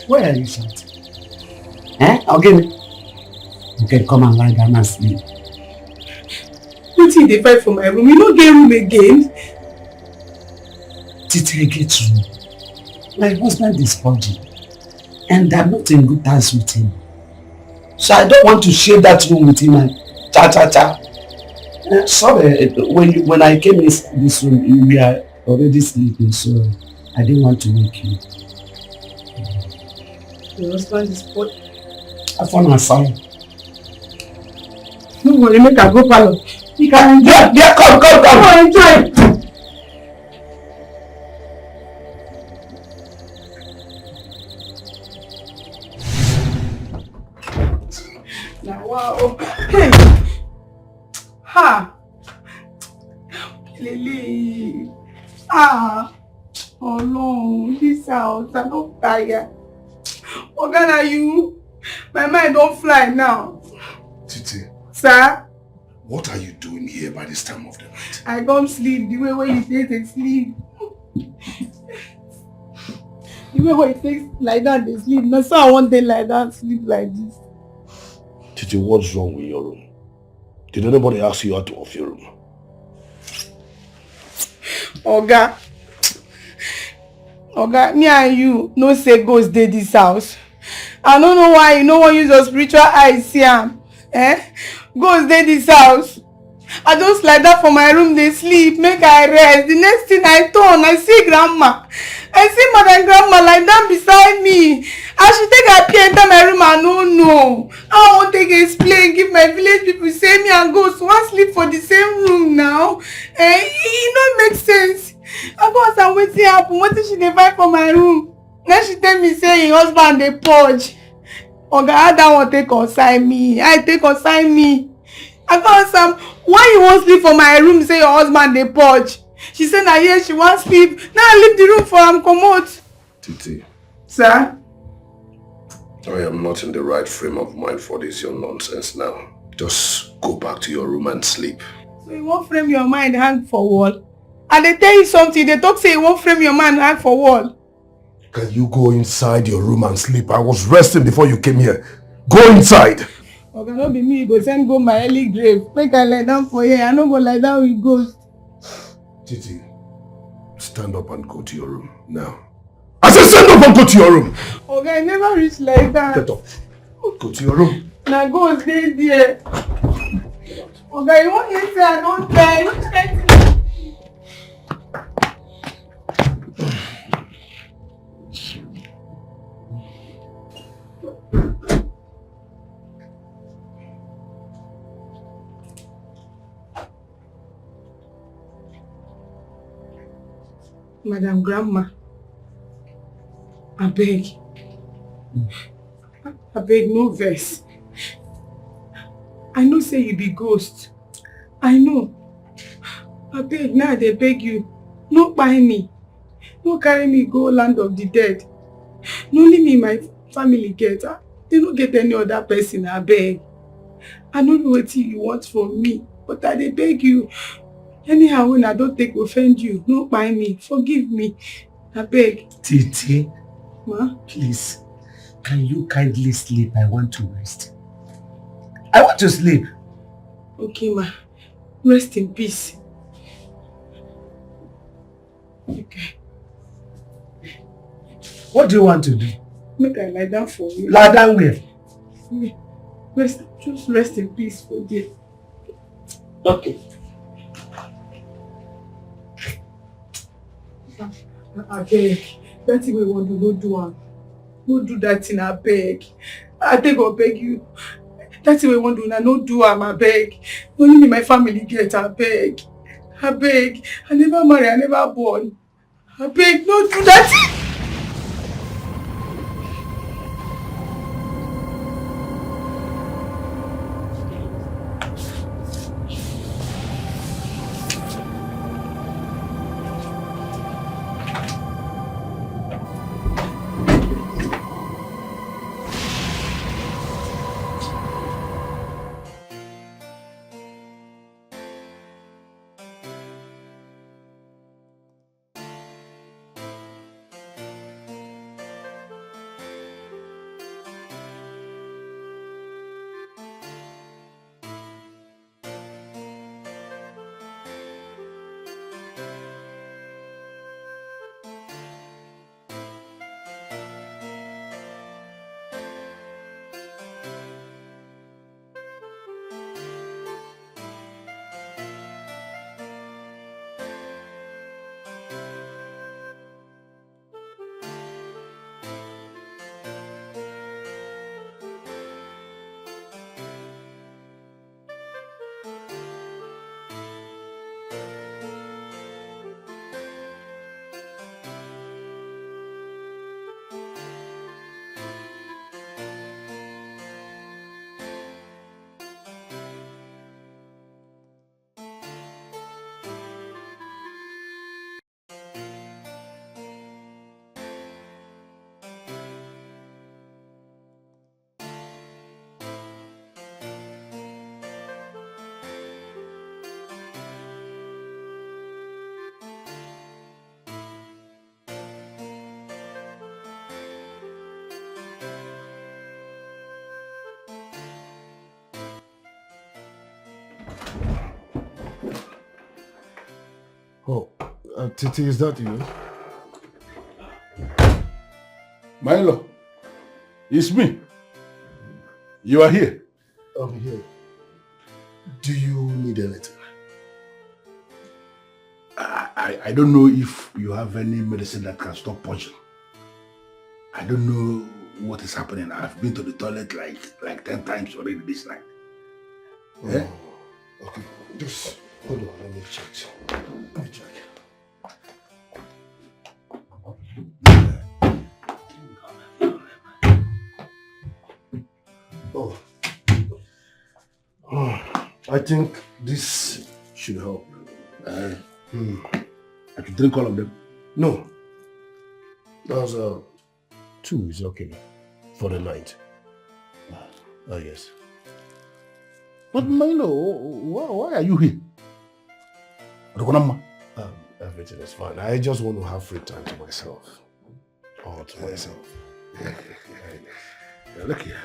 Where are you shouting? Eh? Okay. Okay, come and lie down and sleep. What if they fight for my room? You don't get room again? Titi get room. My husband is purging. And I'm not in good terms with him. So I don't want to share that room with him and cha. Sorry, when I came in this room, you were already sleeping, so I didn't want to wake you. Your husband is poor. I found my son. No worry, make her go parlor. You can enjoy. Yeah, come. Go enjoy. Now, wow. Hey. Ha. Lily. Ah. Oh no, this house, I'm not tired. Ogana, you. My mind don't fly now. Titi. Sir? What are you doing here by this time of the night? I come sleep the way you take and sleep. The way it takes like that, they sleep. No, so I want them like that, sleep like this. Titi, what's wrong with your room? Did anybody ask you out of your room? Oga, me and you no say ghost dey this house. I don't know why you no wan use your spiritual eyes see am. Ghost dey this house. I just lie down for my room dey sleep, make I rest. The next thing I turn, I see grandma. I see mother grandma lie down beside me. As she take her pee enter my room, I no know. I wan take explain, give my village people say me and ghost wan sleep for the same room now. E no make sense. I go ask am wetin happen, wetin she dey find for my room. Then she tell me say her husband dey purge. Oga, how that one take consign me? I take consign me. I go ask am why you wan sleep for my room say your husband dey purge. She say na here she wan sleep. Now I leave the room for am comot. Titi. Sir? I am not in the right frame of mind for this your nonsense now. Just go back to your room and sleep. So you wan frame your mind hang for wall? I dey tell you something, they talk say you wan frame your mind hang for wall. Can you go inside your room and sleep? I was resting before you came here. Go inside. Okay, no be me, you go send go my early grave. Make I lie down for here. I no go lie down with ghost. Titi, stand up and go to your room now. I said stand up and go to your room. Okay, I never reach like that. Get up. Go to your room. Now go stay there. Okay, you want to say I don't care. You can't. Madam Grandma, I beg, no vex. I know say you be ghost. I know. I beg, now they beg you. No buy me. No carry me go land of the dead. No only me my family get. They don't get any other person, I beg. I don't know what you want from me, but I dey beg you. Anyhow, when I don't take offend you, no buy me. Forgive me. I beg. Titi, Ma? please, can you kindly sleep? I want to rest. I want to sleep. Okay, ma. Rest in peace. Okay. What do you want to do? Make I lie down for you. Lie down where? Just rest in peace for there. Okay. I beg. That thing we want to go do am. No do that thing, I beg. I take or beg you. That thing we want to do, no do am, I beg. Only me my family get, I beg. I beg. I never marry, I never born. I beg, no do that. Oh, Titi, is that you? Milo, it's me. You are here. I'm here. Do you need anything? I don't know if you have any medicine that can stop punching. I don't know what is happening. I've been to the toilet like 10 times already this night. Oh, yeah? Okay, just hold on, let me check. Let me check. I think this should help. I should drink all of them? No. That's 2 is okay for the night. Oh yes. But Milo, why are you here? Everything is fine. I just want to have free time to myself. All to myself. Yeah, look here.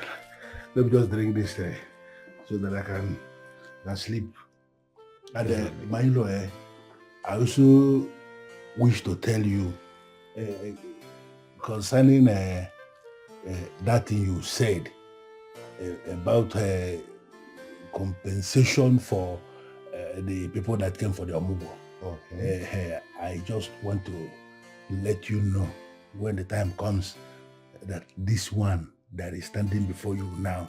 Let me just drink this so that I can sleep. And Milo, I also wish to tell you concerning that thing you said about compensation for the people that came for the Omugwo. Okay. I just want to let you know when the time comes that this one that is standing before you now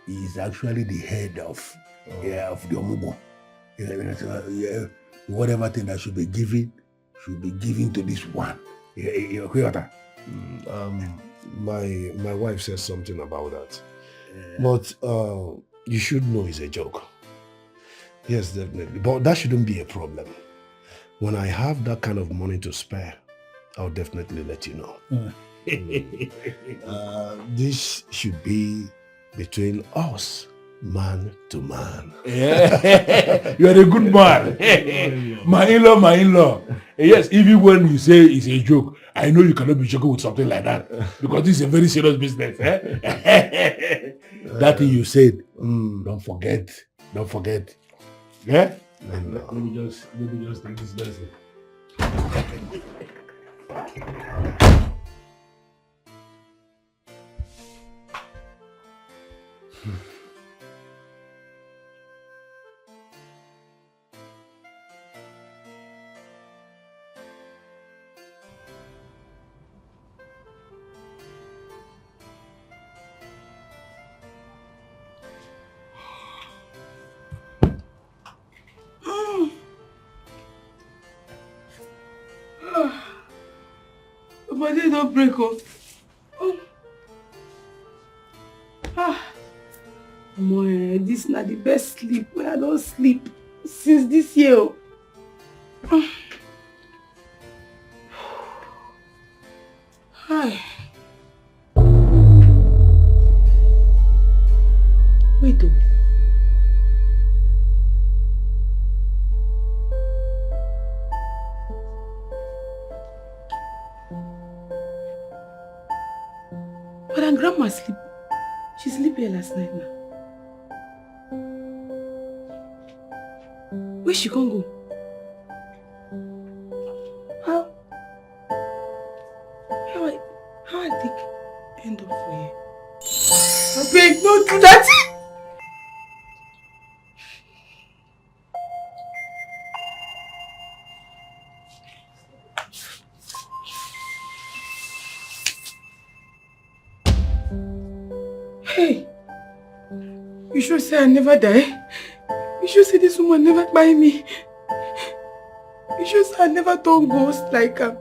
is actually the head of the Omugwo. Whatever thing that should be given to this one. My wife says something about that. But you should know it's a joke. Yes, definitely. But that shouldn't be a problem. When I have that kind of money to spare, I'll definitely let you know. This should be between us, man to man. Yeah. You are a good man. My in-law. Yes, even when you say it's a joke, I know you cannot be joking with something like that because this is a very serious business. That thing you said, don't forget. Yeah? Let me just take this lesson. Body don't break up. This is not the best sleep when I don't sleep since this year. Hi. Wait. But and grandma sleep. She sleep here last night now. Where she can go? How I take end up for here? I beg, don't do that! Hey, you sure say I never die? You sure say this woman never buy me? You sure say I never turn ghost like her?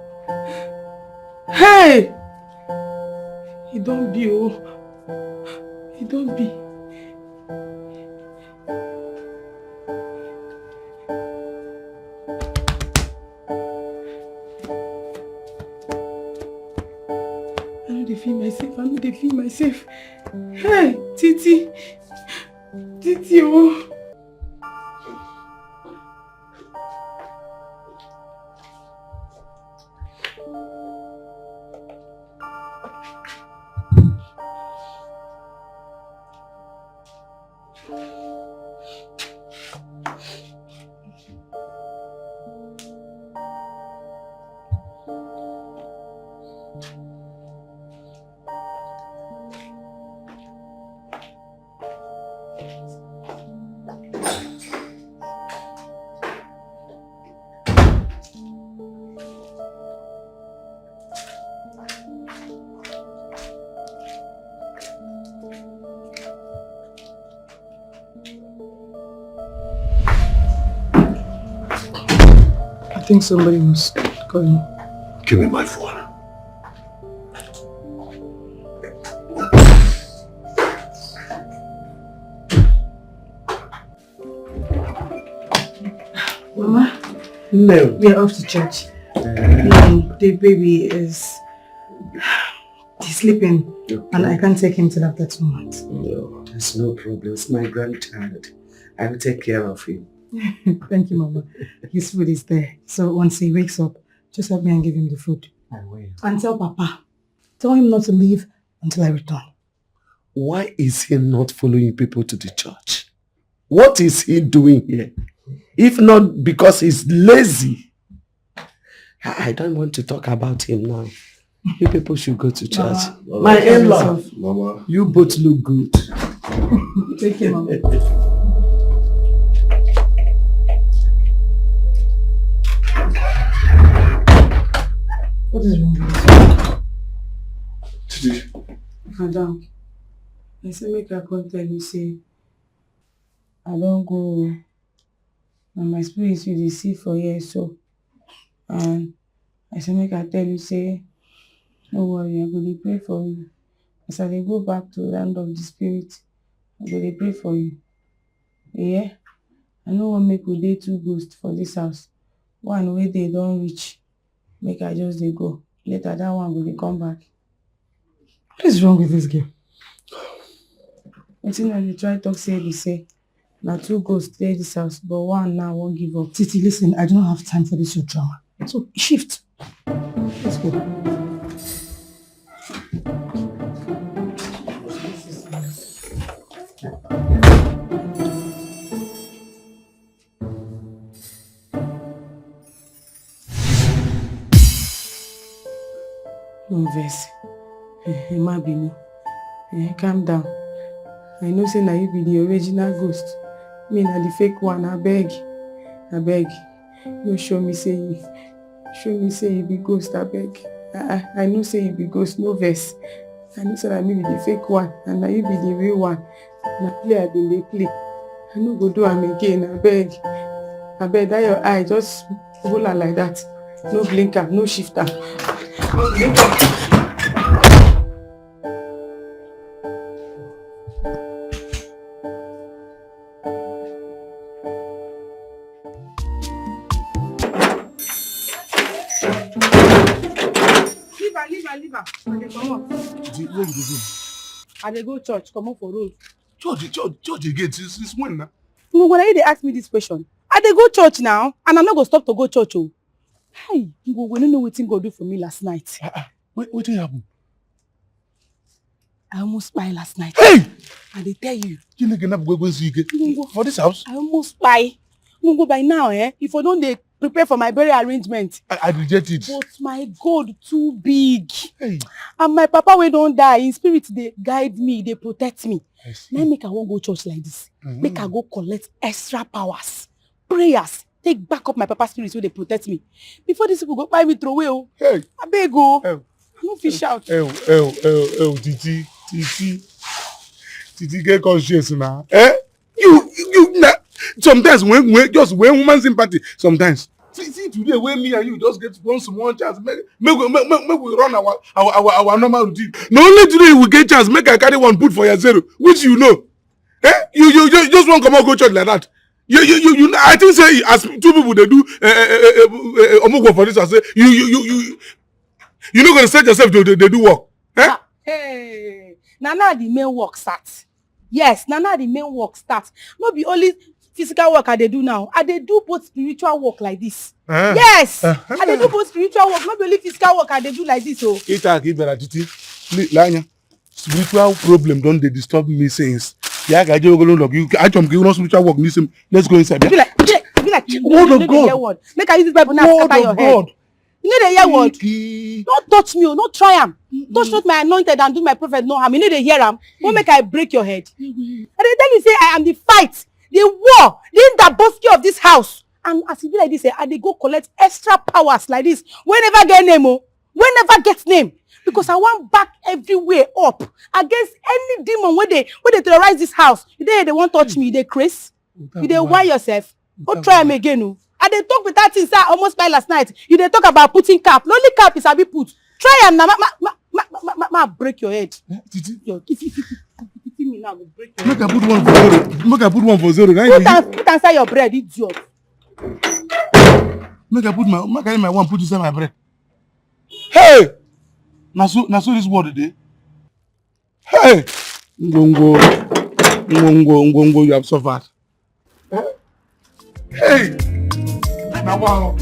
Hey! He don't be, He don't be. I know they feel myself. Hey, Titi, oh. I think somebody was calling. Give me my phone. Mama? No. We are off to church. The baby is sleeping and I can't take him till after 2 months. No, there's no problem. It's my grandchild. I will take care of him. Thank you, Mama. His food is there. So once he wakes up, just help me and give him the food. I will. And tell Papa. Tell him not to leave until I return. Why is he not following people to the church? What is he doing here? If not because he's lazy. I don't want to talk about him now. You people should go to church. Mama. My in-law, Mama. you both look good. Take care, Mama. What is wrong with you? Madam, I say make I come tell you, say, I don't go, and my spirit you dey see for here, so, and I say make I tell you, say, no worry, I go dey pray for you. As I dey go back to the land of the spirit, I go dey pray for you. Yeah? I no wan make we dey two ghosts for this house. One wey dey don reach, make I just dey go. Later, that one go dey come back. What is wrong with this girl? Wetin I dey try talk say be say, na two ghosts dey this house, but one now won't give up. Titi, listen, I don't have time for this your drama. So, shift. Let's go. No vex. Emma Binu. Calm down. I know say na you be the original ghost. Me na the fake one. I beg. No show me say you be ghost. I beg. I know say you be ghost. No vex. I know say na me be the fake one, and na you be the real one. Na play I been dey play. I no go do am again. I beg. That your eye just hold her like that. No blinker, no shifter. No blinker. Leave her. I dey comot. Where you go? I dey go church, comot for road. Church again, since when now? No, when you dey ask me this question, I dey go church now, and I'm not go stop to go church. Oh, hi, we no know wetin God do for me last night. Wetin happen? I almost spy last night. Hey! I dey tell you. For this house? I almost spy. No go by now, eh? If I don't dey prepare for my burial arrangement. I reject it. But my God too big. Hey. And my papa wey don die, in spirit dey guide me, dey protect me. Now make I wan go church like this. Make I go collect extra powers, prayers, take back up my papa spirit wey dey protect me. Before these people go buy me throw away. Oh. Hey. Abeg oh. I no fit shout. Titi get conscious now. Eh? You sometimes when woman sympathy, sometimes. See today when me and you just get one small chance, make we run our normal routine. Not only today we get chance, make I carry one put for your zero, which you know. Eh? You just won't come out go church like that. You I think say as two people they do omugwo for this, I say you not gonna set yourself to they do work. Eh? Hey, now the main work starts. Yes, now the main work starts. Not be only physical work I dey do now. I dey do both spiritual work like this. Yes, I dey do both spiritual work. Not be only physical work I dey do like this. Oh. Spiritual problem don't they disturb me since. Yeah, I just go look. I jump give spiritual work. Let's go inside. Be like word of God. Make I use this Bible now scatter your head. You know the hear word. Don't touch me, don't try am. Touch not my anointed and do my prophet no harm. You know they hear am. Won't make I break your head. And they tell you say I am the fight, the war, the indabosky of this house. And as you be like this, I dey go collect extra powers like this. Whenever get name, whenever get name. Because I want back everywhere up against any demon where they terrorize this house. They won't touch me, they craze. You dey wire yourself. Go try them again. Oh. And they talk with that thing, sir, almost by last night. You they talk about putting cap. The only cap is a bit put. Try them now. Ma break your head. If you me now, go break your head. Make I put one for zero. Make I put one for zero. Put inside your bread, idiot. Make I carry my one, put inside my bread. Hey! Now so this word today. Hey! Ngongo, you have suffered. Hey! Now wow.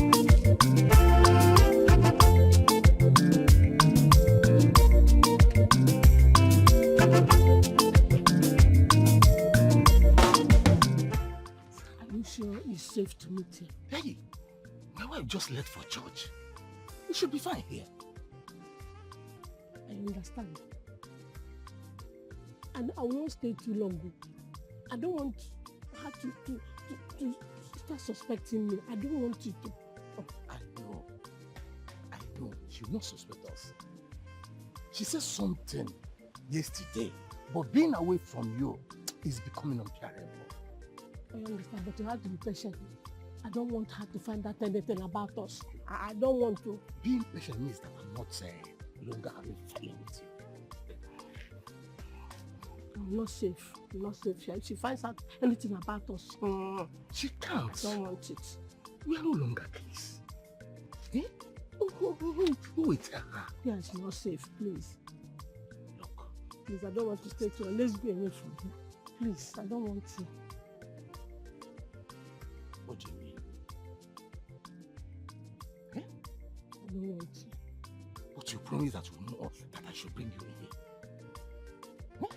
Are you sure it's safe to meet him? Hey, my wife just left for church. We should be fine here. I understand. And I will not stay too long. I don't want her to start suspecting me. I don't want you to. Oh, I know. She will not suspect us. She said something yesterday, but being away from you is becoming unbearable. I understand, but you have to be patient. I don't want her to find out anything about us. I don't want to. Being patient means that I'm not longer having fun with you. I'm not safe. I'm not safe. If she finds out anything about us, she can't. I don't want it. We are no longer kids. Eh? Who will tell her? Yeah, she's not safe. Please. Look, please, I don't want to stay too long. Let's go away from here. Please, I don't want to. What do you mean? I don't want to. But you promised that you know that I should bring you here. Huh?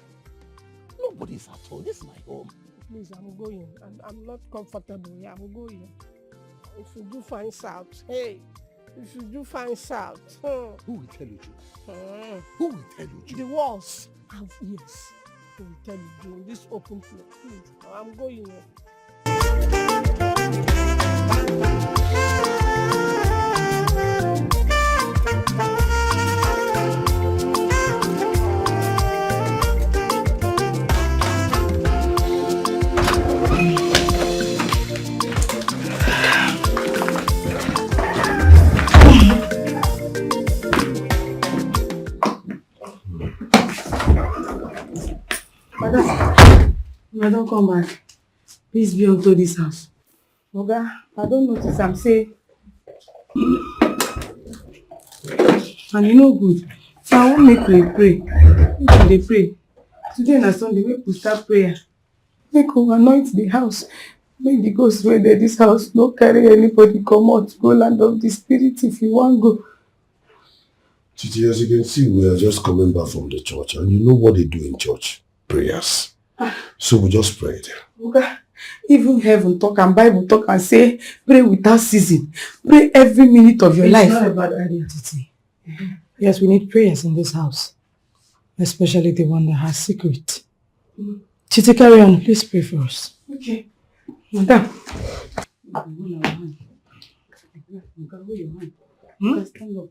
Nobody's at home. This is my home. Please, I'm going. I'm not comfortable here. I'm going. If you do find out, hey, if you do find out. Who will tell you truth? Who will tell you truth? The walls have ears. Who will tell you during this open place? Please, I'm going here. Madam, come back. Please be unto this house. Oga, I don't notice I'm say. And you know good. So I won't make we pray. Make we pray. Today na Sunday, make we start prayer. Make we anoint the house. Make the ghost wey dey this house no carry anybody come out go land of the spirit if you want go. Titi, as you can see, we are just coming back from the church, and you know what they do in church? Prayers. So we just prayed. Okay. Even heaven talk and Bible talk and say, pray without ceasing. Pray every minute of your life. It's not a bad idea, Titi. Yes, we need prayers in this house. Especially the one that has secret. Titi, carry on. Please pray for us. Okay. Madam. Stand up.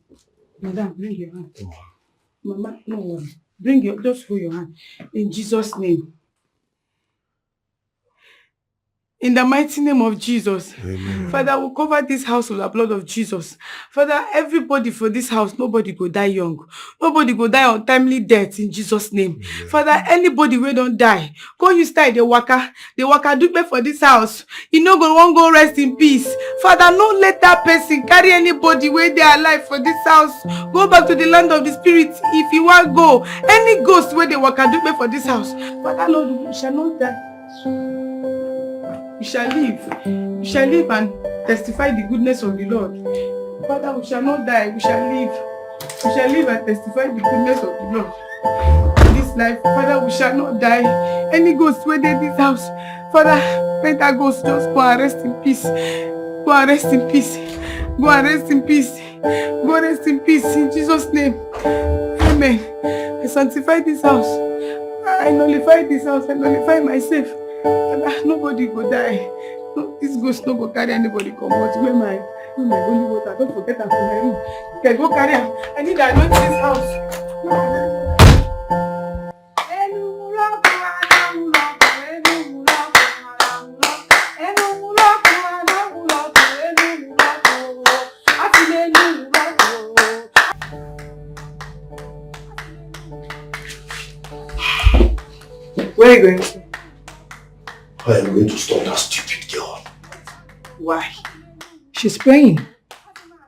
Madam, bring your hand. Mama, no worry. Just hold your hand. In Jesus' name. In the mighty name of Jesus. Amen. Father, we cover this house with the blood of Jesus. Father, everybody for this house, nobody go die young. Nobody go die untimely death in Jesus' name. Amen. Father, anybody wey don't die, go you start the waka do me for this house. You no go one go rest in peace. Father, no let that person carry anybody where they are alive for this house. Go back to the land of the spirit if you want go. Any ghost where they waka do me for this house. Father, Lord, we shall not die. We shall live. We shall live and testify the goodness of the Lord. Father, we shall not die. We shall live. We shall live and testify the goodness of the Lord. In this life, Father, we shall not die. Any ghost where they this house, Father, let that ghost just go and rest in peace. Go and rest in peace. Go and rest in peace. Go and rest in peace in Jesus' name. Amen. I sanctify this house. I nullify this house. I nullify myself. Nobody go die. No, this ghost no go carry anybody come out. Where my holy water? Don't forget that from my room. You can go carry her. I need to anoint this house. Where are you going to? I am going to stop that stupid girl. Why? She's praying.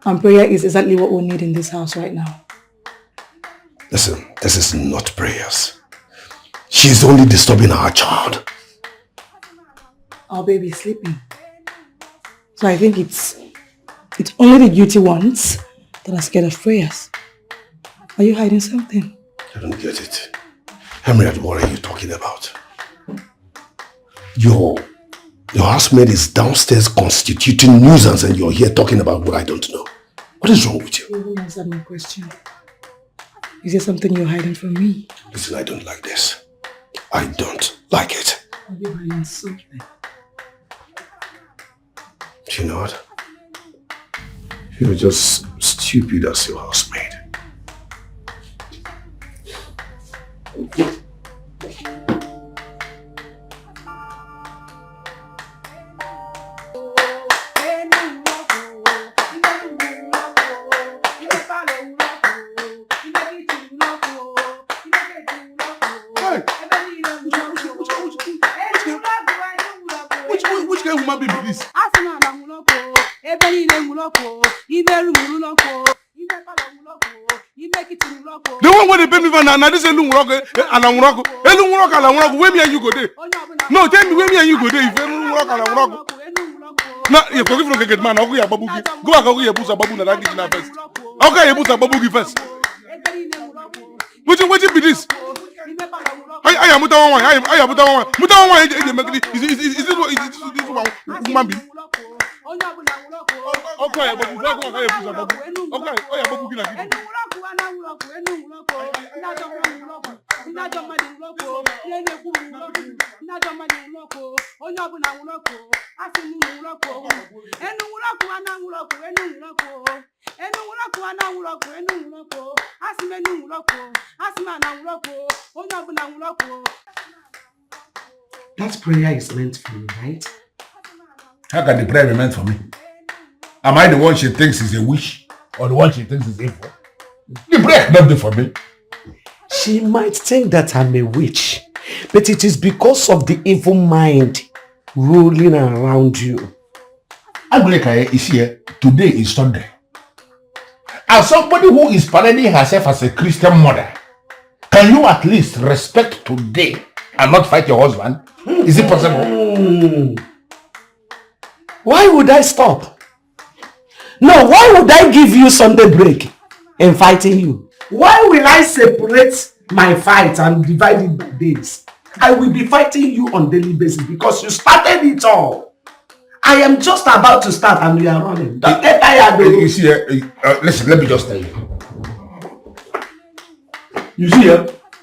And prayer is exactly what we need in this house right now. Listen, this is not prayers. She's only disturbing our child. Our baby is sleeping. So I think it's only the guilty ones that are scared of prayers. Are you hiding something? I don't get it. Henriette, what are you talking about? Your housemaid is downstairs constituting nuisance and you're here talking about what I don't know. What is wrong with you? You haven't answered my question. Is there something you're hiding from me? Listen, I don't like this. I don't like it. You know what? You're just stupid as your housemaid. Which kind of woman be this? The one where they pay me for now, this is Lumuroko and Amuroko. Lumuroko and Amuroko, where me and you go there? No, tell me where me and you go there. If Lumuroko and Amuroko. Now, you forgive from get man, I'll go your babuki. Go back, I'll go your busa babu and I'll get you first. Okay, you busa babuki first. What be this? I am Mutawa. I am Mutawa. Mutawa is this one human being? Okay, but you don't go ahead. Okay, oh yeah, babu kina. That prayer is meant for you, right? How can the prayer be meant for me? Am I the one she thinks is a wish or the one she thinks is evil? The prayer cannot be for me. She might think that I'm a witch, but it is because of the evil mind ruling around you. Agrikaye is here. Today is Sunday. As somebody who is parading herself as a Christian mother, can you at least respect today and not fight your husband? Is it possible? Why would I stop? No, why would I give you Sunday break in fighting you? Why will I separate my fight and divide it by days? I will be fighting you on daily basis because you started it all. I am just about to start and we are running. Don't get tired. You see, listen, let me just tell you. You see,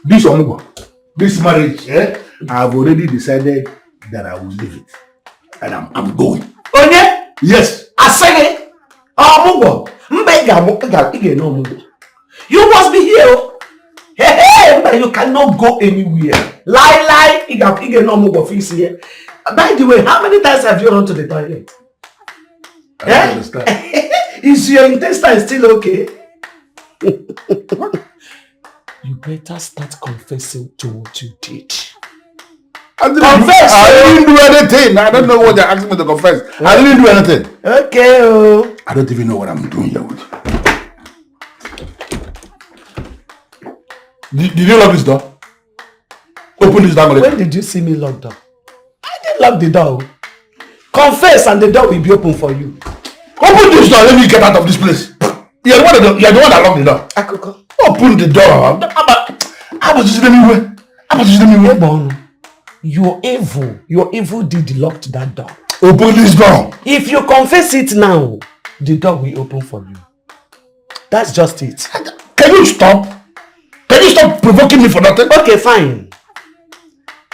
this Omugwo, this marriage, I've already decided that I will leave it. And I'm going. Onye? Yes. I said it. Omugwo. You must be here. Hey, but you cannot go anywhere. Lie. By the way, how many times have you run to the toilet? I don't understand. Is your intestine still okay? You better start confessing to what you did. Confess! I didn't do anything. I don't know what they're asking me to confess. I didn't do anything. Okay. I don't even know what I'm doing here with. Did you lock this door? Open this door. When did you see me lock door? I didn't lock the door. Confess and the door will be open for you. Open this door. Let me get out of this place. You're the one that locked the door. Akoko. Open the door. I was just anywhere. Your evil deed locked that door. Open this door. If you confess it now, the door will open for you. That's just it. Can you stop? Can you stop provoking me for nothing? Okay, fine.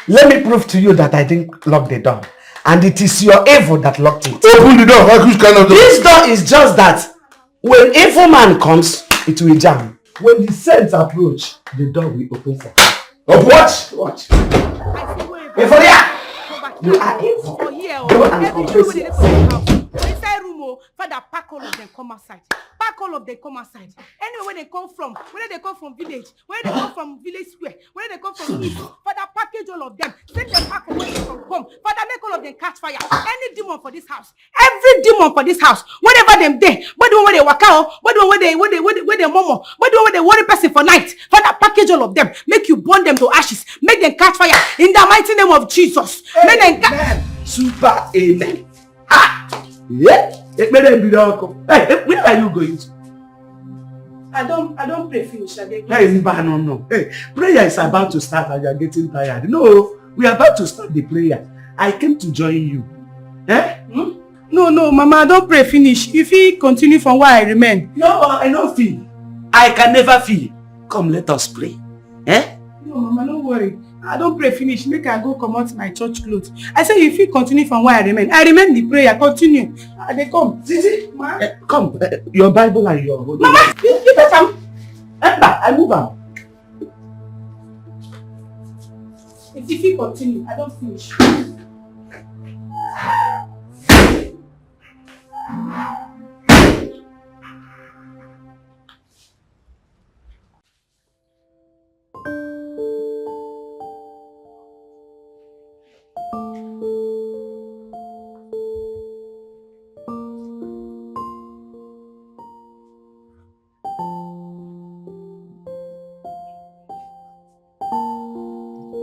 Let me prove to you that I didn't lock the door. And it is your evil that locked it. Open the door. Which kind of door? This door is just that when evil man comes, it will jam. When the saints approach, the door will open for you. Of what? Watch. You are evil. Go and confess it. Father, pack all of them, come outside. Pack all of them, come outside. Anywhere where they come from, whether they come from village, whether they come from village square, whether they come from east, Father, package all of them. Send them back from where they come. Father, make all of them catch fire. Any demon for this house, every demon for this house, whatever them there, whether where they walk out, whether where they momo, whether where they worry person for night, Father, package all of them. Make you burn them to ashes. Make them catch fire in the mighty name of Jesus. Make them Super amen. Ha! Yeah. Hey, where are you going to? I don't pray finish. Hey, no. Hey, prayer is about to start and you are getting tired. No, we are about to start the prayer. I came to join you. Eh? No, Mama, I don't pray finish. If he continue from where I remain. No, I don't feel. I can never feel. Come, let us pray. Eh? No, Mama, don't worry. I don't pray finish. Make I go come out my church clothes. I say if you continue from where I remain. I remain the prayer. Continue. They come. Zizi, ma. Come. Your Bible and your... Mama, you better. I move on. If you continue, I don't finish.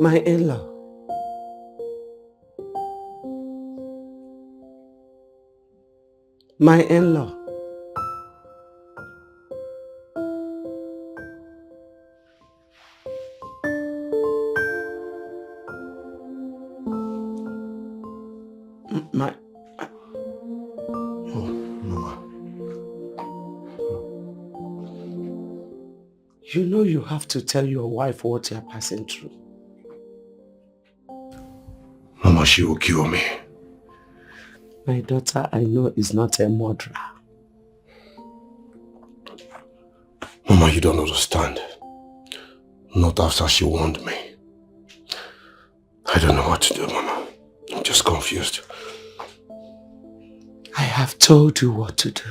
My in-law. My in-law. You know you have to tell your wife what you're passing through. Mama, she will kill me. My daughter, I know, is not a murderer. Mama, you don't understand. Not after she warned me. I don't know what to do, Mama. I'm just confused. I have told you what to do.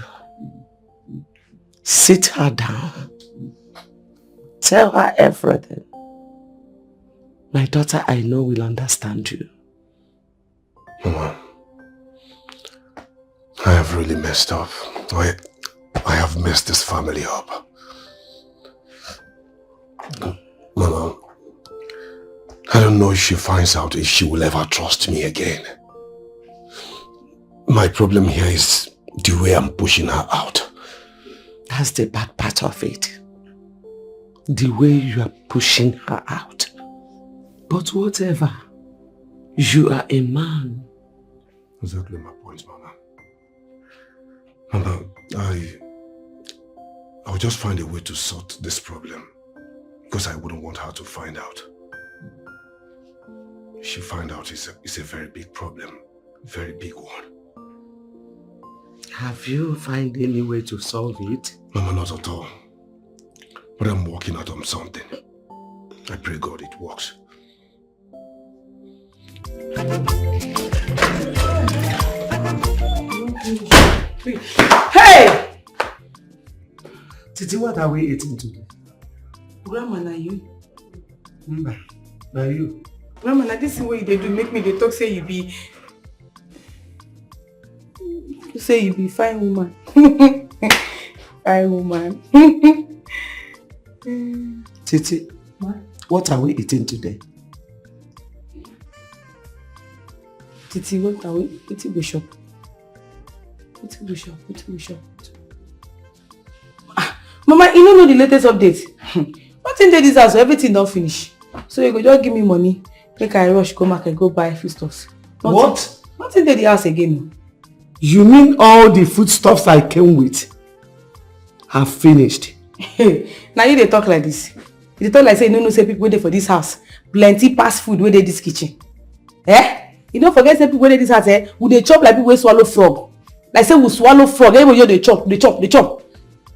Sit her down. Tell her everything. My daughter, I know, will understand you. Mama, I have really messed up. I have messed this family up. Mama, I don't know if she finds out if she will ever trust me again. My problem here is the way I'm pushing her out. That's the bad part of it. The way you are pushing her out. But whatever, you are a man. Exactly my point, Mama. Mama, I'll just find a way to sort this problem. Because I wouldn't want her to find out. If she find out, it's a very big problem. Very big one. Have you found any way to solve it? Mama, not at all. But I'm working out on something. I pray God it works. Hey! Titi, what are we eating today? Grandma, na you. Na you. Grandma, na this is what they do. Make me they talk say you be. You say you be fine woman. Fine woman. Titi, what are we eating today? Titi, what are we eating? We shop. Mama, you don't know the latest update. Nothing did this house, so everything don't finish. So you go just give me money, make I rush, go market, go buy foodstuffs. What? Nothing did the house again. You mean all the foodstuffs I came with have finished? Now you they talk like this. You talk like say no say people wait for this house. Plenty past food where they this kitchen. You don't forget say people where this house would they chop like people swallow frog. Like say we swallow frog, everybody they chop.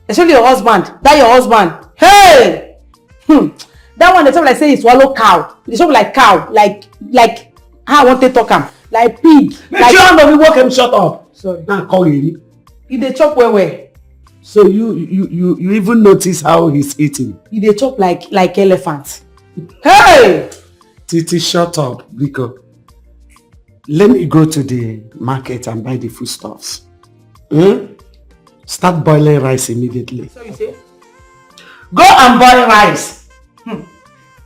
Especially your husband. That your husband. Hey! That one they talk like say he swallow cow. They chop like cow. Like how I want to talk him. Like pig. Like you don't work him shut up. Sorry. Now call you. They chop where? So you even notice how he's eating. They chop like elephant. Hey! Titi, shut up, because let me go to the market and buy the foodstuffs. Start boiling rice immediately. So you say? Go and boil rice.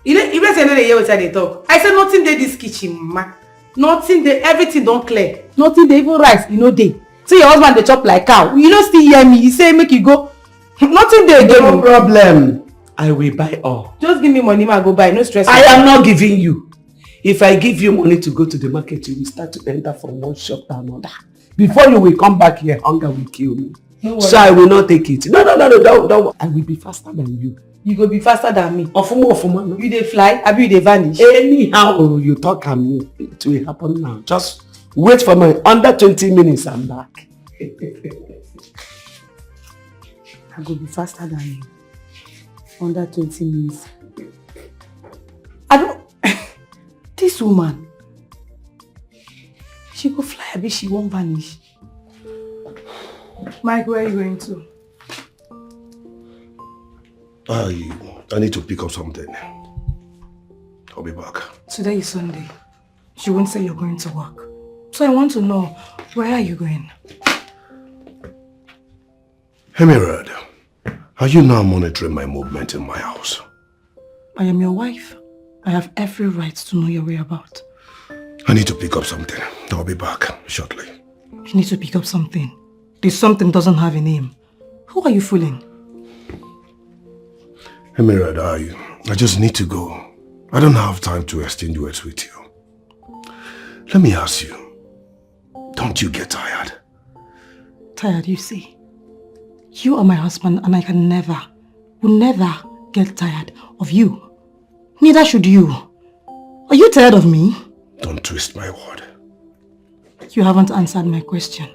You say no dey hear what they talk. I say nothing dey this kitchen, ma. Nothing dey, everything don't clear. Nothing dey, even rice, you know dey. See your husband dey chop like cow. You don't still hear me. You say make you go. Nothing dey again. No problem. I will buy all. Just give me money, ma, go buy. No stress. I am not giving you. If I give you money to go to the market, you will start to enter from one shop to another. Before you will come back here, hunger will kill me. So I will not take it. No, don't. I will be faster than you. You go be faster than me. Ofuma. You dey fly, abi you dey vanish? Anyhow you talk and it will happen now. Just wait for my under 20 minutes, I'm back. I go be faster than you. Under 20 minutes. I don't... This woman, she go fly, abi she won't vanish. Mike, where are you going to? I need to pick up something. I'll be back. Today is Sunday. You won't say you're going to work. So I want to know, where are you going? Emerald, are you now monitoring my movement in my house? I am your wife. I have every right to know your whereabouts. I need to pick up something. I'll be back shortly. You need to pick up something. This something doesn't have a name. Who are you fooling? Emerald, I just need to go. I don't have time to exchange words with you. Let me ask you, don't you get tired? Tired, you see? You are my husband and I can never, will never get tired of you. Neither should you. Are you tired of me? Don't twist my word. You haven't answered my question.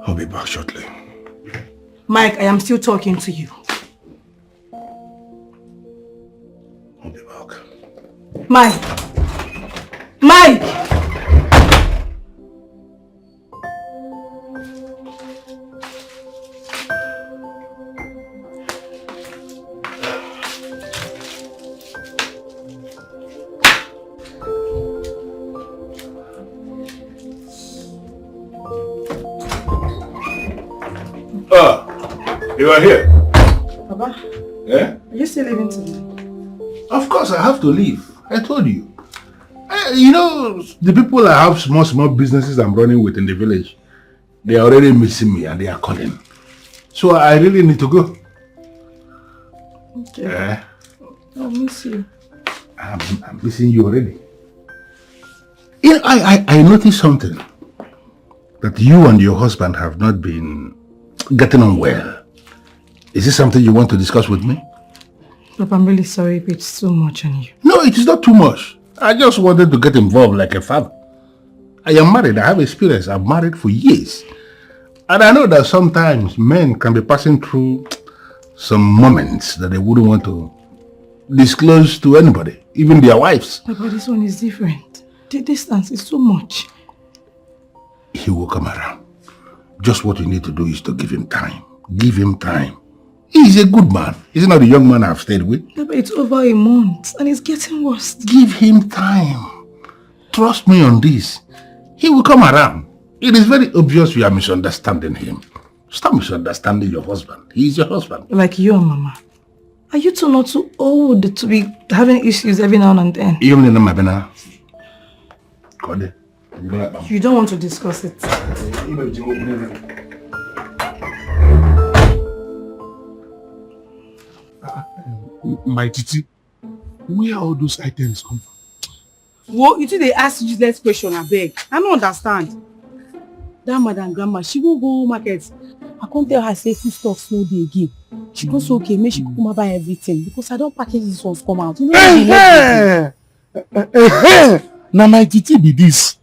I'll be back shortly. Mike, I am still talking to you. I'll be back. Mike! Mike! You are here. Papa? Yeah? Are you still living today? Of course, I have to leave. I told you. You know, the people I have small businesses I'm running with in the village, they are already missing me and they are calling. So I really need to go. Okay. Yeah. I'll miss you. I'm missing you already. You know, I noticed something. That you and your husband have not been getting on well. Is this something you want to discuss with me? Look, I'm really sorry if it's too much on you. No, it is not too much. I just wanted to get involved like a father. I am married. I have experience. I'm married for years. And I know that sometimes men can be passing through some moments that they wouldn't want to disclose to anybody, even their wives. But this one is different. The distance is too much. He will come around. Just what you need to do is to give him time. Give him time. He's a good man. He's not the young man I've stayed with. Yeah, but it's over a month and it's getting worse. Give him time. Trust me on this. He will come around. It is very obvious you are misunderstanding him. Stop misunderstanding your husband. He is your husband. Like you, Mama. Are you two not too old to be having issues every now and then? You don't want to discuss it. My titi, where all those items come from? Well, you think they ask you this question, I beg. I don't understand. That madam grandma, she won't go market. I can't tell her say food stuff no day again. She goes okay, make she come buy everything because I don't package this ones come out. You know Now my titi be this.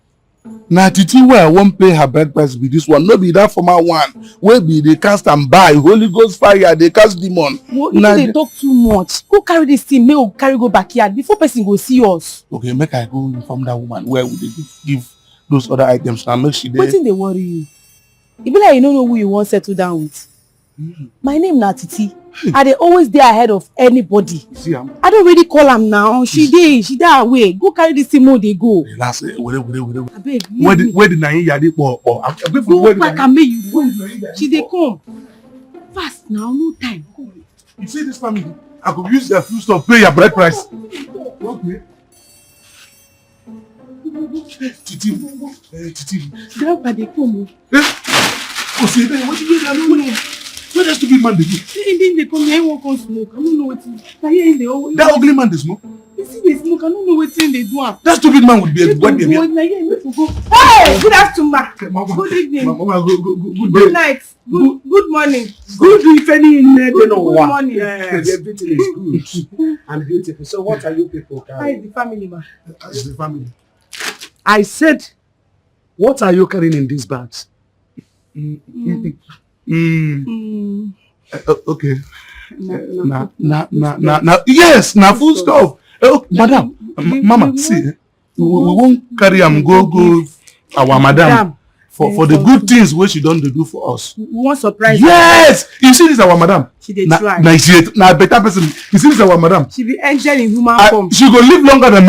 Now titi where I won't pay her bride price be this one. No be that former one. Where be they cast and buy Holy Ghost fire, they cast demon. Well, they talk too much. Go carry this thing, may carry go backyard before person go see us. Okay, make I go inform that woman where would they give those other items and make she there. Wetin dey worry you? E be like you don't know who you want settle down with. My name na Titi. I dey always dey ahead of anybody. See, I don't really call am now. She dey away. Go carry this thing, they go. Last where the nine yadi go back and make you go. She dey come. Fast now, no time. You see this family? I could use their food stuff, pay your bride price. Okay. Titi. Grandpa dey come. Oh, see, what you mean? Where that stupid man dey go? They come here, won't come smoke. I don't know what to. That ugly man dey smoke? You see they smoke, I don't know what they do. That stupid man would be a what baby. Hey, good afternoon, ma. Good evening. Mama, Good night. Good morning. Good evening. Good morning. Yes, everything is good and beautiful. So what are you people carrying? How is the family, ma? How is the family? I said, what are you carrying in these bags? Okay. Yes, na full stop. Oh, madam, mama, see, we won't carry am go our madam for the good things wey she don dey do for us. We want surprise. Yes, you see this our madam. She dey try. Na better person. You see this our madam. She be angel in human form. She go live longer than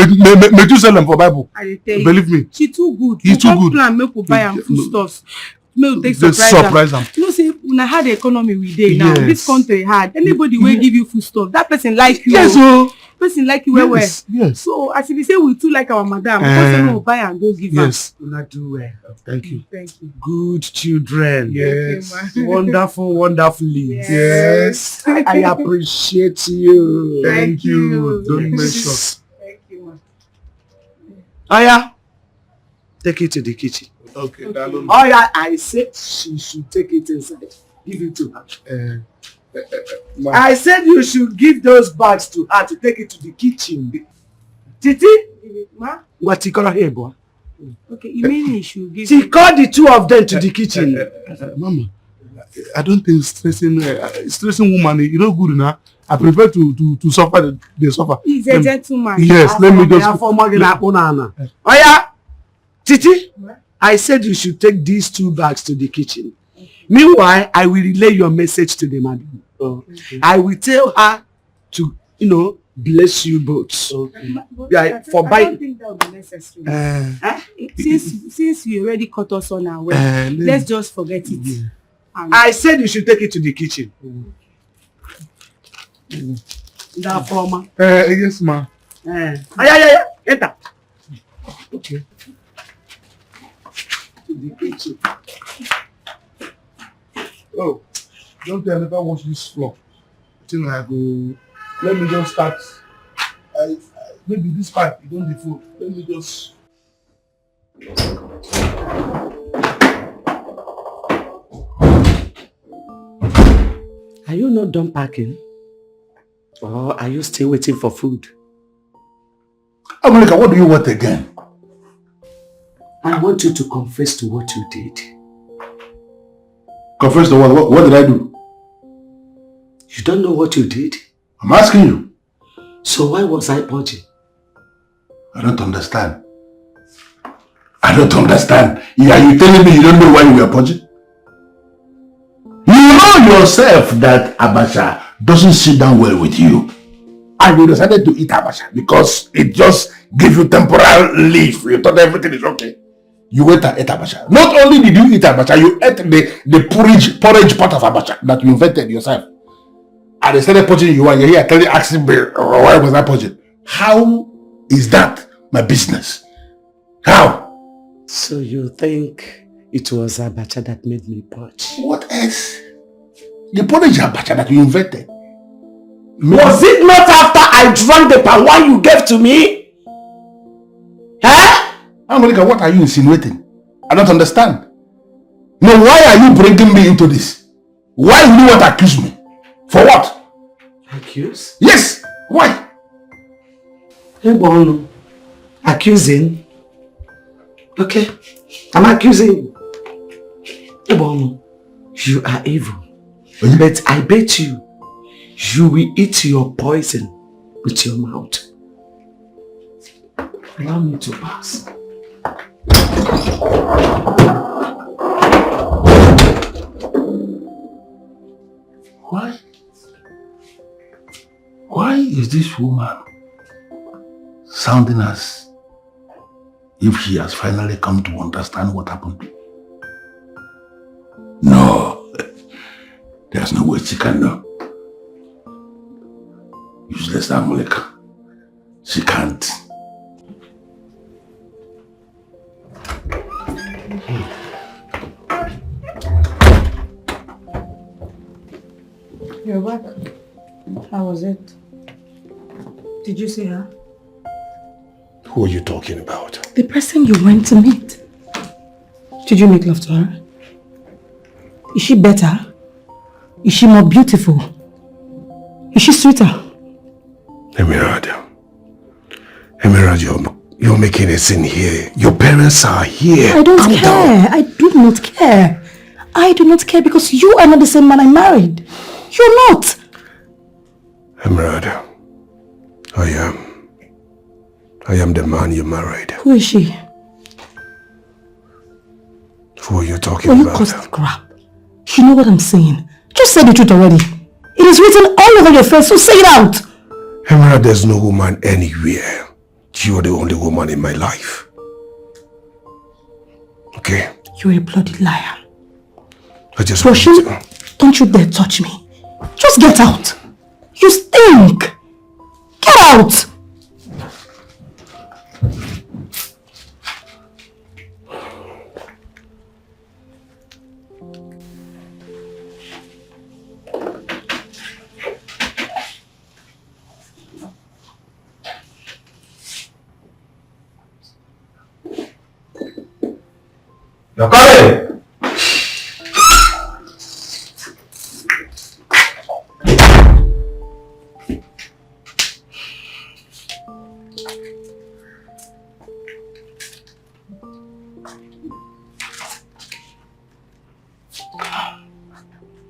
Methuselah for Bible. I dey tell you. Believe me. She too good. He too good. Plan make we buy am foodstuffs. Make we take surprise am. You know say una hard economy we dey now. This country hard. Anybody wey give you foodstuff, that person like you. Yes, oh. Person like you well. Yes. So as we say, we too like our madam. Because we buy and go give her. Yes. Una do well. Thank you. Thank you. Good children. Yes. Wonderful, wonderfully. Yes. I appreciate you. Thank you. Don't mess up. Thank you, ma. Aya, take it to the kitchen. Okay. Aya, I said she should take it inside. Give it to her. I said you should give those bags to her to take it to the kitchen. Titi? Ma? What you call her boy? Okay, you mean you should give She called the two of them to the kitchen. Mama, I don't think stressing woman, you know, good enough. I prefer to suffer the suffer. He's a gentleman. Yes, let me just. Oh yeah, Titi, I said you should take these two bags to the kitchen. Meanwhile, I will relay your message to the madam. Okay. I will tell her to, bless you both. Okay. Yeah, I don't think that will be necessary. Since you already cut us on our way, let's just forget it. I said you should take it to the kitchen. That former. Yes, ma. Yeah. Enter. Okay. To the kitchen. Oh, don't tell me if I wash this floor. I think I go. Let me just start. Maybe this pipe, you don't default. Let me just. Are you not done packing? Or are you still waiting for food? Amalika, what do you want again? I want you to confess to what you did. Confess to what? What did I do? You don't know what you did? I'm asking you. So why was I purging? I don't understand. Are you telling me you don't know why you were purging? You know yourself that Abacha doesn't sit down well with you. And you decided to eat Abacha because it just gives you temporal relief. You thought everything is okay. You went and ate Abacha. Not only did you eat Abacha, you ate the porridge part of Abacha that you invented yourself. And they started purging you and you're here asking me, why was I purging? How is that my business? How? So you think it was Abacha that made me purge? What else? The porridge Abacha that you invented. Was it not after I drank the palm wine you gave to me? Huh? Amalika, what are you insinuating? I don't understand. No, why are you bringing me into this? Why would you want to accuse me? For what? Accuse? Yes! Why? Accusing? Okay, I'm accusing you. You are evil. But I bet you will eat your poison with your mouth. Allow me to pass. Why is this woman sounding as if she has finally come to understand what happened? No, there's no way she can know. Useless Amalika. She can't. You're back. How was it? Did you see her? Who are you talking about? The person you went to meet. Did you make love to her? Is she better? Is she more beautiful? Is she sweeter? Emirad, you're making a scene here. Your parents are here. I don't care. I do not care. I do not care because you are not the same man I married. You're not. Emirad, I am the man you married. Who is she? Who are you talking Will you about? cut the crap? You know what I'm saying. Just say the truth already. It is written all over your face, so say it out. Emirad, there's no woman anywhere. You are the only woman in my life. Okay? You're a bloody liar. I just Roshin, don't you dare touch me. Just get out. You stink. Get out. You're coming!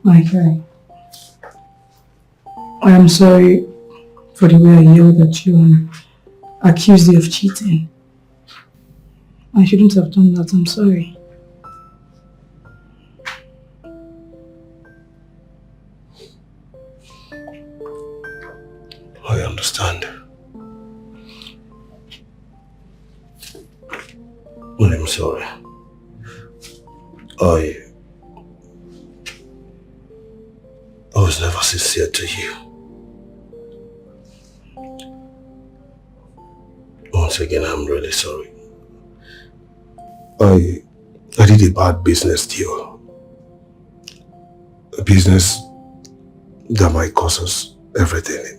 My guy, I am sorry for the way I yelled at you and accused you of cheating. I shouldn't have done that, I'm sorry. I understand. Well, I'm sorry. I was never sincere to you. Once again, I'm really sorry. I did a bad business deal. A business that might cost us everything,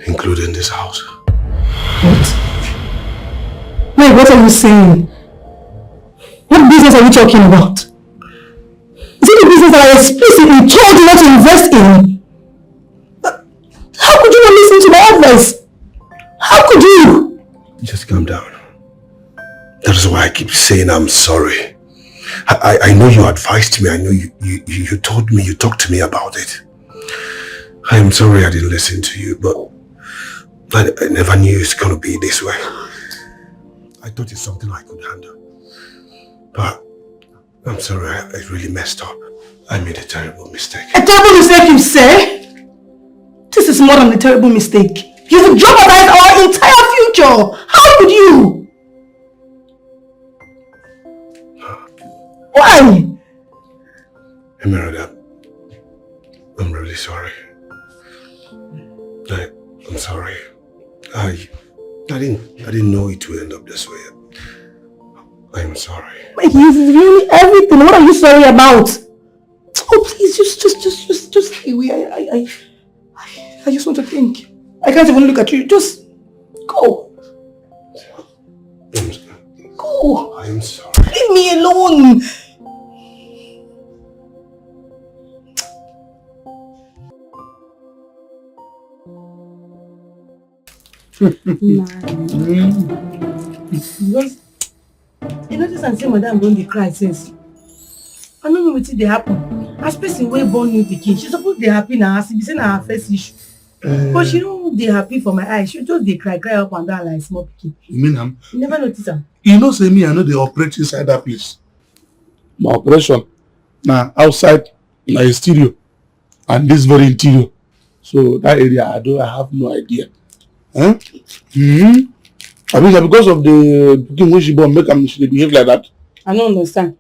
including this house. What? Wait, what are you saying? What business are you talking about? Is it the business that I explicitly told you not to invest in? How could you not listen to my advice? How could you? Just calm down. That is why I keep saying I'm sorry. I know you advised me. I know you told me, you talked to me about it. I am sorry I didn't listen to you, but I never knew it's going to be this way. I thought it's something I could handle. But I'm sorry, I really messed up. I made a terrible mistake. A terrible mistake, you say? This is more than a terrible mistake. You've jeopardized our entire future. How could you? Why? Emerald, I'm really sorry. I'm sorry. I didn't know it would end up this way. I'm sorry. You've ruined everything. What are you sorry about? Oh, please, just stay away. I just want to think. I can't even look at you. Just go. Go. I am sorry. Leave me alone. Because you notice and say madam don't dey cry since. I don't know wetin dey happen. As person wey born new pikin, she suppose dey happy na as e be say na her first issue. But she no dey happy for my eyes. She just dey cry up and down like small pikin. You mean am? You never notice am? You know say me I know they operate inside that place. My operation na outside na exterior and this very interior. So that area I have no idea. Huh? I mean because of the pikin when she born make am she dey behave like that. I don't understand.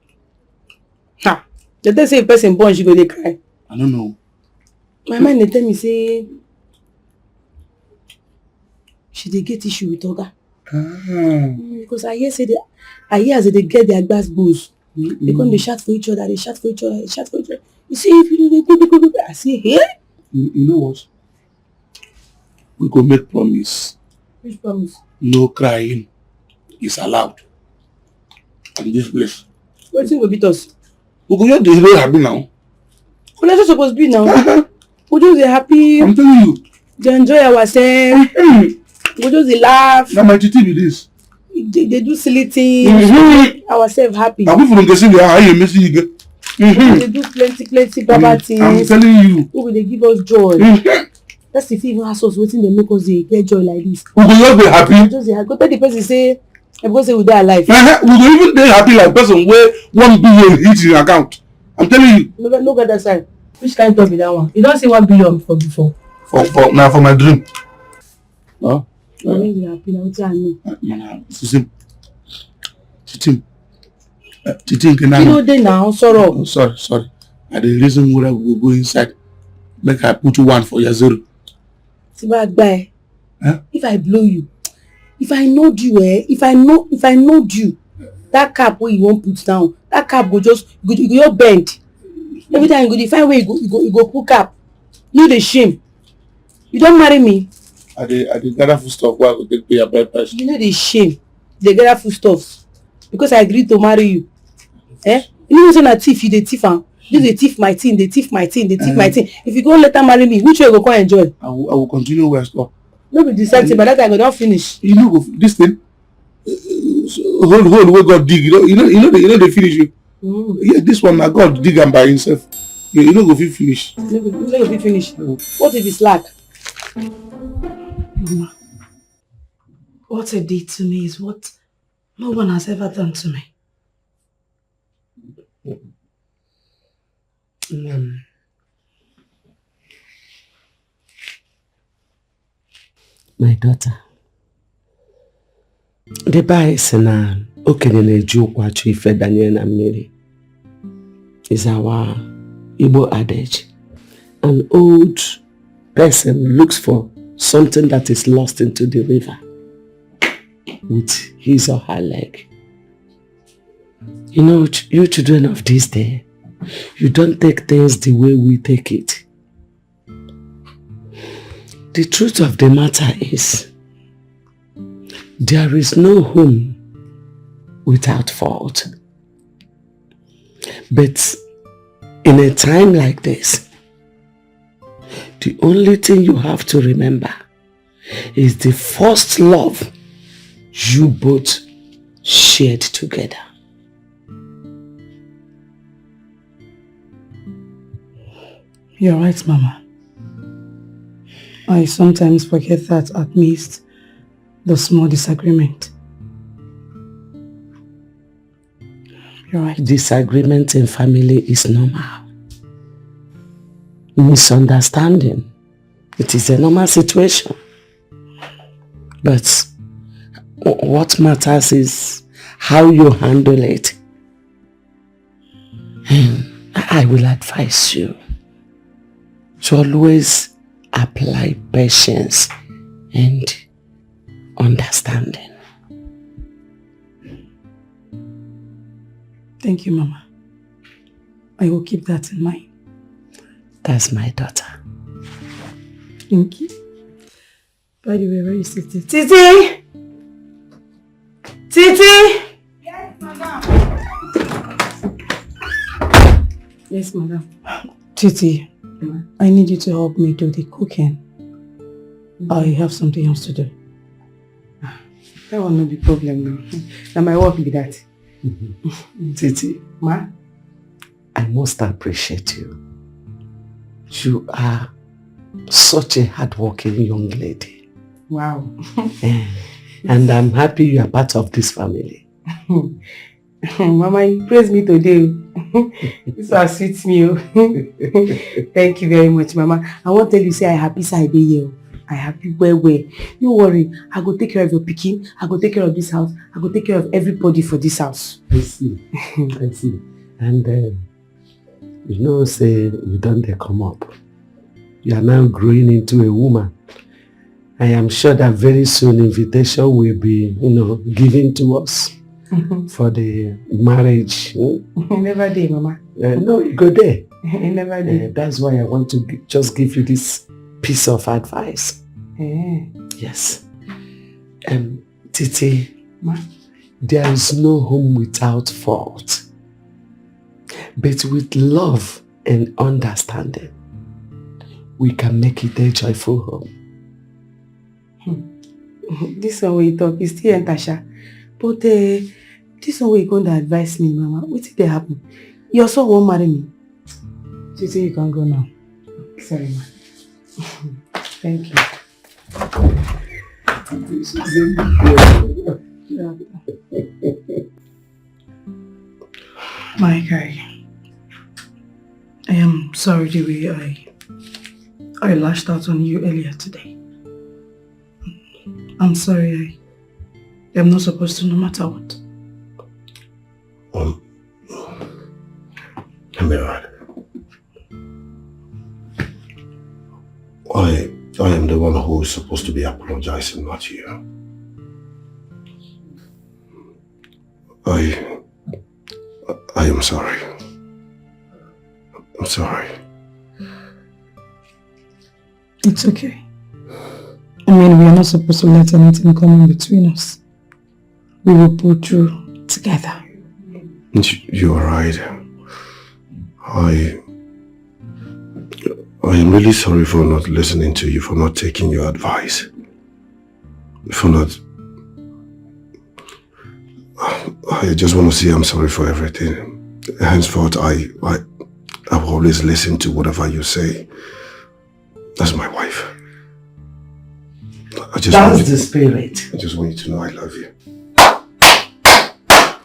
Ha! They tell say if person born she go dey cry. I don't know. My mind dey tell me say she dey get issue with oga. Because I hear as they get their gbas gbos. They come dey shout for each other, they shout for each other, they shout for each other. You see, if you I say, hey? You know what? We go make promise. Which promise? No crying is allowed in this place. What's in with us? We go just be very happy now. Well, that's supposed to be now. We just be happy. I'm telling you. They enjoy ourselves. We just laugh. Now my titi be this. They do silly things. Ourselves happy. Now we from the city, how you missing you? They do plenty baba things. I'm telling you. Who will they give us joy? That's if even ask us waiting they make us get joy like this. We go just be happy. Just go tell the person say, everybody say we die alive. We go even be happy like person where 1 billion hits in account. I'm telling you. No get that side. Which kind of talk be that one? You don't say 1 billion for before. For now for my dream. No. I mean you happy now. What I know. Titi, you know they now sorrow. Oh, sorry. And the reason why we go inside, make I put 1 for your 0. See bad guy. Huh? If I blow you, if I know you, if I know you, that cap where you won't put down, that cap go just go bend. Every time you go, the fine way you go put cap. You the shame. You don't marry me. I did gather food stuff where I go take pay your bread price. You know the shame. They gather food stuffs because I agreed to marry you. You know when a thief, you the thief, huh? You the thief my thing, they thief my thing. If you go let her marry me, which way you go come enjoy? I will continue where I stop. No be the same thing, but that I go not finish. You know this thing. Hold where God dig. You know they finish you. Yeah, this one now God dig am by himself. You know go fit finish. You know go fit finish. What if it's lack? Mama, what a did to me is what no one has ever done to me. My daughter, the Bible says na okenye na-eji ụkwụ achụ ife danye na mmiri is our Igbo adage. An old person looks for something that is lost into the river with his or her leg. You know, you children of this day, you don't take things the way we take it. The truth of the matter is, there is no home without fault. But in a time like this, the only thing you have to remember is the first love you both shared together. You're right, Mama. I sometimes forget that amidst the small disagreement. You're right. Disagreement in family is normal. Misunderstanding, it is a normal situation. But what matters is how you handle it. And I will advise you to always apply patience and understanding. Thank you, Mama. I will keep that in mind. That's my daughter. Thank you. By the way, where is Titi? Titi! Titi! Yes, Madam. Yes, Madam. Titi, I need you to help me do the cooking. I have something else to do. That will not be problem now. Now my work be that. Titi, Ma? I must appreciate you. You are such a hardworking young lady. Wow. And I'm happy you are part of this family. Mama, you praise me today. This was sweet me. Thank you very much, Mama. I want to tell you, say I happy side here. I happy well. No worry, I go take care of your pikin. I go take care of this house. I go take care of everybody for this house. I see. I see. And you know, say you don't come up. You are now growing into a woman. I am sure that very soon invitation will be, given to us for the marriage. Never day, Mama. No, you go there. He never did. That's why I want to just give you this piece of advice. Yes. Titi, there is no home without fault. But with love and understanding, we can make it a joyful home. This one we talk is still Tasha. But this one we going to advise me, Mama. What did they happen? Your son won't marry me. She said you can go now. Sorry, ma. Thank you. My guy, I am sorry the way I lashed out on you earlier today. I'm sorry. I'm not supposed to, no matter what. Emerald, I am the one who is supposed to be apologizing, not you. I am sorry. I'm sorry. It's okay. I mean, we are not supposed to let anything come in between us. We will pull through together. You are right. I am really sorry for not listening to you, for not taking your advice, for not... I just want to say I'm sorry for everything. Henceforth, I will always listen to whatever you say. That's my wife. That's the spirit. I just want you to know I love you.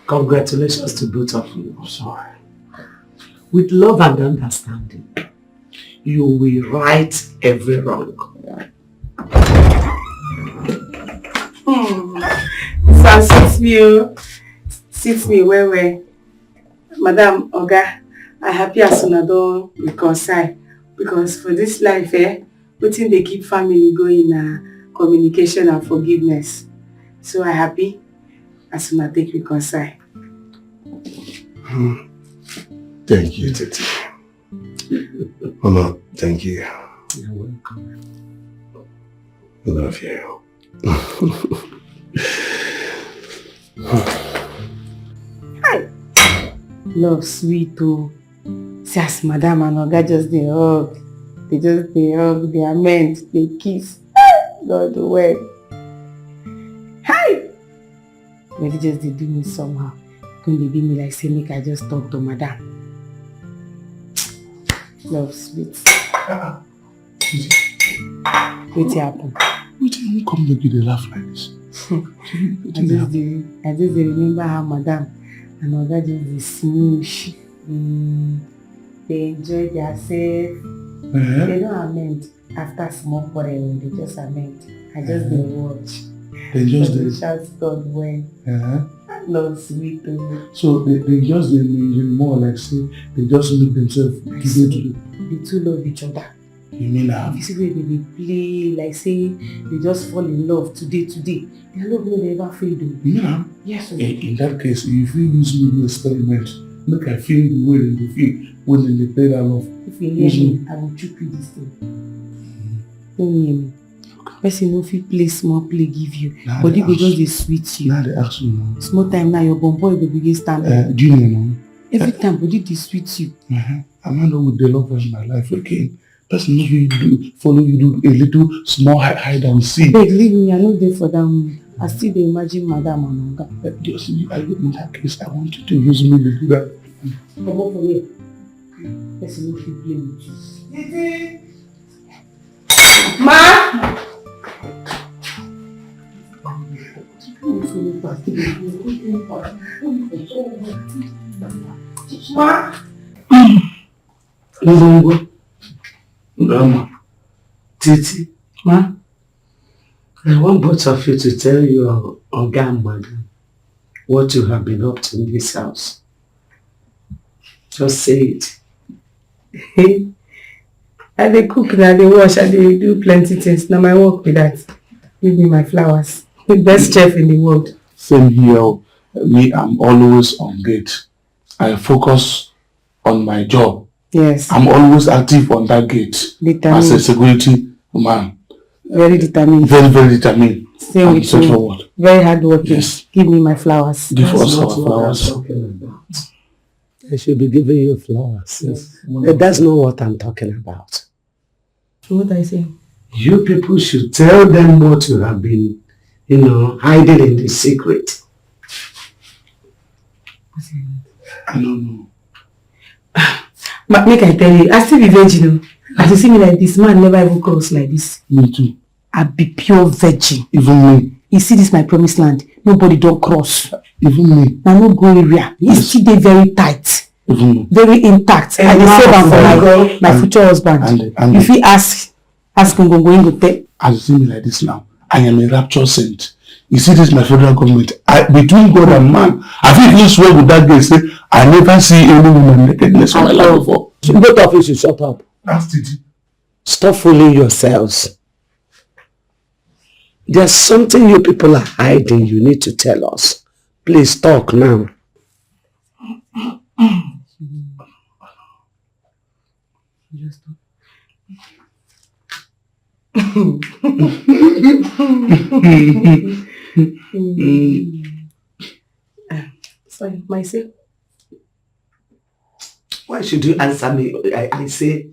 Congratulations to both of you. I'm sorry. With love and understanding, you will right every wrong. So sits me where Madam Oga, I happy as soon as I don't reconcile, because for this life, waiting they keep family going communication and forgiveness. So I happy as soon as I take reconcile. Thank you, Titi. Mama, thank you. You're welcome. I love you. Hi. Love sweet too. See as Madam and Oga just they hug. They hug, they are meant, they kiss. God well. Hi. But they just they do me somehow. When they be me like say make I just talk to Madam. Love sweet. What happen? What do you come to the laugh like this? I just remember how Madam and Oga just they smoosh. They enjoy themselves. They don't amend after small quarrel. They just amend. I just they watch. They just they shout God when. Love sweet too. So they just they more like say they just make themselves give to them. They two love each other. You mean that? If you see where they play, like say they just fall in love today. Their love no ever fade. You mean that? Yes. In that case, if you use me to experiment, make I feel the way they feel when they play that love. If you hear me, I will choke you this thing. Don't hear me. Person no fit play small play give you. Body go just dey sweet you. Now they ask you now. Small time now your bum boy go begin stand up. Do you know? Every time body dey sweet you. I'm not with the love of my life again. Person no you do follow you do a little small hide and seek. Believe me, I no dey for that one. I still dey imagine Madam and Oga. Just in that case, I want you to use me to do that. Come on for here. Person no fit play with you. Ma. Grandma, Titi, Ma, I want both of you to tell your Oga and Madam what you have been up to in this house. Just say it. I dey cook now, dey wash, I dey do plenty things. Now my work with that. Give me my flowers. The best chef in the world. Same here. Me, I'm always on gate. I focus on my job Yes. I'm always active on that gate. Determined. As a security man. Very determined. Very, very determined. Same with you. Forward. Very hardworking. Yes. Give me my flowers. Give us our flowers. I should be giving you flowers. Yes. That's not what I'm talking about. So what are you saying? You people should tell them what you have been, hiding in the secret. I don't know. Make I tell you, I still be virgin. As you see me like this, man never even cross like this. Me too. I be pure virgin. Even me. You see this my promised land. Nobody don't cross. Even me. I no go area. It's still dey very tight. Even me. Very intact. And I dey save am for my future husband. And if he ask Ngongo, go tell. As you see me like this now, I am a rapture saint. You see this my federal government. Between God and man, I think you swear with that girl say, I never see any woman nakedness in my life before. Both of you should shut up. That's it. Stop fooling yourselves. There's something you people are hiding. You need to tell us. Please talk now. Sorry, myself. Why should you answer me? I said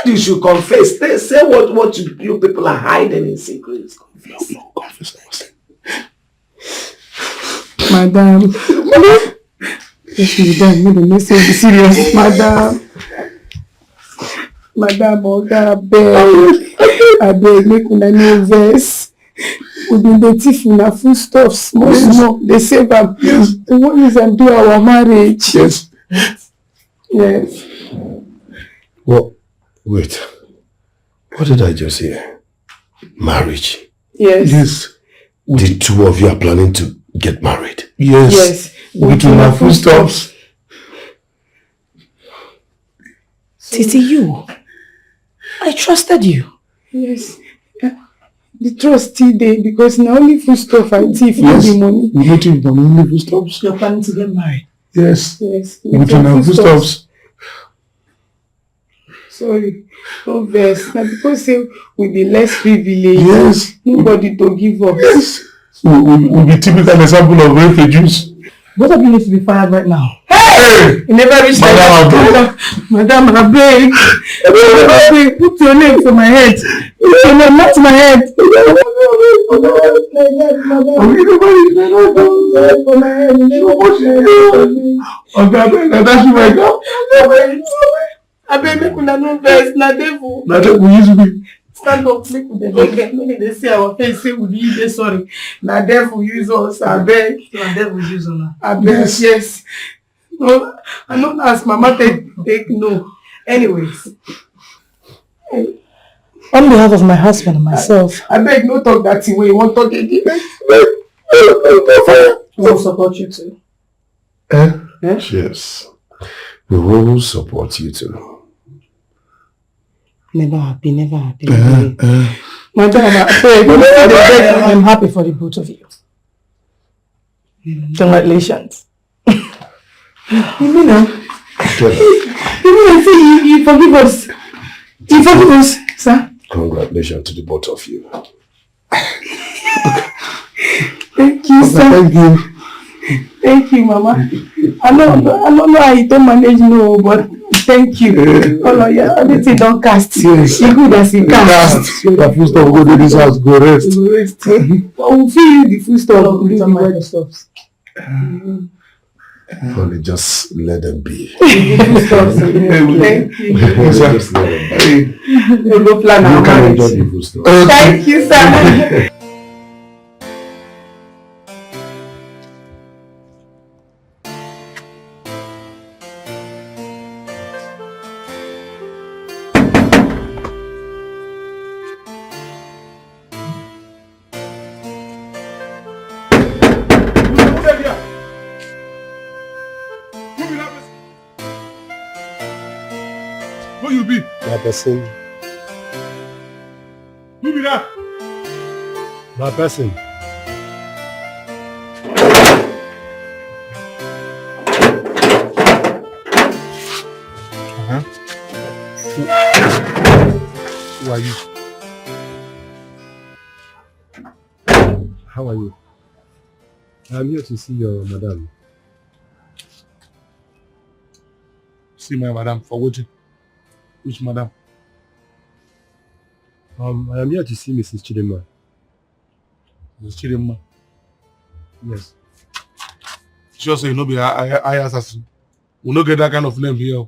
you should confess. Say what you people are hiding in secrets. Confess. No, confess. Madam. Yes, madam. No, be serious, madam. Madam, Oga, abeg, make una no vex. We been dey thief una food stuff small. They save am. Yes. The one is and do our marriage. Yes. Yes. Well, wait. What did I just hear? Marriage. Yes. Yes. The two of you are planning to get married. Yes. Yes. With una food stuffs. Titi, you. I trusted you. Yes. The trust still there because now only food stuff I thief for the money. We don't think only food stuffs. You're planning to get married. Yes. Yes. With una food stuffs. Sorry. No vex. Now because say we be less privileged. Yes. Nobody to give up. Yes. We'll be typical example of refugees. Both of you need to be fired right now. Hey! You never reached Madam, abeg. Abeg, put your name for my head. Put your name, not my head. Abeg, make una no vex. Na devil. Na devil use me. Stand up, make they see our face, say we dey sorry. Na devil use us, abeg. Na devil use una. Abeg, yes. No, I don't ask Mama take no. Anyways. On behalf of my husband and myself, I beg no talk that way. You want talk again? we will support you too. Yes. We will support you too. Never happy. Madam, I'm happy for the both of you. Congratulations. You mean now? You forgive us. You forgive us, sir. Congratulations to the both of you. Thank you, sir. Thank you. Thank you, Mama. I don't know how you don't manage no, but thank you. Oh no, yeah, everything don't cast. Yes. You good as you cast. So the food stuff go to this house, go rest. Go rest. But we'll feed you the food stuff. We'll do the weather stuff. Only just let them be. Thank you. Just let them be. We'll go plan our You can marriage. enjoy the food stuff. Thank you, sir. Where you be? My person. Who be that? My person. Who are you? How are you? I'm here to see your madam. See my madam for watching. Which madam? I am here to see Mrs. Chidinma. Mrs. Chidinma? Yes. Sure say you no be I assassin. We no get that kind of name here.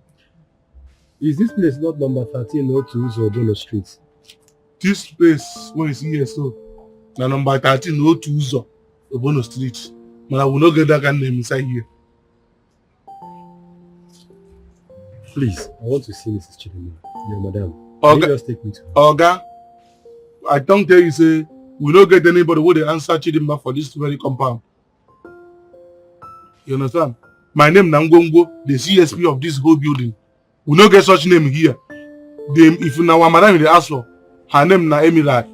Is this place not number 1302 Zobono Street? This place where is here so na number 1302 Zobono Street. Man, we no get that kind of name inside here. Please, I want to see Mrs. Chidinma, your madam. Okay. Can you just take me to her? Oga, I don't tell you say we don't get anybody who dey answer Chidinma for this very compound. You understand? My name na Ngongo, the CSP of this whole building. We don't get such name here. If na our madam dey ask for, her name na Emirai.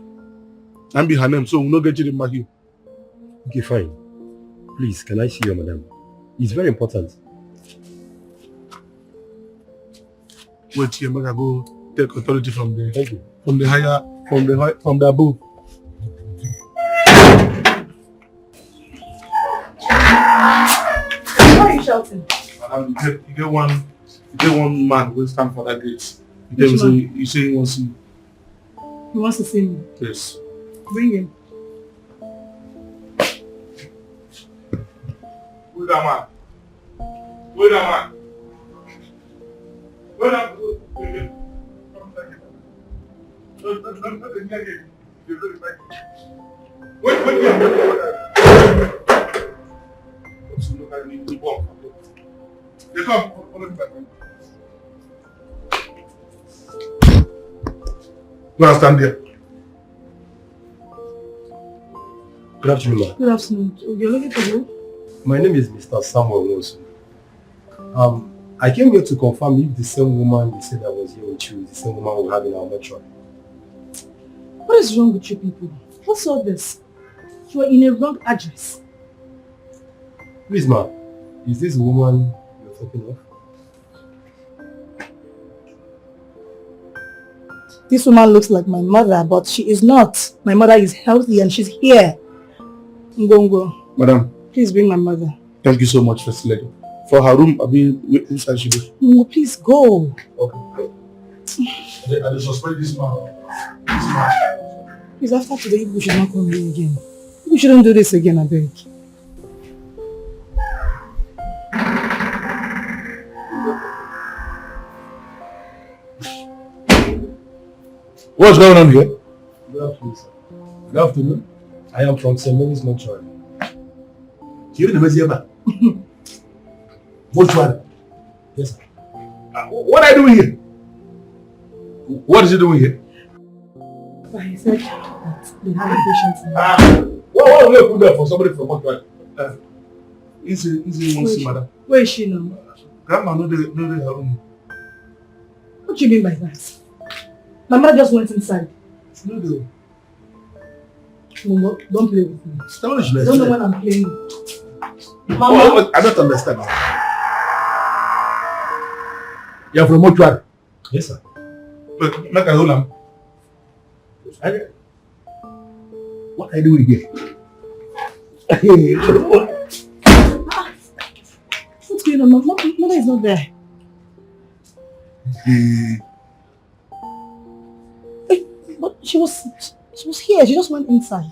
And be her name, so we don't get Chidinma here. Okay, fine. Please, can I see your madam? It's very important. Wait here, make I go take authority from the Thank you. From the higher, from the above. Why are you shouting? You get one man who stand for that gate. You say he wants to see. He wants to see me. Yes. Bring him. Who that man? Who that man? Who that man? Wait. They come. Go and stand there. Good afternoon, ma'am. Good afternoon. You're looking for who? My name is Mr. Samuel Nwosu. I came here to confirm if the same woman you said that was here with you is the same woman we have in our mortuary. What is wrong with you people? What's all this? You are in a wrong address. Please, ma'am, is this the woman you're talking of? This woman looks like my mother, but she is not. My mother is healthy and she's here. Ngongo, Madam, please bring my mother. thank you so much, First Lady. For her room, I'll be inside she goes. No, please go. Okay. I suspect this man. Please, after today, we should not come here again. We shouldn't do this again, I beg. What's going on here? Good afternoon, sir. Good afternoon. I am from St. Mary's Mortuary. You're the Meziaba. Mortuary? Yes, sir. What are you doing here? What is he doing here? He said that they have a patient in What will you put there for somebody from mortuary? Easy, madam. Where is she now? Grandma, no, her room. What do you mean by that? My mother just went inside. No. No, don't play with me. I don't know when I'm playing. Mama. I don't understand. You're from mortuary? Yes, sir. Make a hold on. What are you doing here? What's going on? Mother is not there. But she was here. She just went inside.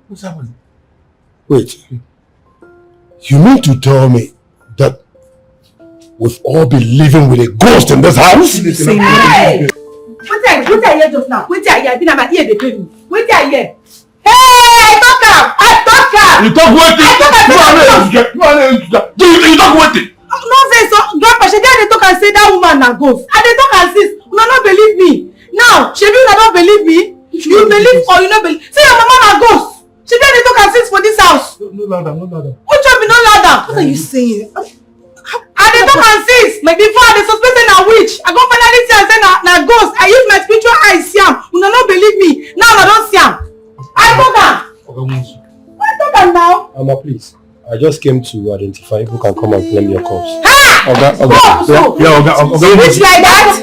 What's happening? Wait. You mean to tell me that we've all been living with a ghost in this house? Hey! What are you here just now? What are you here? My ear they pain me. What are you here? Hey! I talk am! You talk waiting! You talk waiting! No say so. Grandpa, she dey talk and say that woman na ghost. And they talk and sis, una no believe me. Now, shebi una don't believe me? You believe or you no believe? Say your mama na ghost. She dey talk and sis for this house. No louder. Which one be no louder? What are you saying? I dey talk and sis. Before I dey suspect say na witch. I go finally see and say na ghost. I use my spiritual eyes see am. Una no believe me. Now I don't see am. I talk am. I talk am now. Mama, please. I just came to identify who can come and claim your corpse. Witch like that?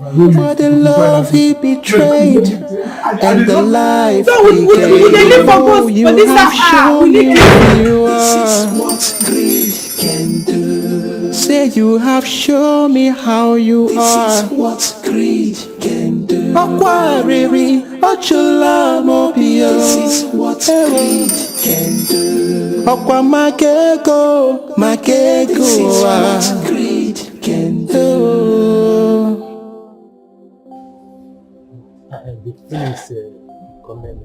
For the love he betrayed and the life he gave. You have shown me who you are. This is what greed can do. Say you have shown me how you are. This is what greed can do. Aquariri, Ochula Mobio. This is what greed can do. Aqua Makeko, Makeko. This is what greed can do. The film is coming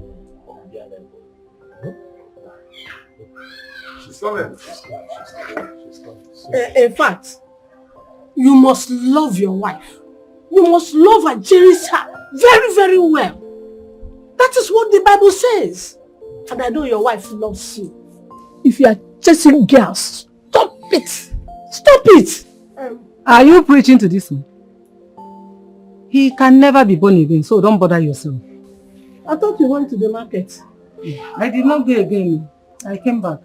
on the other level. She's coming. She's coming. In fact, you must love your wife. You must love and cherish her very, very well. That is what the Bible says. And I know your wife loves you. If you are chasing girls, stop it. Stop it. Are you preaching to this one? He can never be born again, so don't bother yourself. I thought you went to the market. I did not go again. I came back.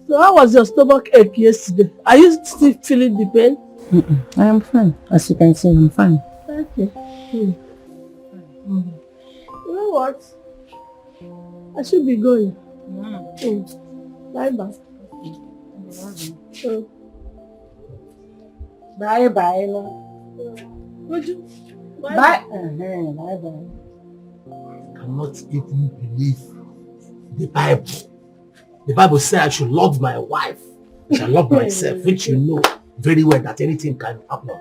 So how was your stomach ache yesterday? Are you still feeling the pain? I am fine. As you can see, I'm fine. Okay. You know what? I should be going. Bye bye. Bye bye. Would you? Bye. Bye bye. I cannot even believe the Bible. The Bible says I should love my wife. I shall love myself, which you know very well that anything can happen.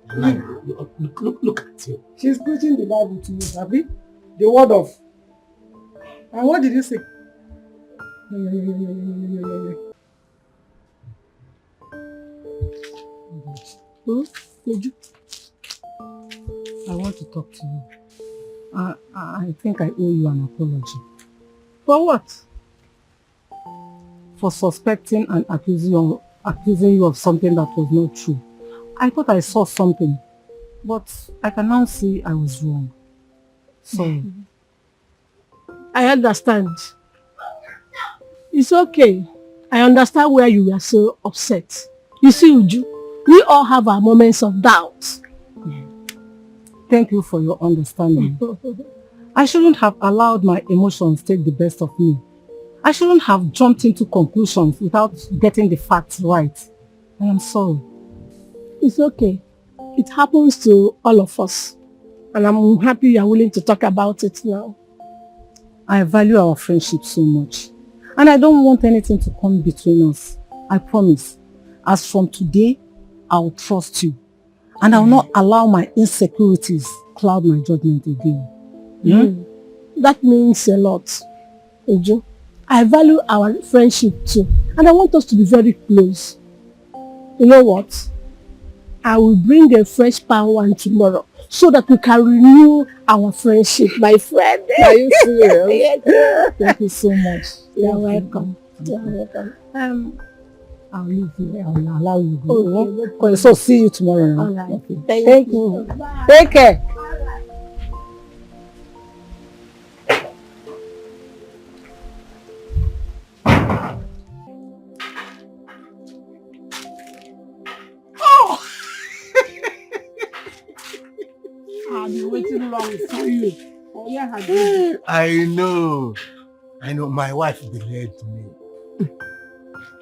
And look at you. She's preaching the Bible to you, Abby. The word of. And what did you say? I want to talk to you. I think I owe you an apology. For what? For suspecting and accusing you of something that was not true. I thought I saw something, but I can now see I was wrong. So, I understand. It's okay. I understand where you were so upset. You see, Uju, we all have our moments of doubt. Thank you for your understanding. I shouldn't have allowed my emotions take the best of me. I shouldn't have jumped into conclusions without getting the facts right. I am sorry. It's okay. It happens to all of us. And I'm happy you're willing to talk about it now. I value our friendship so much. And I don't want anything to come between us. I promise. As from today, I'll trust you. And I'll not allow my insecurities cloud my judgment again. That means a lot, Uju. I value our friendship too. And I want us to be very close. You know what? I will bring a fresh palm wine tomorrow so that we can renew our friendship, my friend. Are you serious? Yes. Thank you so much. You're welcome. You're welcome. I'll leave you. I'll allow you to go. Okay. So see you tomorrow. Now. All right. Okay. Thank you. Bye. Take care. I've been waiting long for you. I know. My wife delayed me.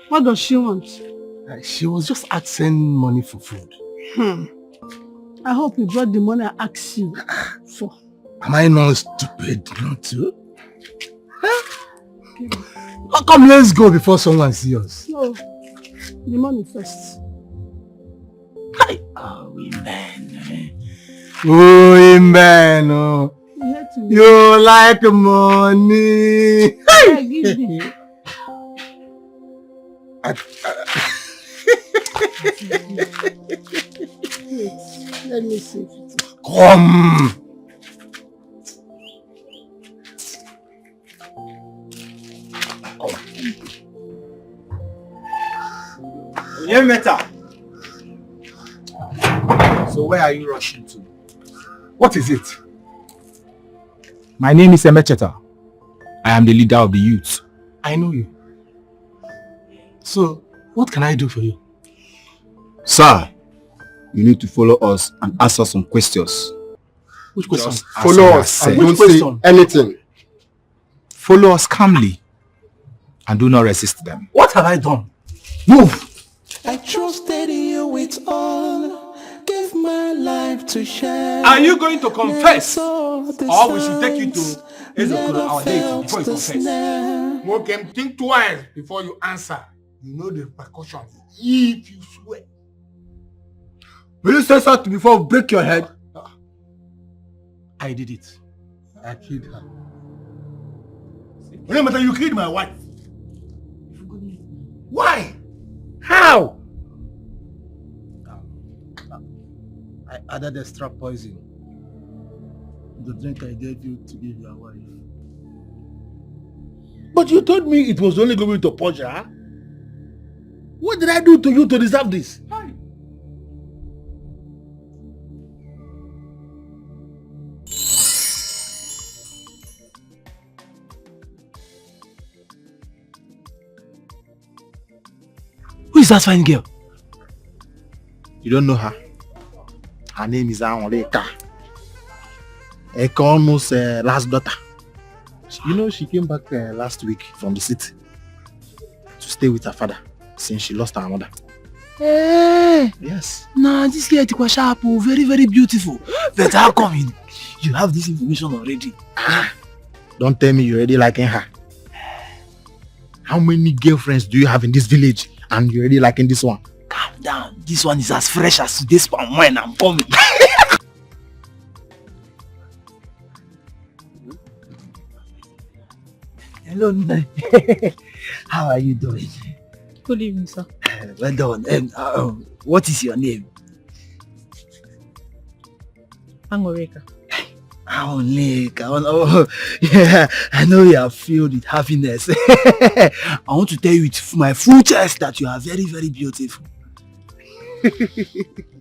What does she want? She was just asking money for food. I hope you brought the money I asked you for. Am I not stupid not to? Come, let's go before someone sees us. No, the money first. Women. Women. Oh. You like money. Yeah, give me. Wait, let me see if it is. Come. Yeah, Meta. So where are you rushing to? What is it? My name is Emecheta. I am the leader of the youth. I know you. So, what can I do for you? Sir, you need to follow us and answer some questions. Which question? Just as Follow I us said. and don't say anything. Follow us calmly and do not resist them. What have I done? Move! I trusted you with all, gave my life to share. Are you going to confess? Or Or we should take you to Ezekuru, our deity, before you confess? Mokem, think twice before you answer. You know the repercussions if you swear. Will you say something before we break your head? I did it. I killed her. Remember, you killed my wife. Why? How? I added extra poison in the drink I gave you to give your wife. But you told me it was only going to poison her. What did I do to you to deserve this? Who is that fine girl? You don't know her? Her name is Anwaleka. Ekonu's last daughter. You know, she came back last week from the city to stay with her father since she lost her mother. Hey! Yes. Nah, this girl Etiko sharp, very, very beautiful. But how come you have this information already? Don't tell me you're already liking her. How many girlfriends do you have in this village and you're already liking this one? Calm down. This one is as fresh as today's palm wine. I'm coming. Hello, Nne. How are you doing? Good evening, sir. Well done. What is your name? Angoreka. Angoreka. Oh, yeah. I know you are filled with happiness. I want to tell you with my full chest that you are very, very beautiful.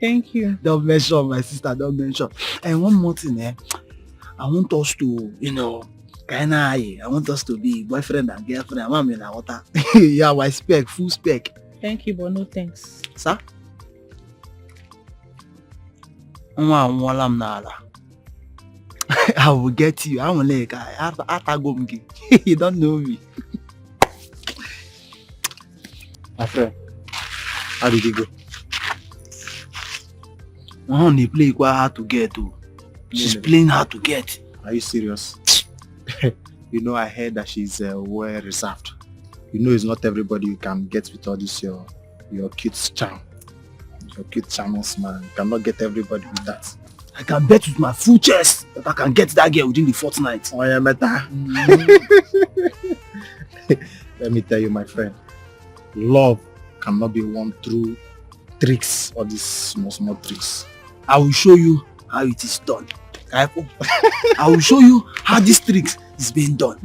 Thank you. Don't mention, my sister, don't mention. And one more thing, I want us to, I want us to be boyfriend and girlfriend. I'm in water. Yeah, my spec, full spec. Thank you, but no thanks. Sir? I will get you. I will like you don't know me. My friend, how did it go? They play quite hard to get to. She's playing hard to get. Are you serious? You know, I heard that she's well reserved. You know, it's not everybody you can get with all this your cute charm. Your cute charming smile. You cannot get everybody with that. I can bet with my full chest that I can get that girl within the fortnight. Oh yeah, better. Let me tell you, my friend, love cannot be won through tricks or these small tricks. I will show you how it is done. I will show you how this tricks is being done.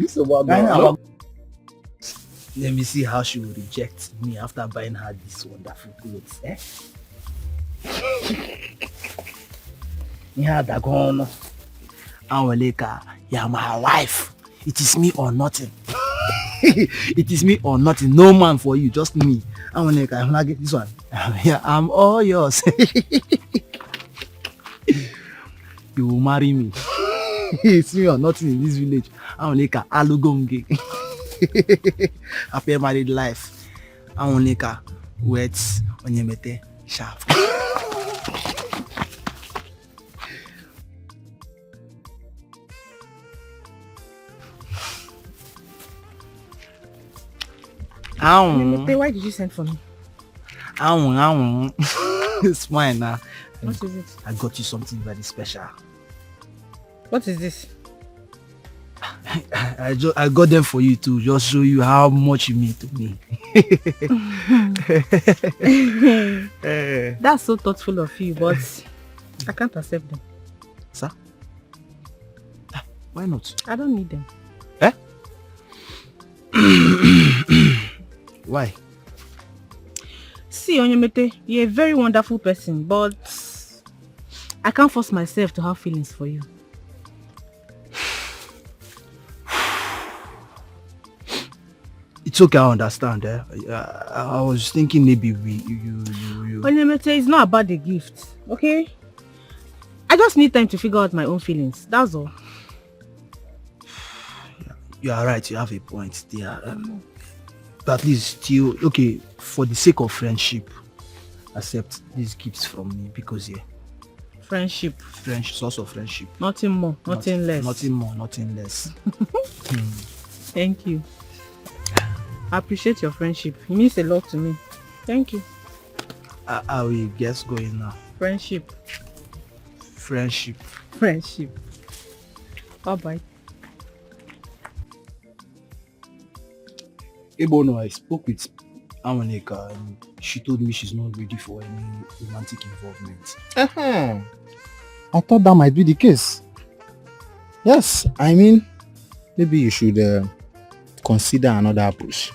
Let me see how she will reject me after buying her these wonderful clothes. Awaleka, you're my wife. It is me or nothing. It is me or nothing. No man for you, just me. Awaleka, I'm gonna get this one. Yeah, I'm all yours. You will marry me. It's me or nothing in this village. Awaleka, alugonge. Happy married life. Awaleka, wet onyemete sharp. Why did you send for me? It's fine now. What is it? I got you something very special. What is this? I got them for you to just show you how much you mean to me. That's so thoughtful of you, but I can't accept them. Sir? Why not? I don't need them. Eh? Why? See, Onyemete, you're a very wonderful person, but I can't force myself to have feelings for you. It's okay, I understand. I was thinking maybe you. Onyemete, it's not about the gift, okay? I just need time to figure out my own feelings. That's all. You are right. You have a point there. But at least still, okay, for the sake of friendship, accept these gifts from me because Friendship. Source of friendship. Nothing more, nothing less. Nothing more, nothing less. Thank you. I appreciate your friendship. It means a lot to me. Thank you. I will guess going now. Friendship. Bye-bye. Ebono, I spoke with Amoneka and she told me she's not ready for any romantic involvement. I thought that might be the case. Yes, I mean, maybe you should consider another approach.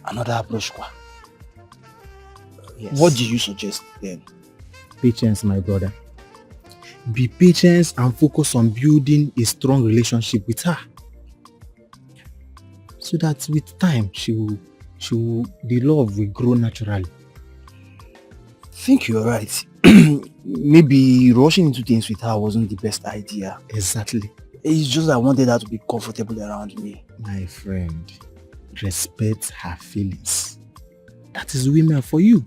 Another approach, quoi? Yes. What do you suggest then? Patience, my brother. Be patient and focus on building a strong relationship with her. So that with time, the love will grow naturally. I think you're right. Maybe rushing into things with her wasn't the best idea. Exactly. It's just I wanted her to be comfortable around me. My friend, respect her feelings. That is women for you.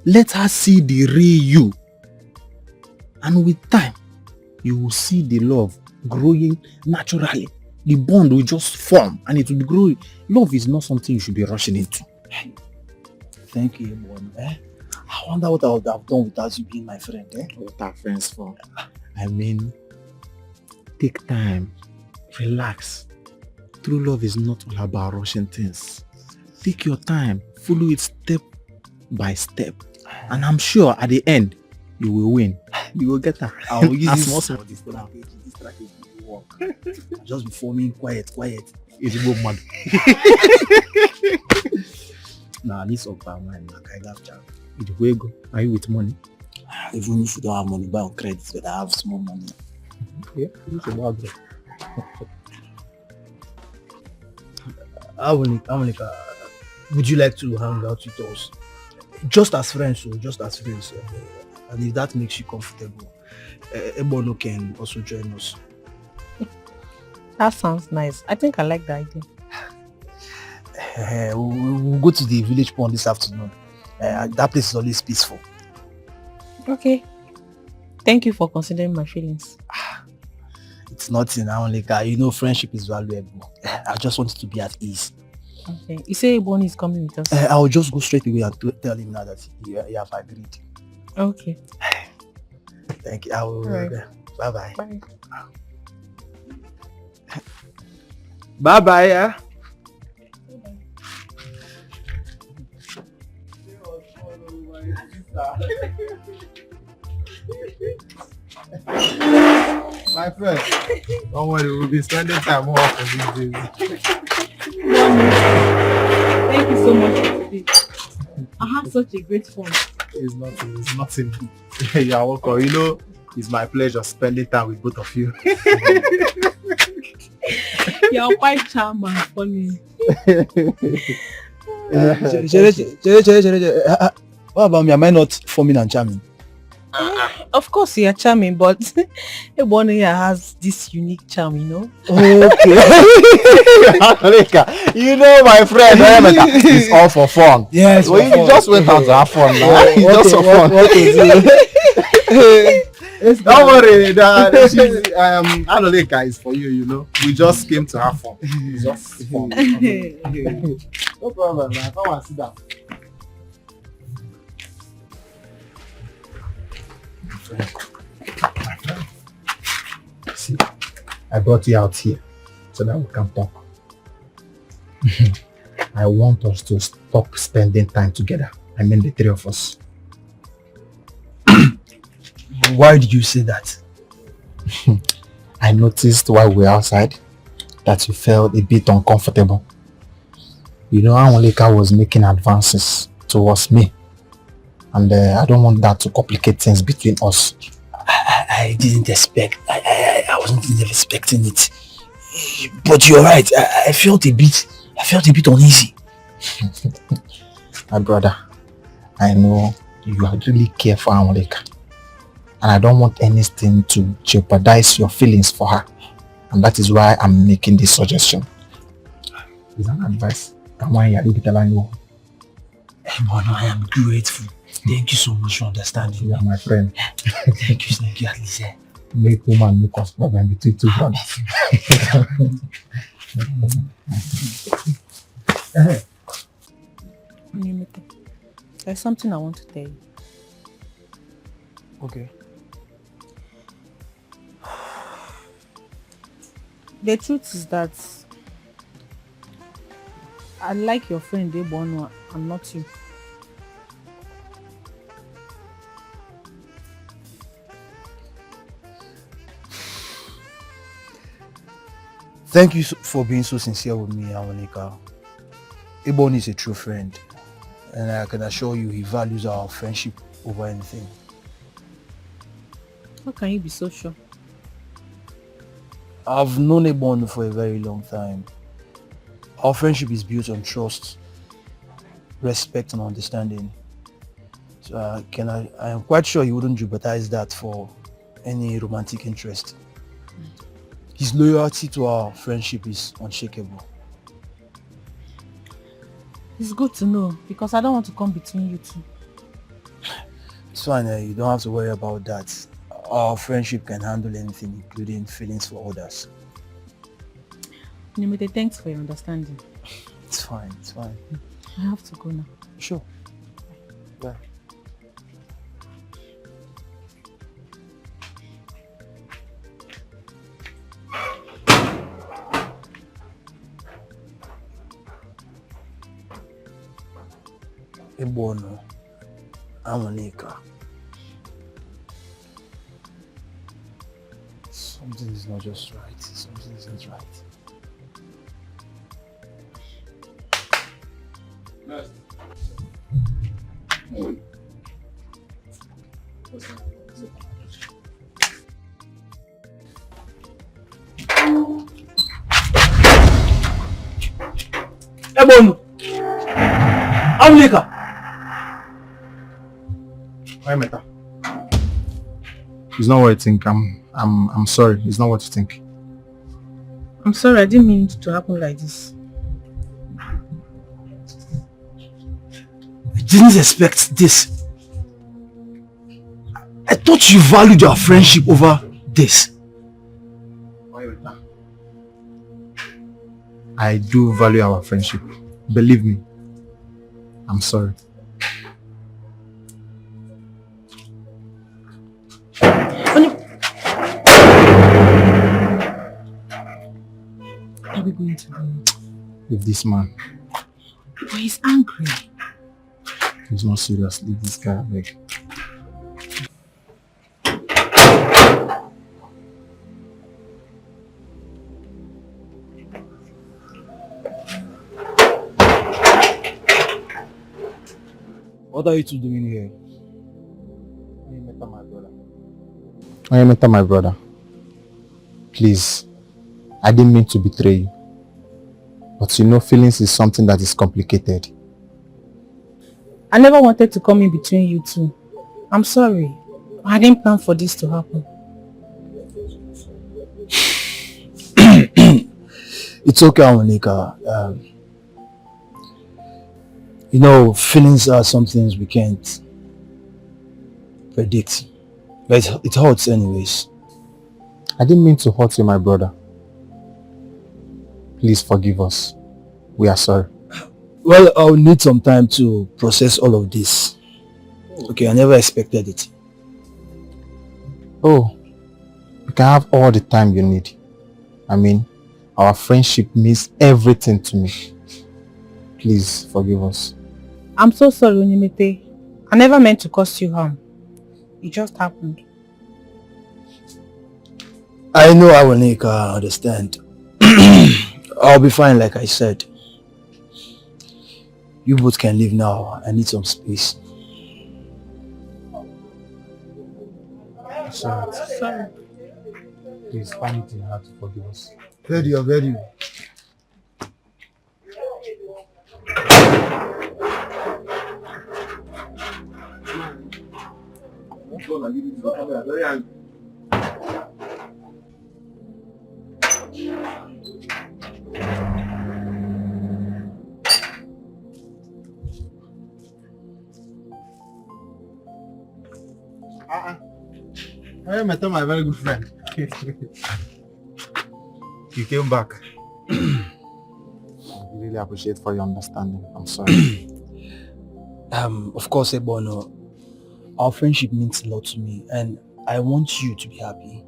Let her see the real you. And with time, you will see the love growing naturally. The bond will just form and it will be growing. Love is not something you should be rushing into. Thank you, everyone. I wonder what I would have done without you being my friend. What are friends for? I mean, take time, relax. True love is not all about rushing things. Take your time, follow it step by step. And I'm sure at the end, you will win. You will get her. I will use this strategy to work. Just be forming quiet. It's a good man. Nah, this up my mind. I have job. Where go? Are you with money? Even if you don't have money, buy on credit, but I have small money. Yeah, it's about that. Amonika, would you like to hang out with us? Just as friends. And if that makes you comfortable, Ebono can also join us. That sounds nice. I think I like the idea. We'll go to the village pond this afternoon. That place is always peaceful. Okay. Thank you for considering my feelings. It's nothing, Amonika. You know friendship is valuable. I just wanted to be at ease. Okay. You say Ebono is coming with us? I'll just go straight away and tell him now that you have agreed. Okay. Thank you. I will. Right. Bye-bye. Bye. Bye-bye, yeah? My friend, don't worry, we'll be spending time off on these days. Thank you so much for today. I had such a great fun. It's nothing. You're welcome. You know, it's my pleasure spending time with both of you. You're quite charming and funny. What about me? Am I not forming and charming? Of course you are charming, but Ebono here has this unique charm, you know. Okay. You know, my friend, it's all for fun. Yes. Well, you just went out to have fun now. It's just for fun. Don't worry, Anoleka is for you, you know. We just came to have fun. It's just fun. No problem, man. Come and sit down. See, I brought you out here so that we can talk. I want us to stop spending time together. I mean the three of us. Why did you say that? I noticed while we were outside that you felt a bit uncomfortable. You know, Anoleka was making advances towards me. And I don't want that to complicate things between us. I didn't expect. I wasn't even expecting it. But you're right. I felt a bit uneasy. My brother, I know you are really care for Amuleka. And I don't want anything to jeopardize your feelings for her. And that is why I'm making this suggestion. It's an advice. Bono, I am grateful. Thank you so much for understanding. You are my friend. Thank you, at least. Make woman make us problem between two brothers. There's something I want to tell you. Okay. The truth is that I like your friend Bono and not you. Thank you for being so sincere with me, Amonika. Ebon is a true friend, and I can assure you he values our friendship over anything. How can you be so sure? I've known Ebon for a very long time. Our friendship is built on trust, respect and understanding. So I am quite sure he wouldn't jeopardize that for any romantic interest. His loyalty to our friendship is unshakable. It's good to know, because I don't want to come between you two. It's fine, you don't have to worry about that. Our friendship can handle anything, including feelings for others. Nimete, thanks for your understanding. It's fine, it's fine. I have to go now. Sure. Bye. Ebono, Amonika. Something is not just right. Something isn't right. Next. Ebono, Amonika. Meta. It's not what you think. I'm sorry. It's not what you think. I'm sorry, I didn't mean it to happen like this. I didn't expect this. I thought you valued our friendship over this. I do value our friendship. Believe me. I'm sorry. What are we going to do? With this man. But he's angry. He's not serious. Leave this guy away. What are you two doing here? I met my brother. Please, I didn't mean to betray you. But you know, feelings is something that is complicated. I never wanted to come in between you two. I'm sorry. I didn't plan for this to happen. It's okay, Amonika. You know, feelings are some things we can't predict. But it hurts anyways. I didn't mean to hurt you, my brother. Please forgive us. We are sorry. Well, I'll need some time to process all of this. Okay, I never expected it. Oh, you can have all the time you need. I mean, our friendship means everything to me. Please forgive us. I'm so sorry, Onyemete. I never meant to cause you harm. It just happened. I know I will make her understand. I'll be fine, like I said. You both can leave now. I need some space. Sorry. Sorry. please find it in her to forgive us. Very well, very well. I met my very good friend. You came back. I really appreciate for your understanding. I'm sorry. Of course, Ebono, our friendship means a lot to me, and I want you to be happy.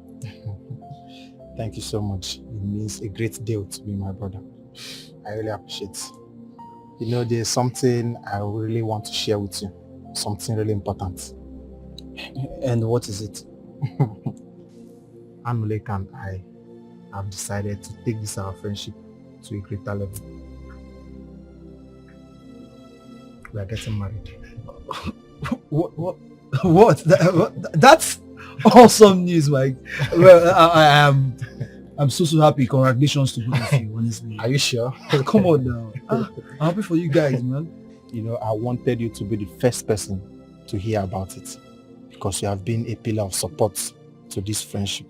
Thank you so much. It means a great deal to me, my brother. I really appreciate it. You know, there's something I really want to share with you. Something really important. And what is it? Anulek and I have decided to take this our friendship to a greater level. We are getting married. What? That's awesome news, Mike. Well, I'm so happy. Congratulations to both of you, honestly. Are you sure? Come on now. I'm happy for you guys, man. You know, I wanted you to be the first person to hear about it because you have been a pillar of support to this friendship.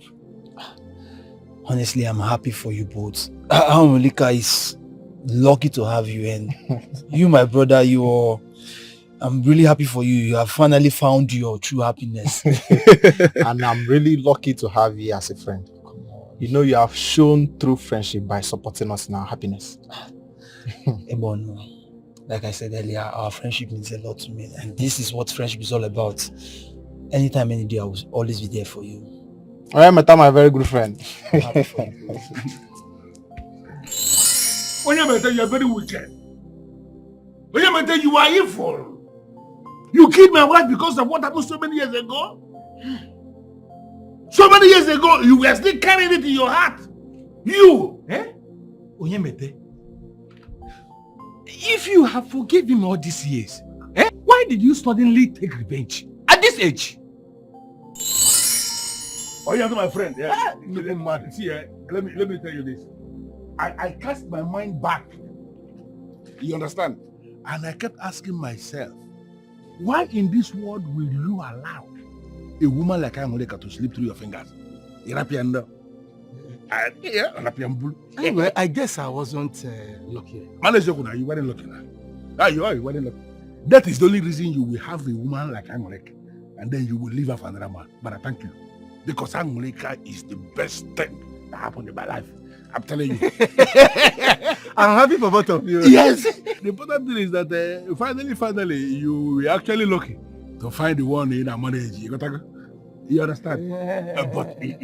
Honestly, I'm happy for you both. Amulika is lucky to have you, and you, my brother, I'm really happy for you. You have finally found your true happiness. And I'm really lucky to have you as a friend. You know, you have shown true friendship by supporting us in our happiness. Ebono, like I said earlier, our friendship means a lot to me, and this is what friendship is all about. Anytime, any day, I will always be there for you. I am my very good friend. When you are very wicked. When you are evil. You killed my wife because of what happened so many years ago. So many years ago, you were still carrying it in your heart. You, Onyemete, if you have forgiven all these years, why did you suddenly take revenge at this age? Oh, you are my friend. Yeah. See, let me tell you this. I cast my mind back. You understand? And I kept asking myself, why in this world will you allow a woman like Angoleka to slip through your fingers? Anyway, I guess I wasn't lucky. You weren't lucky now. You weren't lucky. That is the only reason you will have a woman like Angoleka, and then you will leave her for another man. But I thank you. Because Angoleka is the best thing that happened in my life. I'm telling you. I'm happy for both of you. Yes. The important thing is that finally, you were actually lucky to find the one in our marriage. You understand? Yeah. But if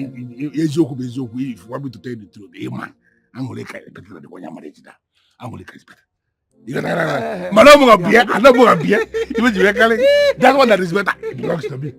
you want me to tell you the truth, man, Angoleka is better than the one you married. Angoleka is better. You understand? That one that is better belongs to me.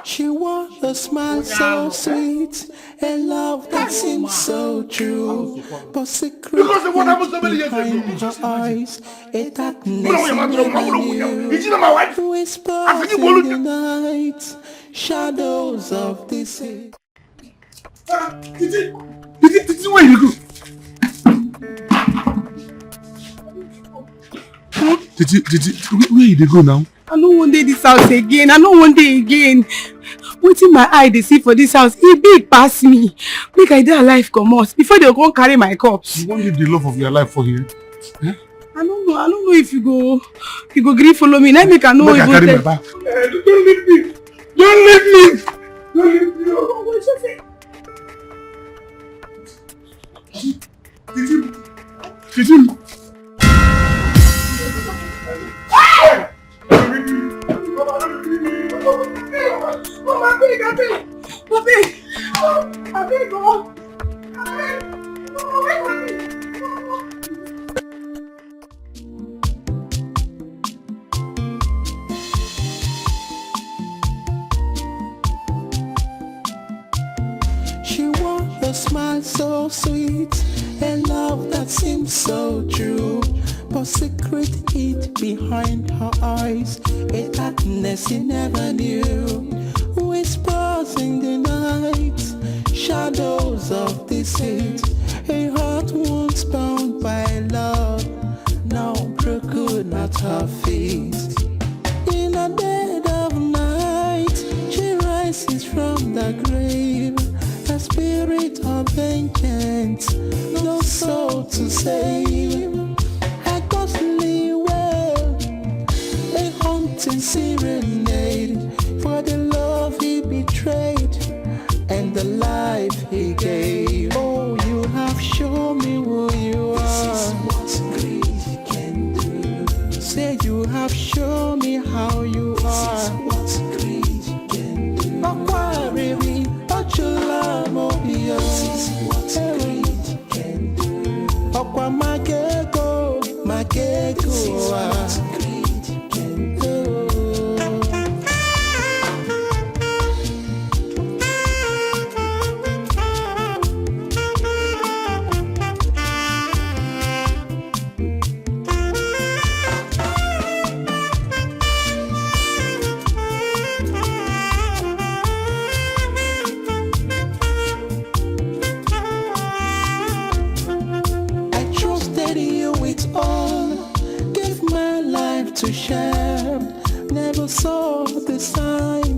She was a smile so sweet, a love that seemed so true, but secret behind her eyes, a darkness never knew. Whispers in the night, shadows of this. Titi, where you go? Titi, where you go now? I no wan dey this house again. I no wan dey again. Wetin my eye dey see for this house, e big pass me. Make I dey alive comot before they go carry my corpse. You wan leave the love of your life for here? Eh? I don't know if you go gree follow me. Let me can know. Make I carry my bag. Don't leave me. Don't leave me. Don't leave me. Titi. She wore a smile so sweet, a love that seems so true, but secret hid behind her eyes, a darkness he never knew. Whispers in the night, shadows of deceit, a heart once bound by love, now broken at her feet. In the dead of night, she rises from the grave, a spirit of vengeance, no soul to save. A ghostly wail, a haunting serenade, for the love he betrayed and the life he gave. Oh, you have shown me who you are. This is what greed can do. Say you have shown me how you are. This is what greed can do. Aquariri, Achula Mobio. This is what greed can do. Aqua Magego, Magego. This is what greed can do. To share, never saw the sign